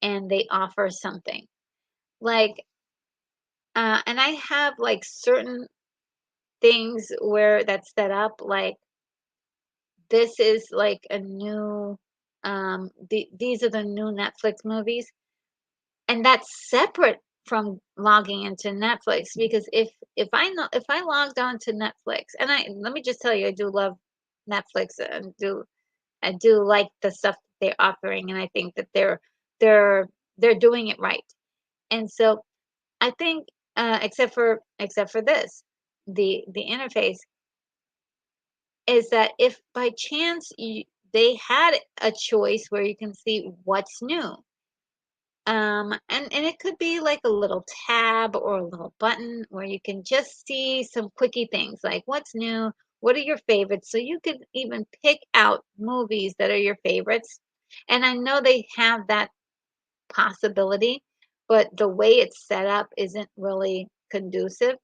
and they offer something like and I have like certain things where that's set up like this is like a new these are the new Netflix movies, and that's separate from logging into Netflix because if I logged on to Netflix, and I let me just tell you I do love Netflix and do I do like the stuff they're offering, and I think that they're they're doing it right. And so I think except for this, the interface is that if by chance they had a choice where you can see what's new, and it could be like a little tab or a little button where you can just see some quickie things like what's new, what are your favorites, so you could even pick out movies that are your favorites. And I know they have that possibility, but the way it's set up isn't really conducive.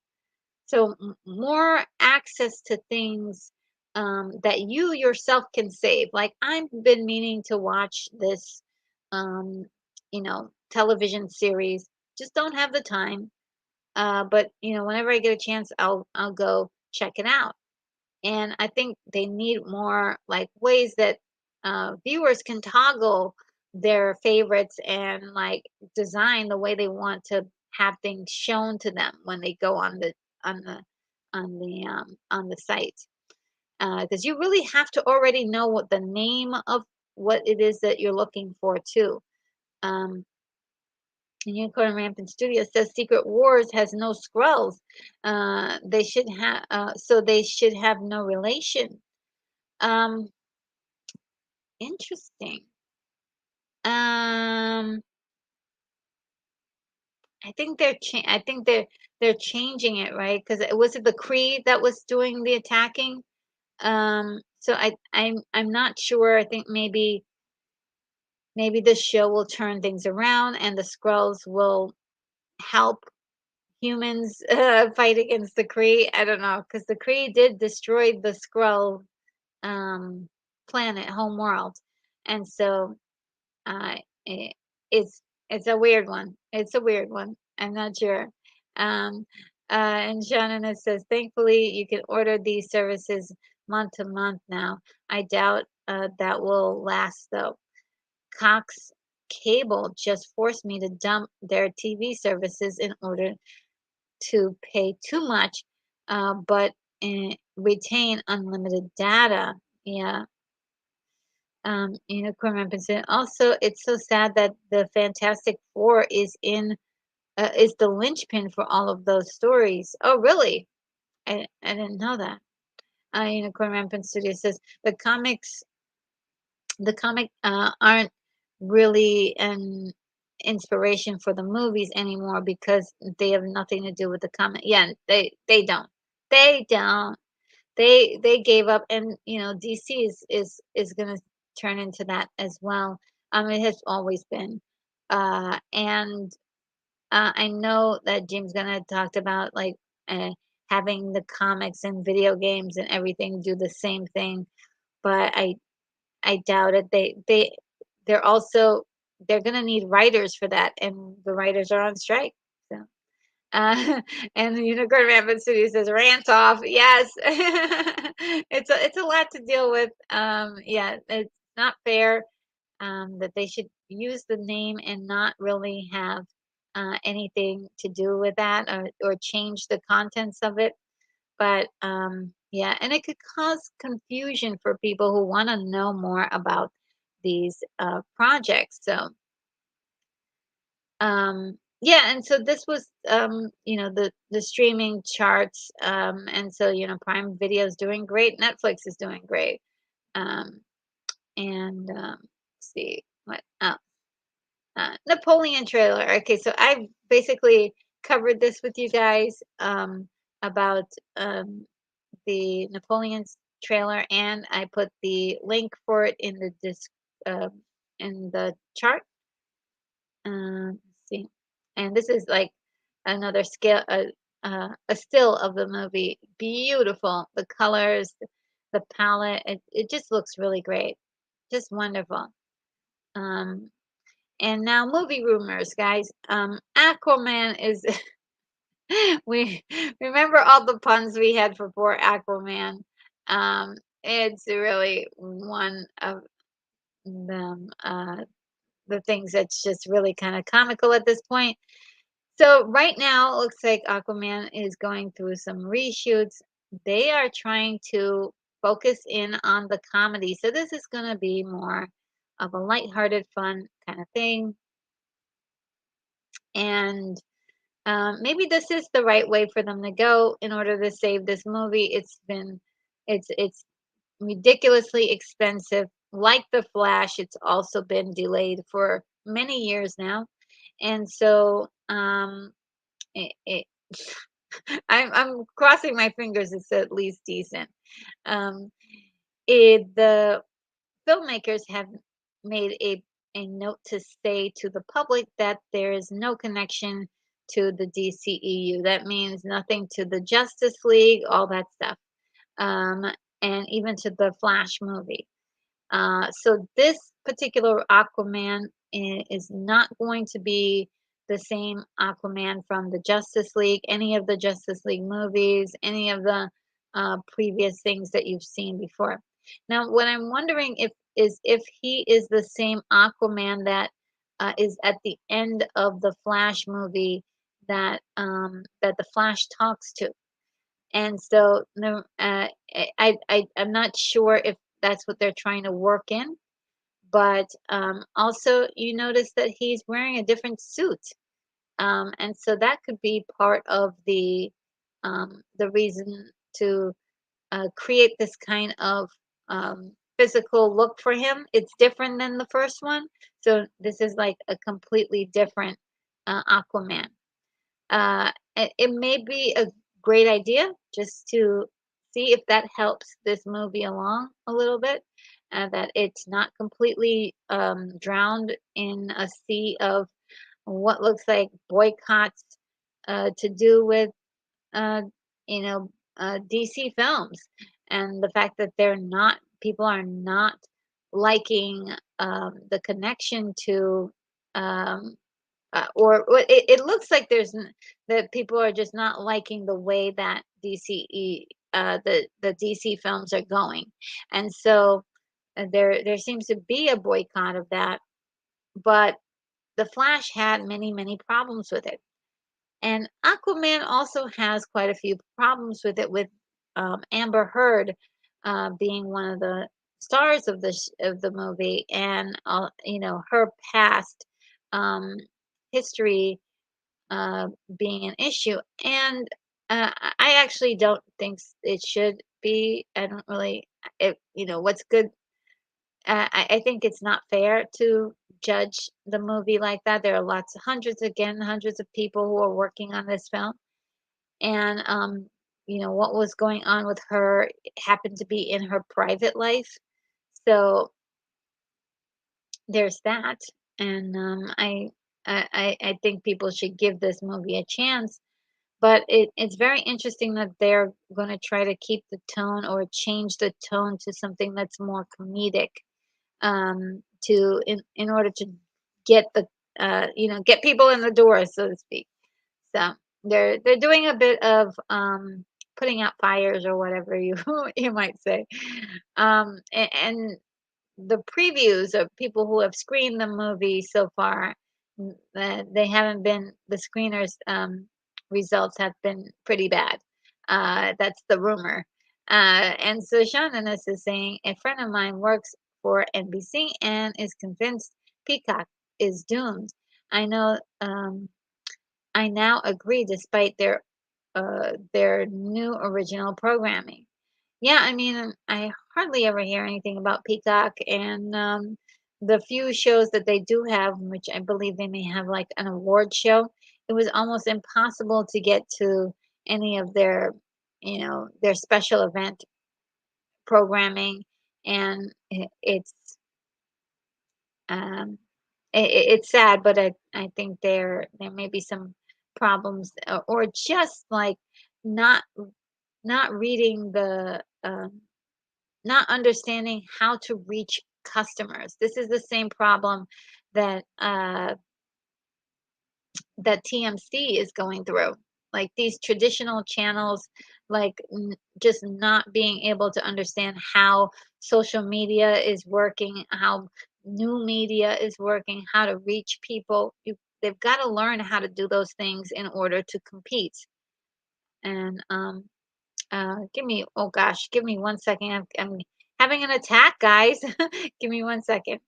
So more access to things that you yourself can save. Like I've been meaning to watch this, um, television series. Just don't have the time. But whenever I get a chance, I'll go check it out. And I think they need more like ways that viewers can toggle their favorites and like design the way they want to have things shown to them when they go on the on the site. Because you really have to already know what the name of what it is that you're looking for too. Um, Unicorn Rampant Studio says Secret Wars has no Skrulls. They should have, so they should have no relation. Um, Interesting. Um, I think they're changing it, right? Because was it the Kree that was doing the attacking? So I'm not sure. I think maybe this show will turn things around and the Skrulls will help humans fight against the Kree. I don't know, because the Kree did destroy the Skrull um, planet, home world, and so uh, it, it's a weird one. It's a weird one. I'm not sure. Um, and Shannon it says, thankfully, you can order these services month to month now. I doubt that will last though. Cox Cable just forced me to dump their TV services in order to pay too much, but retain unlimited data. Yeah. Unicorn Rampant. Also, it's so sad that the Fantastic Four is the linchpin for all of those stories. Oh, really? I didn't know that. Unicorn Rampant Studio says the comic aren't really an inspiration for the movies anymore because they have nothing to do with the comic. Yeah, they don't. They don't. They gave up, and DC is gonna turn into that as well. It has always been, and I know that James gonna talked about like uh, having the comics and video games and everything do the same thing, but I doubt it. They're also they're gonna need writers for that, and the writers are on strike. So, and the Unicorn Rampant City says rant off. Yes, it's a lot to deal with. Yeah, it's not fair that they should use the name and not really have anything to do with that or change the contents of it. But yeah, and it could cause confusion for people who want to know more about these projects. So yeah, and so this was the streaming charts, and so Prime Video is doing great, Netflix is doing great, um, and let's see what Napoleon trailer. Okay, so I basically covered this with you guys about um, the Napoleon's trailer, and I put the link for it uh, in the chart. Let's see, and this is like another scale, a still of the movie. Beautiful, the colors, the palette. It just looks really great, just wonderful. Um, and now movie rumors, guys. Aquaman is. We remember all the puns we had for Aquaman. It's really one of them. The things that's just really kind of comical at this point. So right now, it looks like Aquaman is going through some reshoots. They are trying to focus in on the comedy. So this is going to be more of a lighthearted, fun kind of thing. And maybe this is the right way for them to go in order to save this movie. It's ridiculously expensive. Like The Flash, it's also been delayed for many years now. And so it I'm crossing my fingers it's at least decent. Um, the filmmakers have made a note to say to the public that there is no connection to the DCEU. That means nothing to the Justice League, all that stuff, um, and even to the Flash movie. So this particular Aquaman is not going to be the same Aquaman from the Justice League, any of the Justice League movies, any of the previous things that you've seen before. Now, what I'm wondering if he is the same Aquaman that is at the end of the Flash movie that the Flash talks to. And so no, I'm not sure if that's what they're trying to work in, but also you notice that he's wearing a different suit. And so that could be part of the reason to create this kind of physical look for him. It's different than the first one, so this is like a completely different Aquaman. It may be a great idea just to see if that helps this movie along a little bit, that it's not completely drowned in a sea of what looks like boycotts to do with uh, you know, DC films, and the fact that they're not people are not liking the connection to, um, it looks like that people are just not liking the way that the DC films are going, and so there seems to be a boycott of that, but the Flash had many problems with it. And Aquaman also has quite a few problems with it, with Amber Heard being one of the stars of the movie, and her past um, history being an issue. And I actually don't think it should be. I don't really. What's good. I think it's not fair to judge the movie like that. There are hundreds of people who are working on this film, and what was going on with her happened to be in her private life, so there's that. And I think people should give this movie a chance, but it's very interesting that they're going to try to keep the tone or change the tone to something that's more comedic, in order to get the get people in the door, so to speak. So they're doing a bit of putting out fires, or whatever you you might say. And the previews of people who have screened the movie so far, they haven't been the screeners results have been pretty bad. That's the rumor. And so Sean Ennis is saying a friend of mine works for NBC and is convinced Peacock is doomed. I know. I now agree despite their new original programming. Yeah, I mean, I hardly ever hear anything about Peacock, and the few shows that they do have, which I believe they may have like an award show, it was almost impossible to get to any of their special event programming, and um, it's sad, but I think there may be some problems, or just like not not reading not understanding how to reach customers. This is the same problem that that TMC is going through. Like these traditional channels, like just not being able to understand how social media is working, how new media is working, how to reach people. They've got to learn how to do those things in order to compete. And oh gosh, give me 1 second. I'm having an attack, guys. Give me 1 second.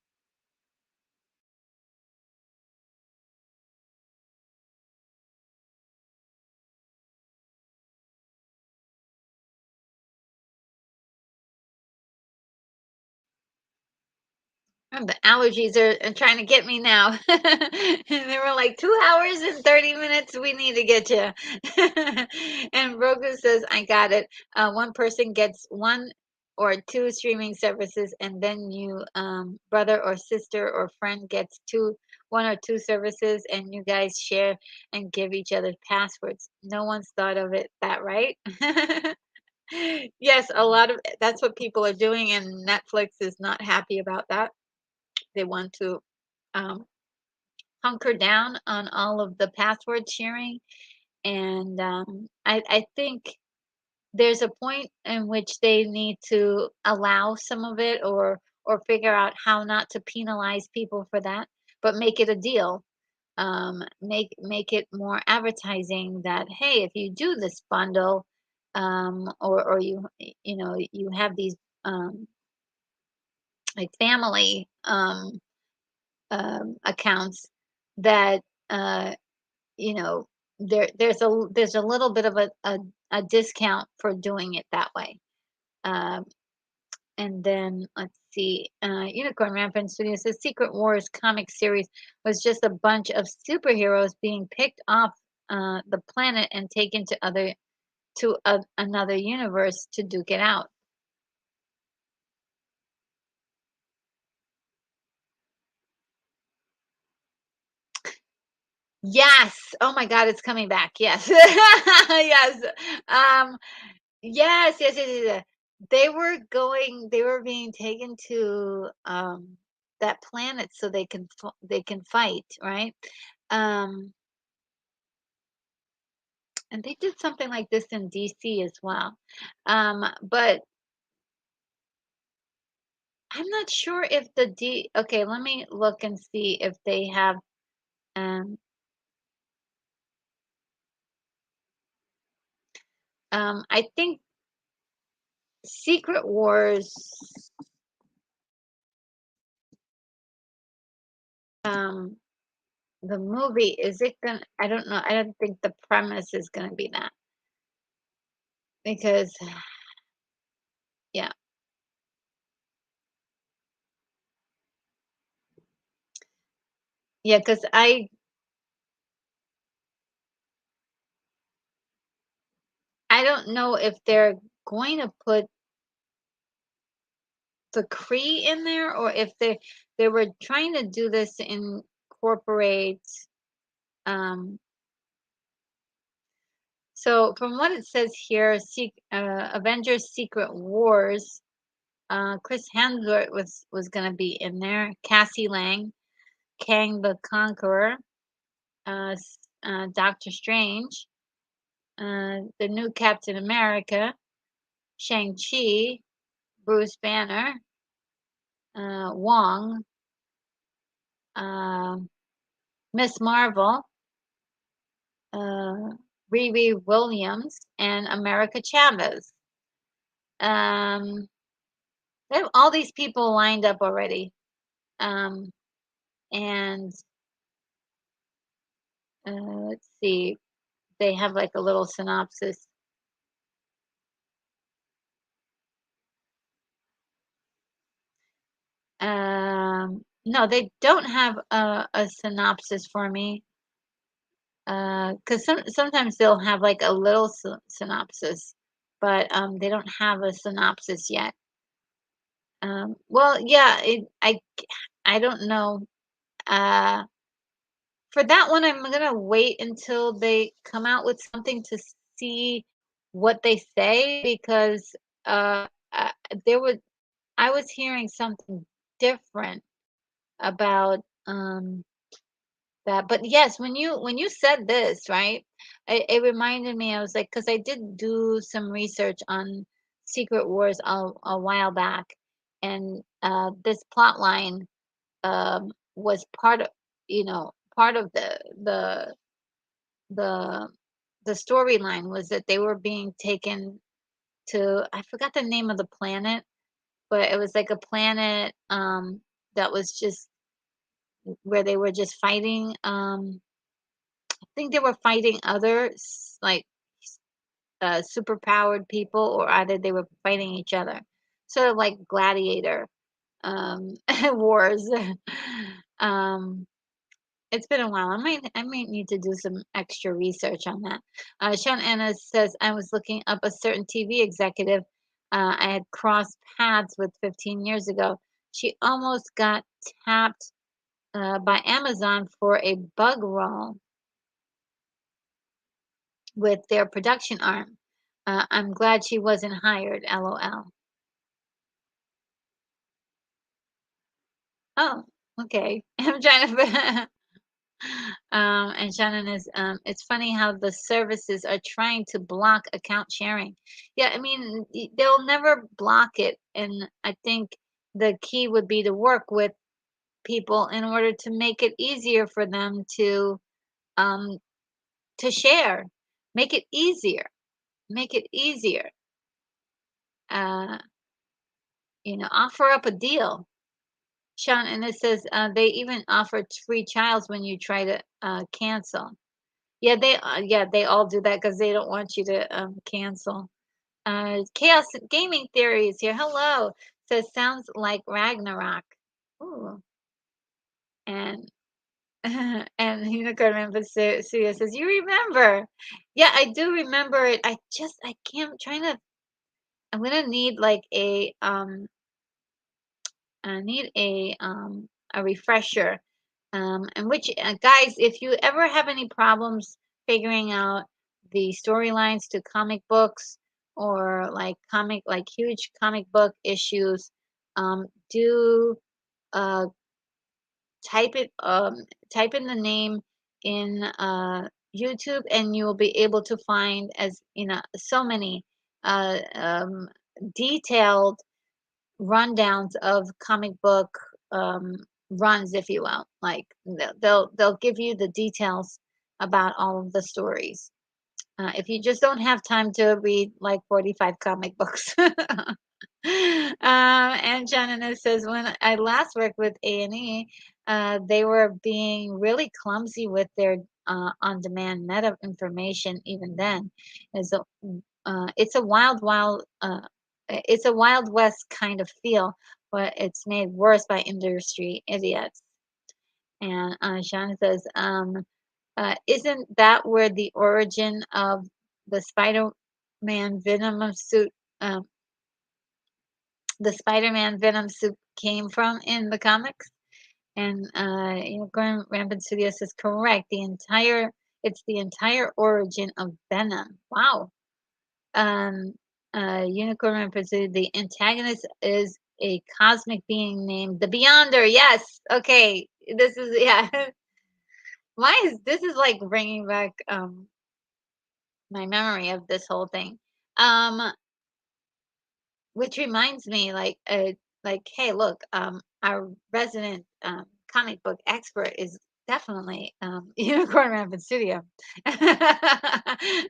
The allergies are trying to get me now. They were like 2 hours and 30 minutes. We need to get you. And Roku says, I got it. One person gets one or two streaming services, and then you, brother or sister or friend gets one or two services, and you guys share and give each other passwords. No one's thought of it that right. Yes, a lot of that's what people are doing, and Netflix is not happy about that. They want to um, hunker down on all of the password sharing. And I think there's a point in which they need to allow some of it, or figure out how not to penalize people for that, but make it a deal. Make it more advertising that, hey, if you do this bundle, or you have these like family accounts, that you know, there's a little bit of a discount for doing it that way. Um, and then let's see, Unicorn Rampant Studio says Secret Wars comic series was just a bunch of superheroes being picked off the planet and taken to another universe to duke it out. Yes. Oh my God, it's coming back. Yes. Yes. Um, yes, yes, yes, yes, yes. They were being taken to that planet so they can fight, right? Um, and they did something like this in DC as well. But I'm not sure if okay, let me look and see if they have um I think Secret Wars um the movie, is it gonna I don't know. I don't think the premise is gonna be that because yeah. Yeah, because I don't know if they're going to put the Cree in there or if they were trying to do this to incorporate um so from what it says here, Avengers Secret Wars, Chris Hemsworth was going to be in there, Cassie Lang, Kang the Conqueror, Doctor Strange, the new Captain America, Shang-Chi, Bruce Banner, Wong, uh, Miss Marvel, uh, Riri Williams, and America Chavez. Um, they have all these people lined up already. Um, and let's see, they have like a little synopsis. No, they don't have a synopsis for me. Because sometimes they'll have like a little synopsis, but they don't have a synopsis yet. Well, yeah, I don't know. Uh, for that one, I'm gonna wait until they come out with something to see what they say because there was I was hearing something different about that. But yes, when you said this, right, it reminded me. I was like, because I did do some research on Secret Wars a while back, and this plot line was part of part of the the storyline was that they were being taken to, I forgot the name of the planet, but it was like a planet that was just where they were just fighting. I think they were fighting others like super powered people, or either they were fighting each other, sort of like gladiator wars. um, It's been a while. I might need to do some extra research on that. Sean Anna says I was looking up a certain TV executive I had crossed paths with 15 years ago. She almost got tapped by Amazon for a bug role with their production arm. I'm glad she wasn't hired. LOL. Oh, okay. I'm trying to. And Shannon is, it's funny how the services are trying to block account sharing. Yeah, I mean, they'll never block it. And I think the key would be to work with people in order to make it easier for them um, to share. Make it easier. Make it easier. Uh, offer up a deal. Sean, and it says they even offer free trials when you try to cancel. Yeah, they all do that because they don't want you to cancel. Chaos Gaming Theories here. Hello. Says sounds like Ragnarok. Ooh. And and Unicorn Memphis Studio says, you remember. Yeah, I do remember it. I can't trying to I'm gonna need like a refresher. And which guys, if you ever have any problems figuring out the storylines to comic books or like huge comic book issues, do uh type it type in the name in YouTube and you will be able to find as so many detailed rundowns of comic book runs, if you will. Like they'll give you the details about all of the stories. If you just don't have time to read like 45 comic books. And Shannon says, when I last worked with A&E, they were being really clumsy with their on-demand meta information. Even then, is a, it's a it's a wild west kind of feel, but it's made worse by industry idiots. And Shannon says, isn't that where the origin of the Spider-Man Venom suit? Um, the Spider-Man Venom suit came from in the comics. And Grand Rampant Studios is correct. It's the entire origin of Venom. Wow. Um, Unicorn Rampant Studios, the antagonist is a cosmic being named the Beyonder. Yes. Okay. This is yeah. This is like bringing back my memory of this whole thing. Um, Which reminds me, hey, look, our resident comic book expert is definitely Unicorn Rampant Studio.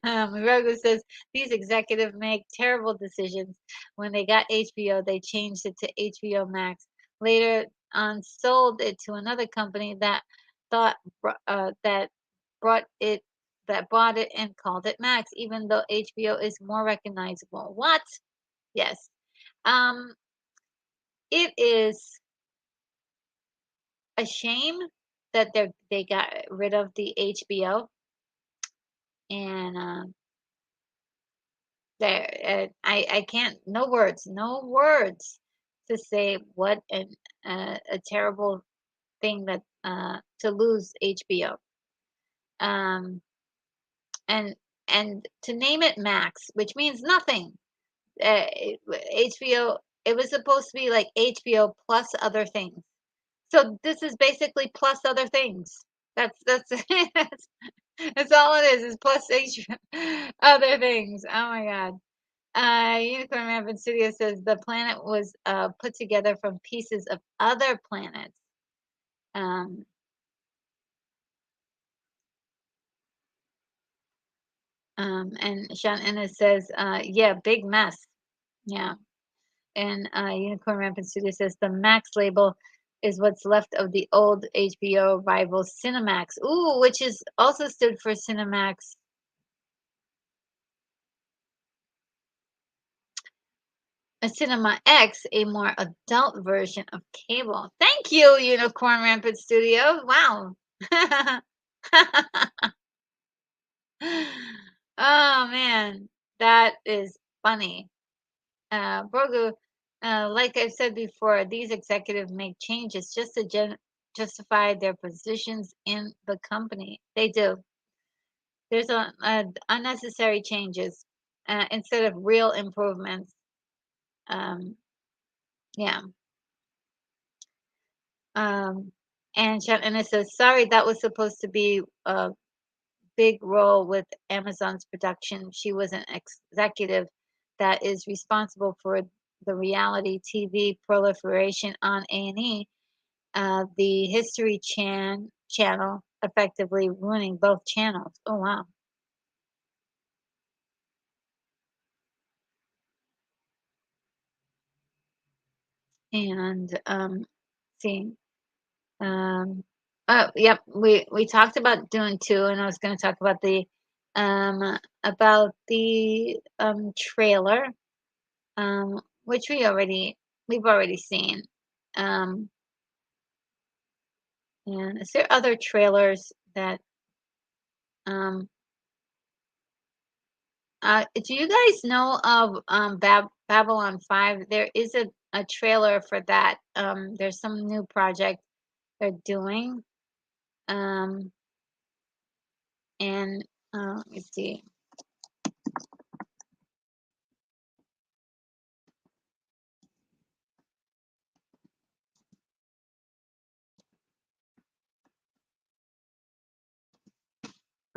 Rogo says these executives make terrible decisions. When they got HBO, they changed it to HBO Max. Later on, sold it to another company that thought that brought it that bought it and called it Max, even though HBO is more recognizable. What? Yes. Um, it is a shame that they got rid of the HBO, and I can't, no words to say what a terrible thing that to lose HBO. Um, and to name it Max, which means nothing. HBO. It was supposed to be like HBO plus other things. So this is basically plus other things. That's that's all it is plus H other things. Oh my god. Unicorn Rampant Studio says the planet was put together from pieces of other planets. Um, and Sean Ennis says, yeah, big mess. Yeah. And Unicorn Rampant Studio says the Max label is what's left of the old HBO rival Cinemax. Ooh, which is also stood for Cinemax. A Cinema X, a more adult version of cable. Thank you, Unicorn Rampant Studio. Wow. Oh man, that is funny. Brogu, like I've said before, these executives make changes just to justify their positions in the company. They do. There's unnecessary changes instead of real improvements. Um, yeah. Um, and it says, sorry, that was supposed to be a big role with Amazon's production. She was an executive that is responsible for the reality TV proliferation on A&E, the History channel, effectively ruining both channels. Oh wow! And see, um, Yep, we talked about doing two, and I was going to talk about the trailer, which we've already seen. Um, and is there other trailers that um do you guys know of Babylon 5? There is a trailer for that. There's some new project they're doing. Um, and let me see.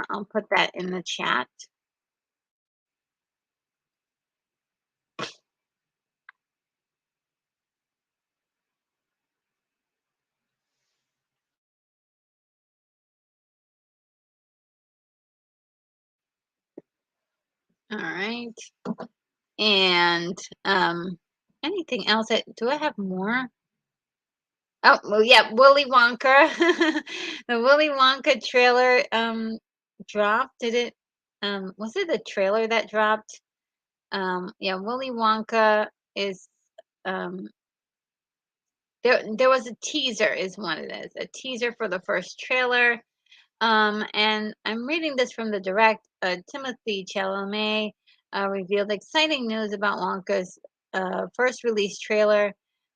I'll put that in the chat. All right. And anything else? Do I have more? Oh, well, yeah, Willy Wonka. The Willy Wonka trailer dropped. Did it was it the trailer that dropped? Yeah, Willy Wonka is um there was a teaser is what it is. A teaser for the first trailer. And I'm reading this from the direct. Timothy Chalamet revealed exciting news about Wonka's first release trailer.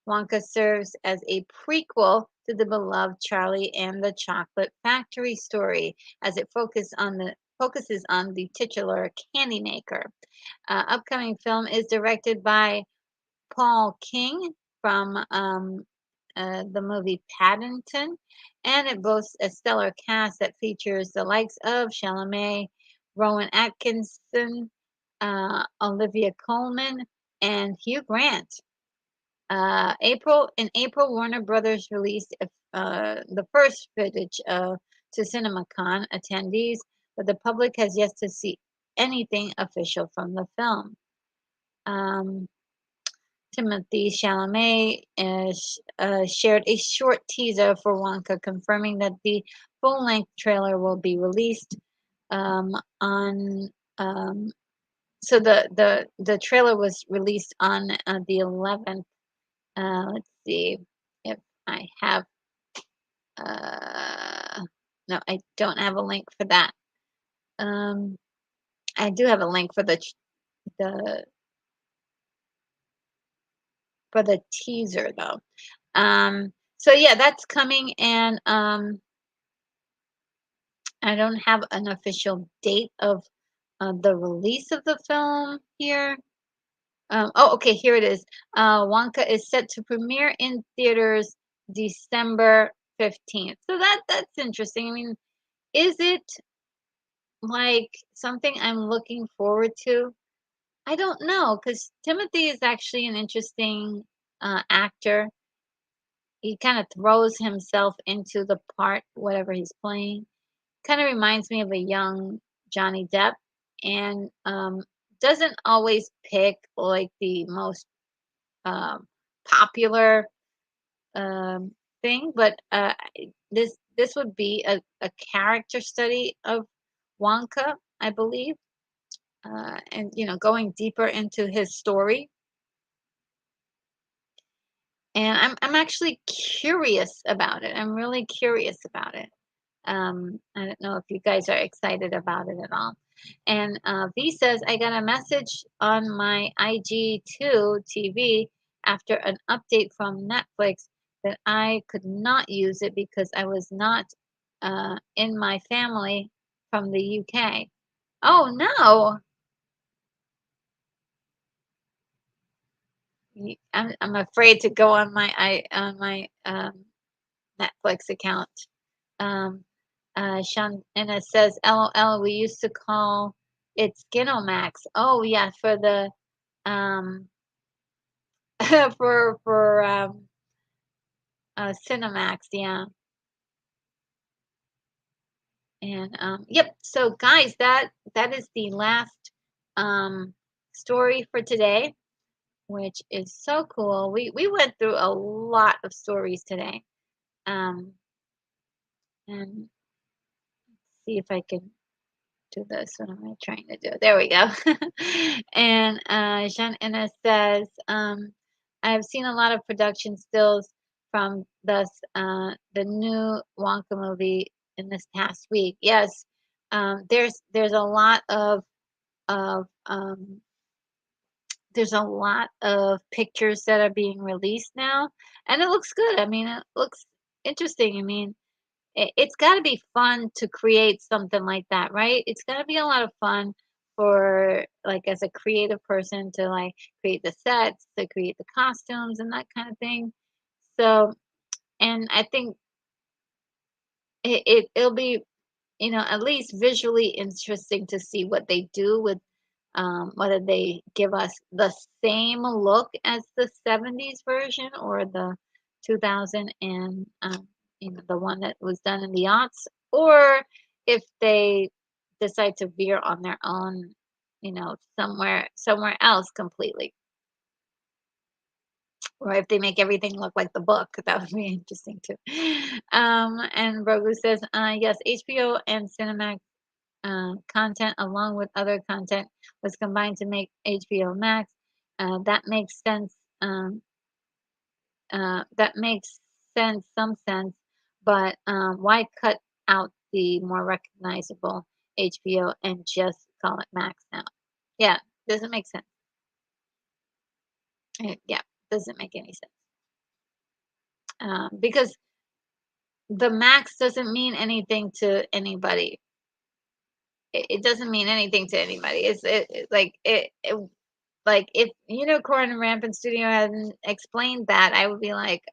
Wonka serves as a prequel to the beloved Charlie and the Chocolate Factory story, as it focuses on the titular candy maker. Upcoming film is directed by Paul King from the movie Paddington, and it boasts a stellar cast that features the likes of Chalamet, Rowan Atkinson, Olivia Colman, and Hugh Grant. In April, Warner Brothers released the first footage to CinemaCon attendees, but the public has yet to see anything official from the film. Um, Timothy Chalamet shared a short teaser for Wonka, confirming that the full-length trailer will be released on. Um, so the trailer was released on the 11th. Let's see if I have. No, I don't have a link for that. Um, I do have a link for the the teaser though. So yeah, that's coming, and I don't have an official date of the release of the film here. Oh, okay, here it is. Wonka is set to premiere in theaters December 15th. So that's interesting. I mean, is it like something I'm looking forward to? I don't know, because Timothy is actually an interesting actor. He kind of throws himself into the part, whatever he's playing. Kind of reminds me of a young Johnny Depp, and doesn't always pick like the most popular um, thing, but this would be a character study of Wonka, I believe, and going deeper into his story. And I'm actually curious about it. I'm really curious about it. I don't know if you guys are excited about it at all. And V says, I got a message on my IG2 TV after an update from Netflix that I could not use it because I was not in my family from the UK. Oh no! I'm afraid to go on my Netflix account. Um, Sean and it says, "LOL." We used to call it Skinomax. Oh yeah, for the um for Cinemax. Yeah, and yep. So guys, that is the last um story for today, which is so cool. We went through a lot of stories today. Um, And see if I can do this. What am I trying to do? There we go. And Jean Innes says, I've seen a lot of production stills from the new Wonka movie in this past week. Yes, there's a lot of there's a lot of pictures that are being released now, and it looks good. I mean, it looks interesting. I mean, it's got to be fun to create something like that, right? It's got to be a lot of fun for like as a creative person to like create the sets, to create the costumes and that kind of thing. So, and I think it'll be, at least visually interesting to see what they do with whether they give us the same look as the 70s version or the 2000 and the one that was done in the aughts, or if they decide to veer on their own, somewhere else completely, or if they make everything look like the book, that would be interesting too. And Brogu says, yes, HBO and Cinemax content along with other content was combined to make HBO Max. That makes sense. That makes some sense. But why cut out the more recognizable HBO and just call it Max now? Yeah, doesn't make sense. Yeah, doesn't make any sense. Because the Max doesn't mean anything to anybody. It doesn't mean anything to anybody. Like if Unicorn and Rampant Studio hadn't explained that, I would be like,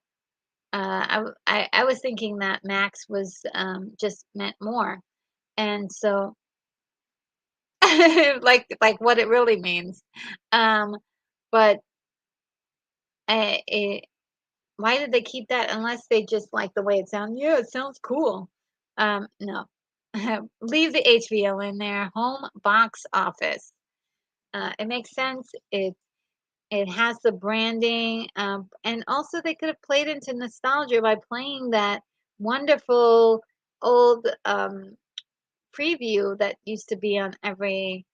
I was thinking that Max was just meant more, and so like what it really means. Um, but it, why did they keep that unless they just like the way it sounds? Yeah, it sounds cool. No, leave the HBO in there. Home box office. It makes sense. It has the branding, and also they could have played into nostalgia by playing that wonderful old preview that used to be on every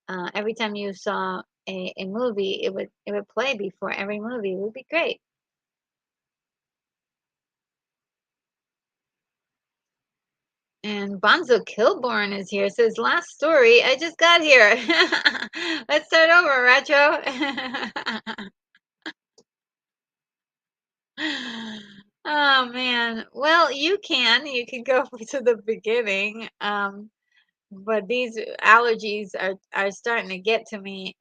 time you saw a movie, it would play before every movie. It would be great. And Bonzo Kilborn is here. Says last story. I just got here. Let's start over, Retro. Oh man. Well, you can go to the beginning. But these allergies are starting to get to me.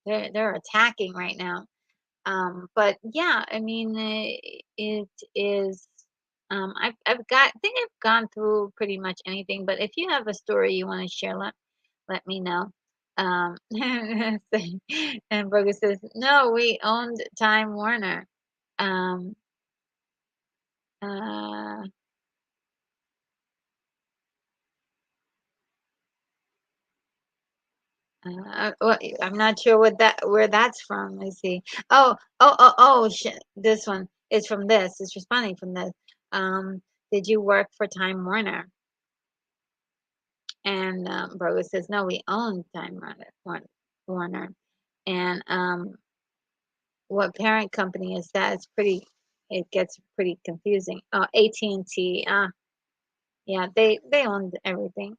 They're attacking right now. But yeah, I mean, it is. I think I've gone through pretty much anything. But if you have a story you want to share, let me know. And Brogan says, no, we owned Time Warner. Um, uh, well, I'm not sure where that's from. Let me see. This one is from this. It's responding from this. Um, did you work for Time Warner? And Broga says, no, we own Time Warner. And what parent company is that? It gets pretty confusing. Oh, AT&T. Yeah, they owned everything.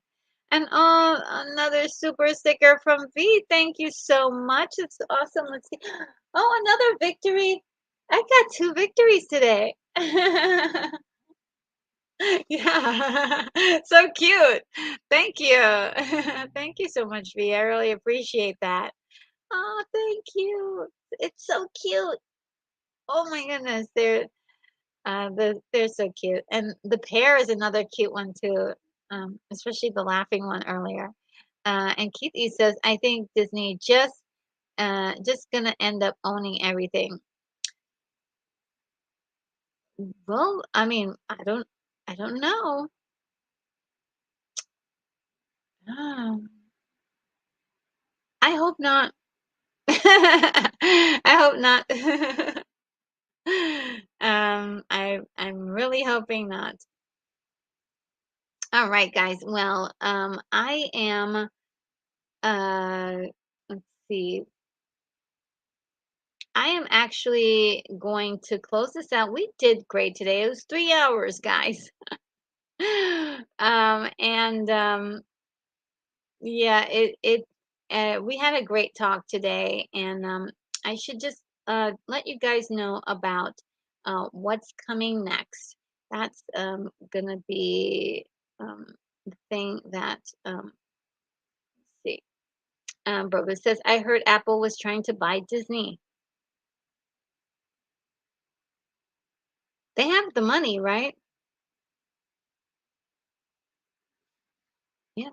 And another super sticker from V. Thank you so much. It's awesome. Let's see. Oh, another victory. I got two victories today. Yeah. So cute. Thank you. Thank you so much, V. I really appreciate that. Oh, thank you. It's so cute. Oh my goodness. They're so cute. And the pear is another cute one too. Especially the laughing one earlier. And Keithy says, I think Disney just gonna end up owning everything. Well, I mean, I don't know. Um, I hope not. I hope not. I'm really hoping not. All right, guys. Well, I am, uh, let's see, I am actually going to close this out. We did great today. It was 3 hours, guys. And Yeah, we had a great talk today, and I should just let you guys know about what's coming next. That's gonna be the thing that let's see. Brogo says, I heard Apple was trying to buy Disney. They have the money, right? Yeah.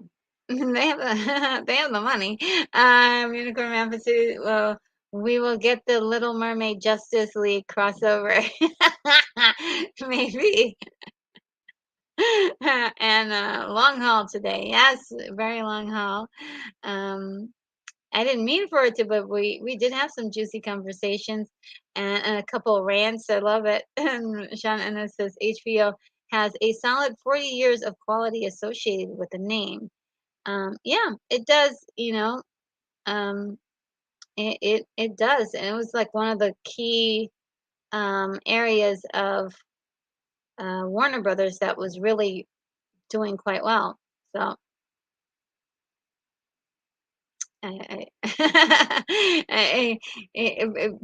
They have the they have the money. Unicorn Manifestation. Well, we will get the Little Mermaid Justice League crossover. Maybe. And long haul today. Yes, very long haul. Um, I didn't mean for it to, but we did have some juicy conversations and a couple of rants. I love it. And Sean Ennis says HBO has a solid 40 years of quality associated with the name. Yeah, it does, um, it does. And it was like one of the key areas of Warner Brothers that was really doing quite well. So I,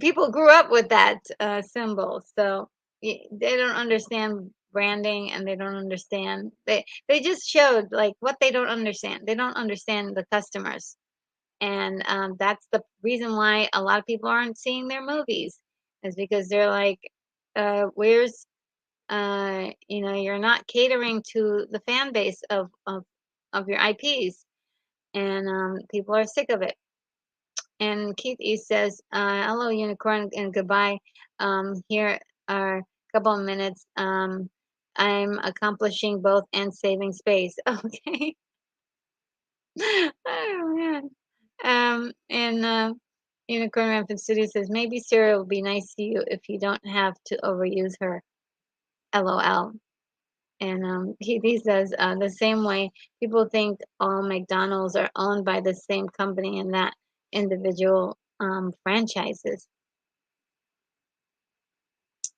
people grew up with that symbol, so they don't understand branding, and they don't understand. They just showed like what they don't understand. They don't understand the customers. And that's the reason why a lot of people aren't seeing their movies, is because they're like, where's, you're not catering to the fan base of your IPs, and people are sick of it. And Keith E says, hello, Unicorn, and goodbye. Here are a couple of minutes. I'm accomplishing both and saving space. Okay. Oh, man. And Unicorn Rampant City says, maybe Sarah will be nice to you if you don't have to overuse her. LOL. And he says, the same way people think all McDonald's are owned by the same company and that individual franchises.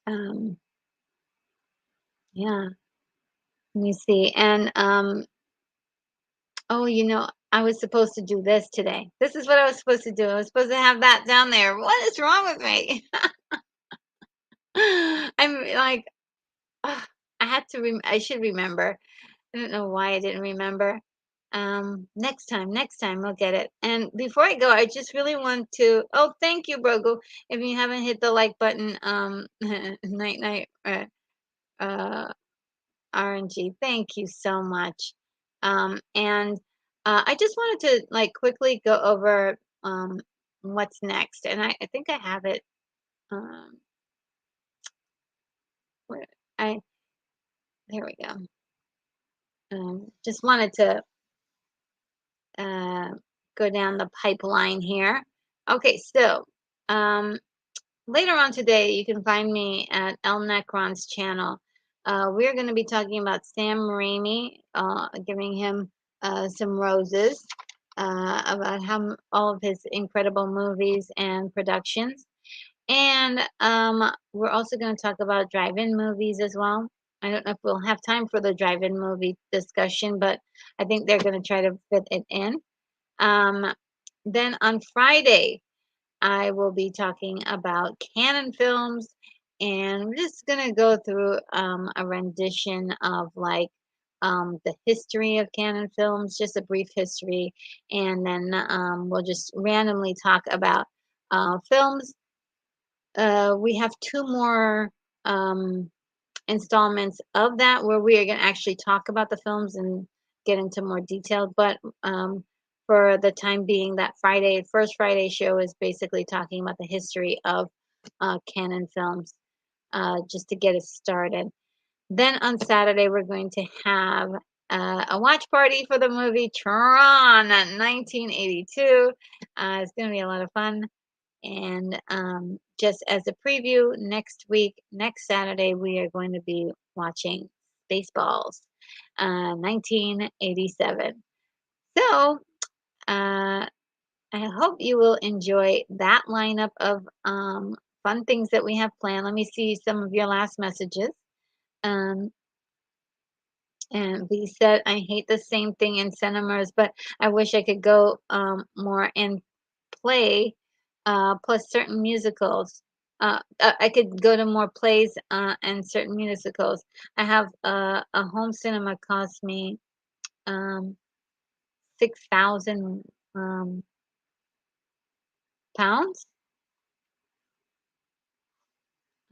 Um, yeah, let me see. And oh, I was supposed to do this today. This is what I was supposed to do. I was supposed to have that down there. What is wrong with me? I'm like, ugh, I should remember. I don't know why I didn't remember. Next time we'll get it. And before I go, I just really want to, oh, thank you, Brogo. If you haven't hit the like button, night night, uh, RNG, thank you so much. And I just wanted to like quickly go over what's next. And I think I have it. Um, where I There we go. Just wanted to uh, go down the pipeline here. Okay, so um, later on today, you can find me at El Necron's channel. We're going to be talking about Sam Raimi, giving him some roses about how all of his incredible movies and productions. And we're also going to talk about drive-in movies as well. I don't know if we'll have time for the drive-in movie discussion, but I think they're going to try to fit it in. Um, then on Friday, I will be talking about Canon films, and we're just going to go through a rendition of like the history of Canon films, just a brief history, and then we'll just randomly talk about films. We have two more installments of that where we are going to actually talk about the films and get into more detail. But for the time being, that first Friday show is basically talking about the history of Canon films, just to get us started. Then on Saturday, we're going to have a watch party for the movie Tron 1982. It's going to be a lot of fun. And just as a preview, next week, next Saturday, we are going to be watching Spaceballs. 1987. So, uh, I hope you will enjoy that lineup of fun things that we have planned. Let me see some of your last messages. Um, and we said, I hate the same thing in cinemas, but I wish I could go more and play, plus certain musicals. I could go to more plays and certain musicals. I have a home cinema cost me 6,000 um, pounds.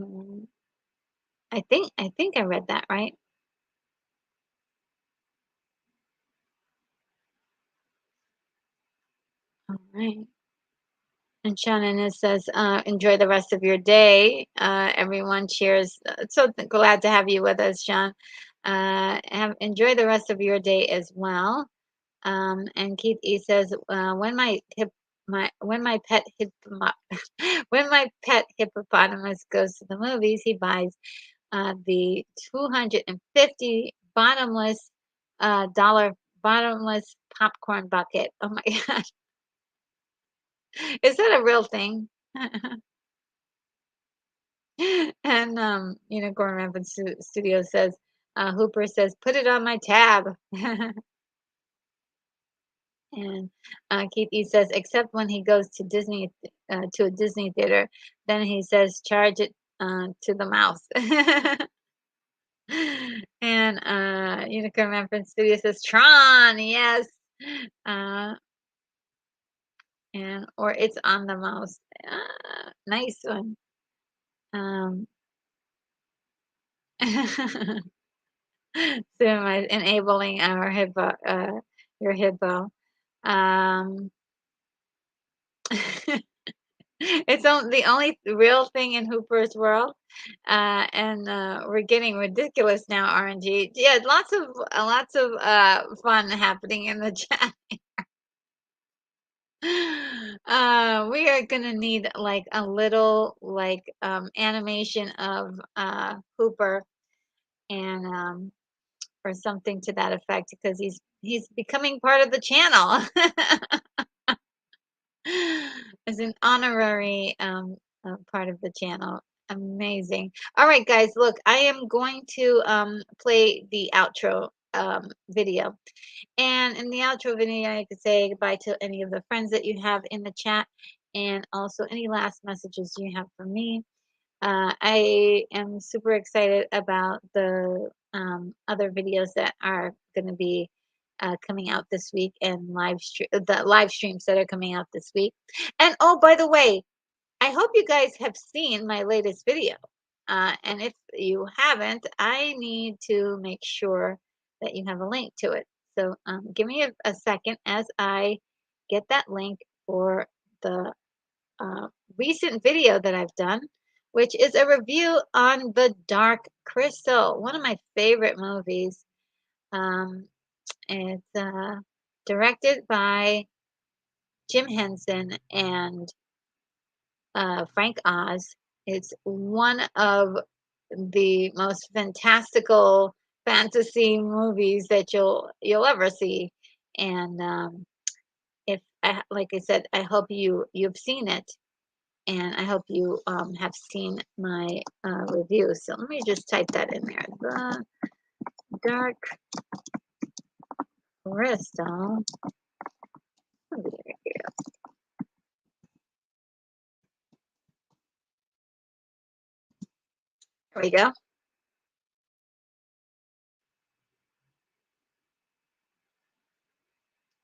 Um, I think I read that right. All right. And Shannon it says, enjoy the rest of your day. Everyone cheers. Glad to have you with us, Sean. Enjoy the rest of your day as well. And Keith E says, when my pet when my pet hippopotamus goes to the movies, he buys the 250 bottomless dollar bottomless popcorn bucket. Oh my God. Is that a real thing? And Unicorn Rampant Studio says, Hooper says, put it on my tab. And Keith E says, except when he goes to Disney to a Disney theater, then he says, charge it to the mouse. And Unicorn Rampant Studio says, Tron, yes. Uh, and or it's on the mouse. Nice one. Um, so am I enabling our hippo, your hippo. Um, it's the only real thing in Hooper's world, and we're getting ridiculous now. RNG, yeah, lots of fun happening in the chat. We are gonna need like a little like animation of Hooper and or something to that effect because he's becoming part of the channel as an honorary part of the channel. Amazing. All right, guys, look, I am going to play the outro video. And in the outro video, I could say goodbye to any of the friends that you have in the chat and also any last messages you have for me. I am super excited about the other videos that are going to be coming out this week and the live streams that are coming out this week. And oh, by the way, I hope you guys have seen my latest video. And if you haven't, I need to make sure that you have a link to it. So give me a second as I get that link for the recent video that I've done, which is a review on The Dark Crystal, one of my favorite movies. It's directed by Jim Henson and Frank Oz. It's one of the most fantastical fantasy movies that you'll ever see. And if like I said, I hope you've seen it, and I hope you have seen my review. So let me just type that in there. The Dark Crystal. There we go.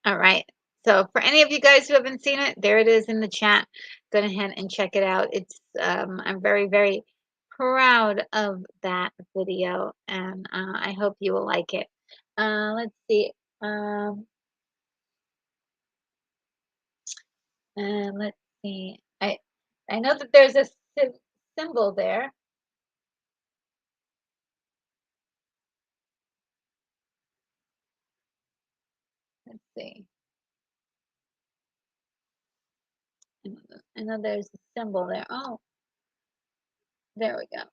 All right. So for any of you guys who haven't seen it, there it is in the chat. Go ahead and check it out. It's I'm very, very proud of that video, and I hope you will like it. Let's see. Let's see. I know that there's a symbol there. Let's see. I know there's a symbol there. Oh, there we go.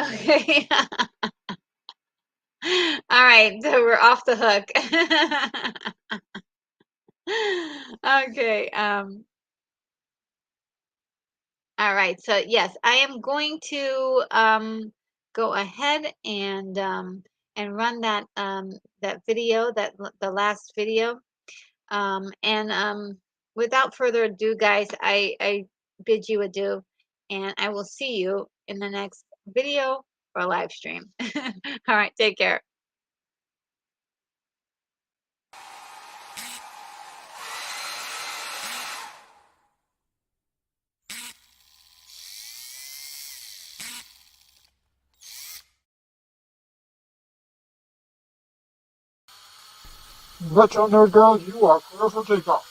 Okay. All right, so we're off the hook. Okay. All right. So yes, I am going to go ahead and run that video, the last video. And without further ado, guys, I bid you adieu, and I will see you in the next video or live stream. All right, take care. Retro Nerd Girl, you are clear for takeoff.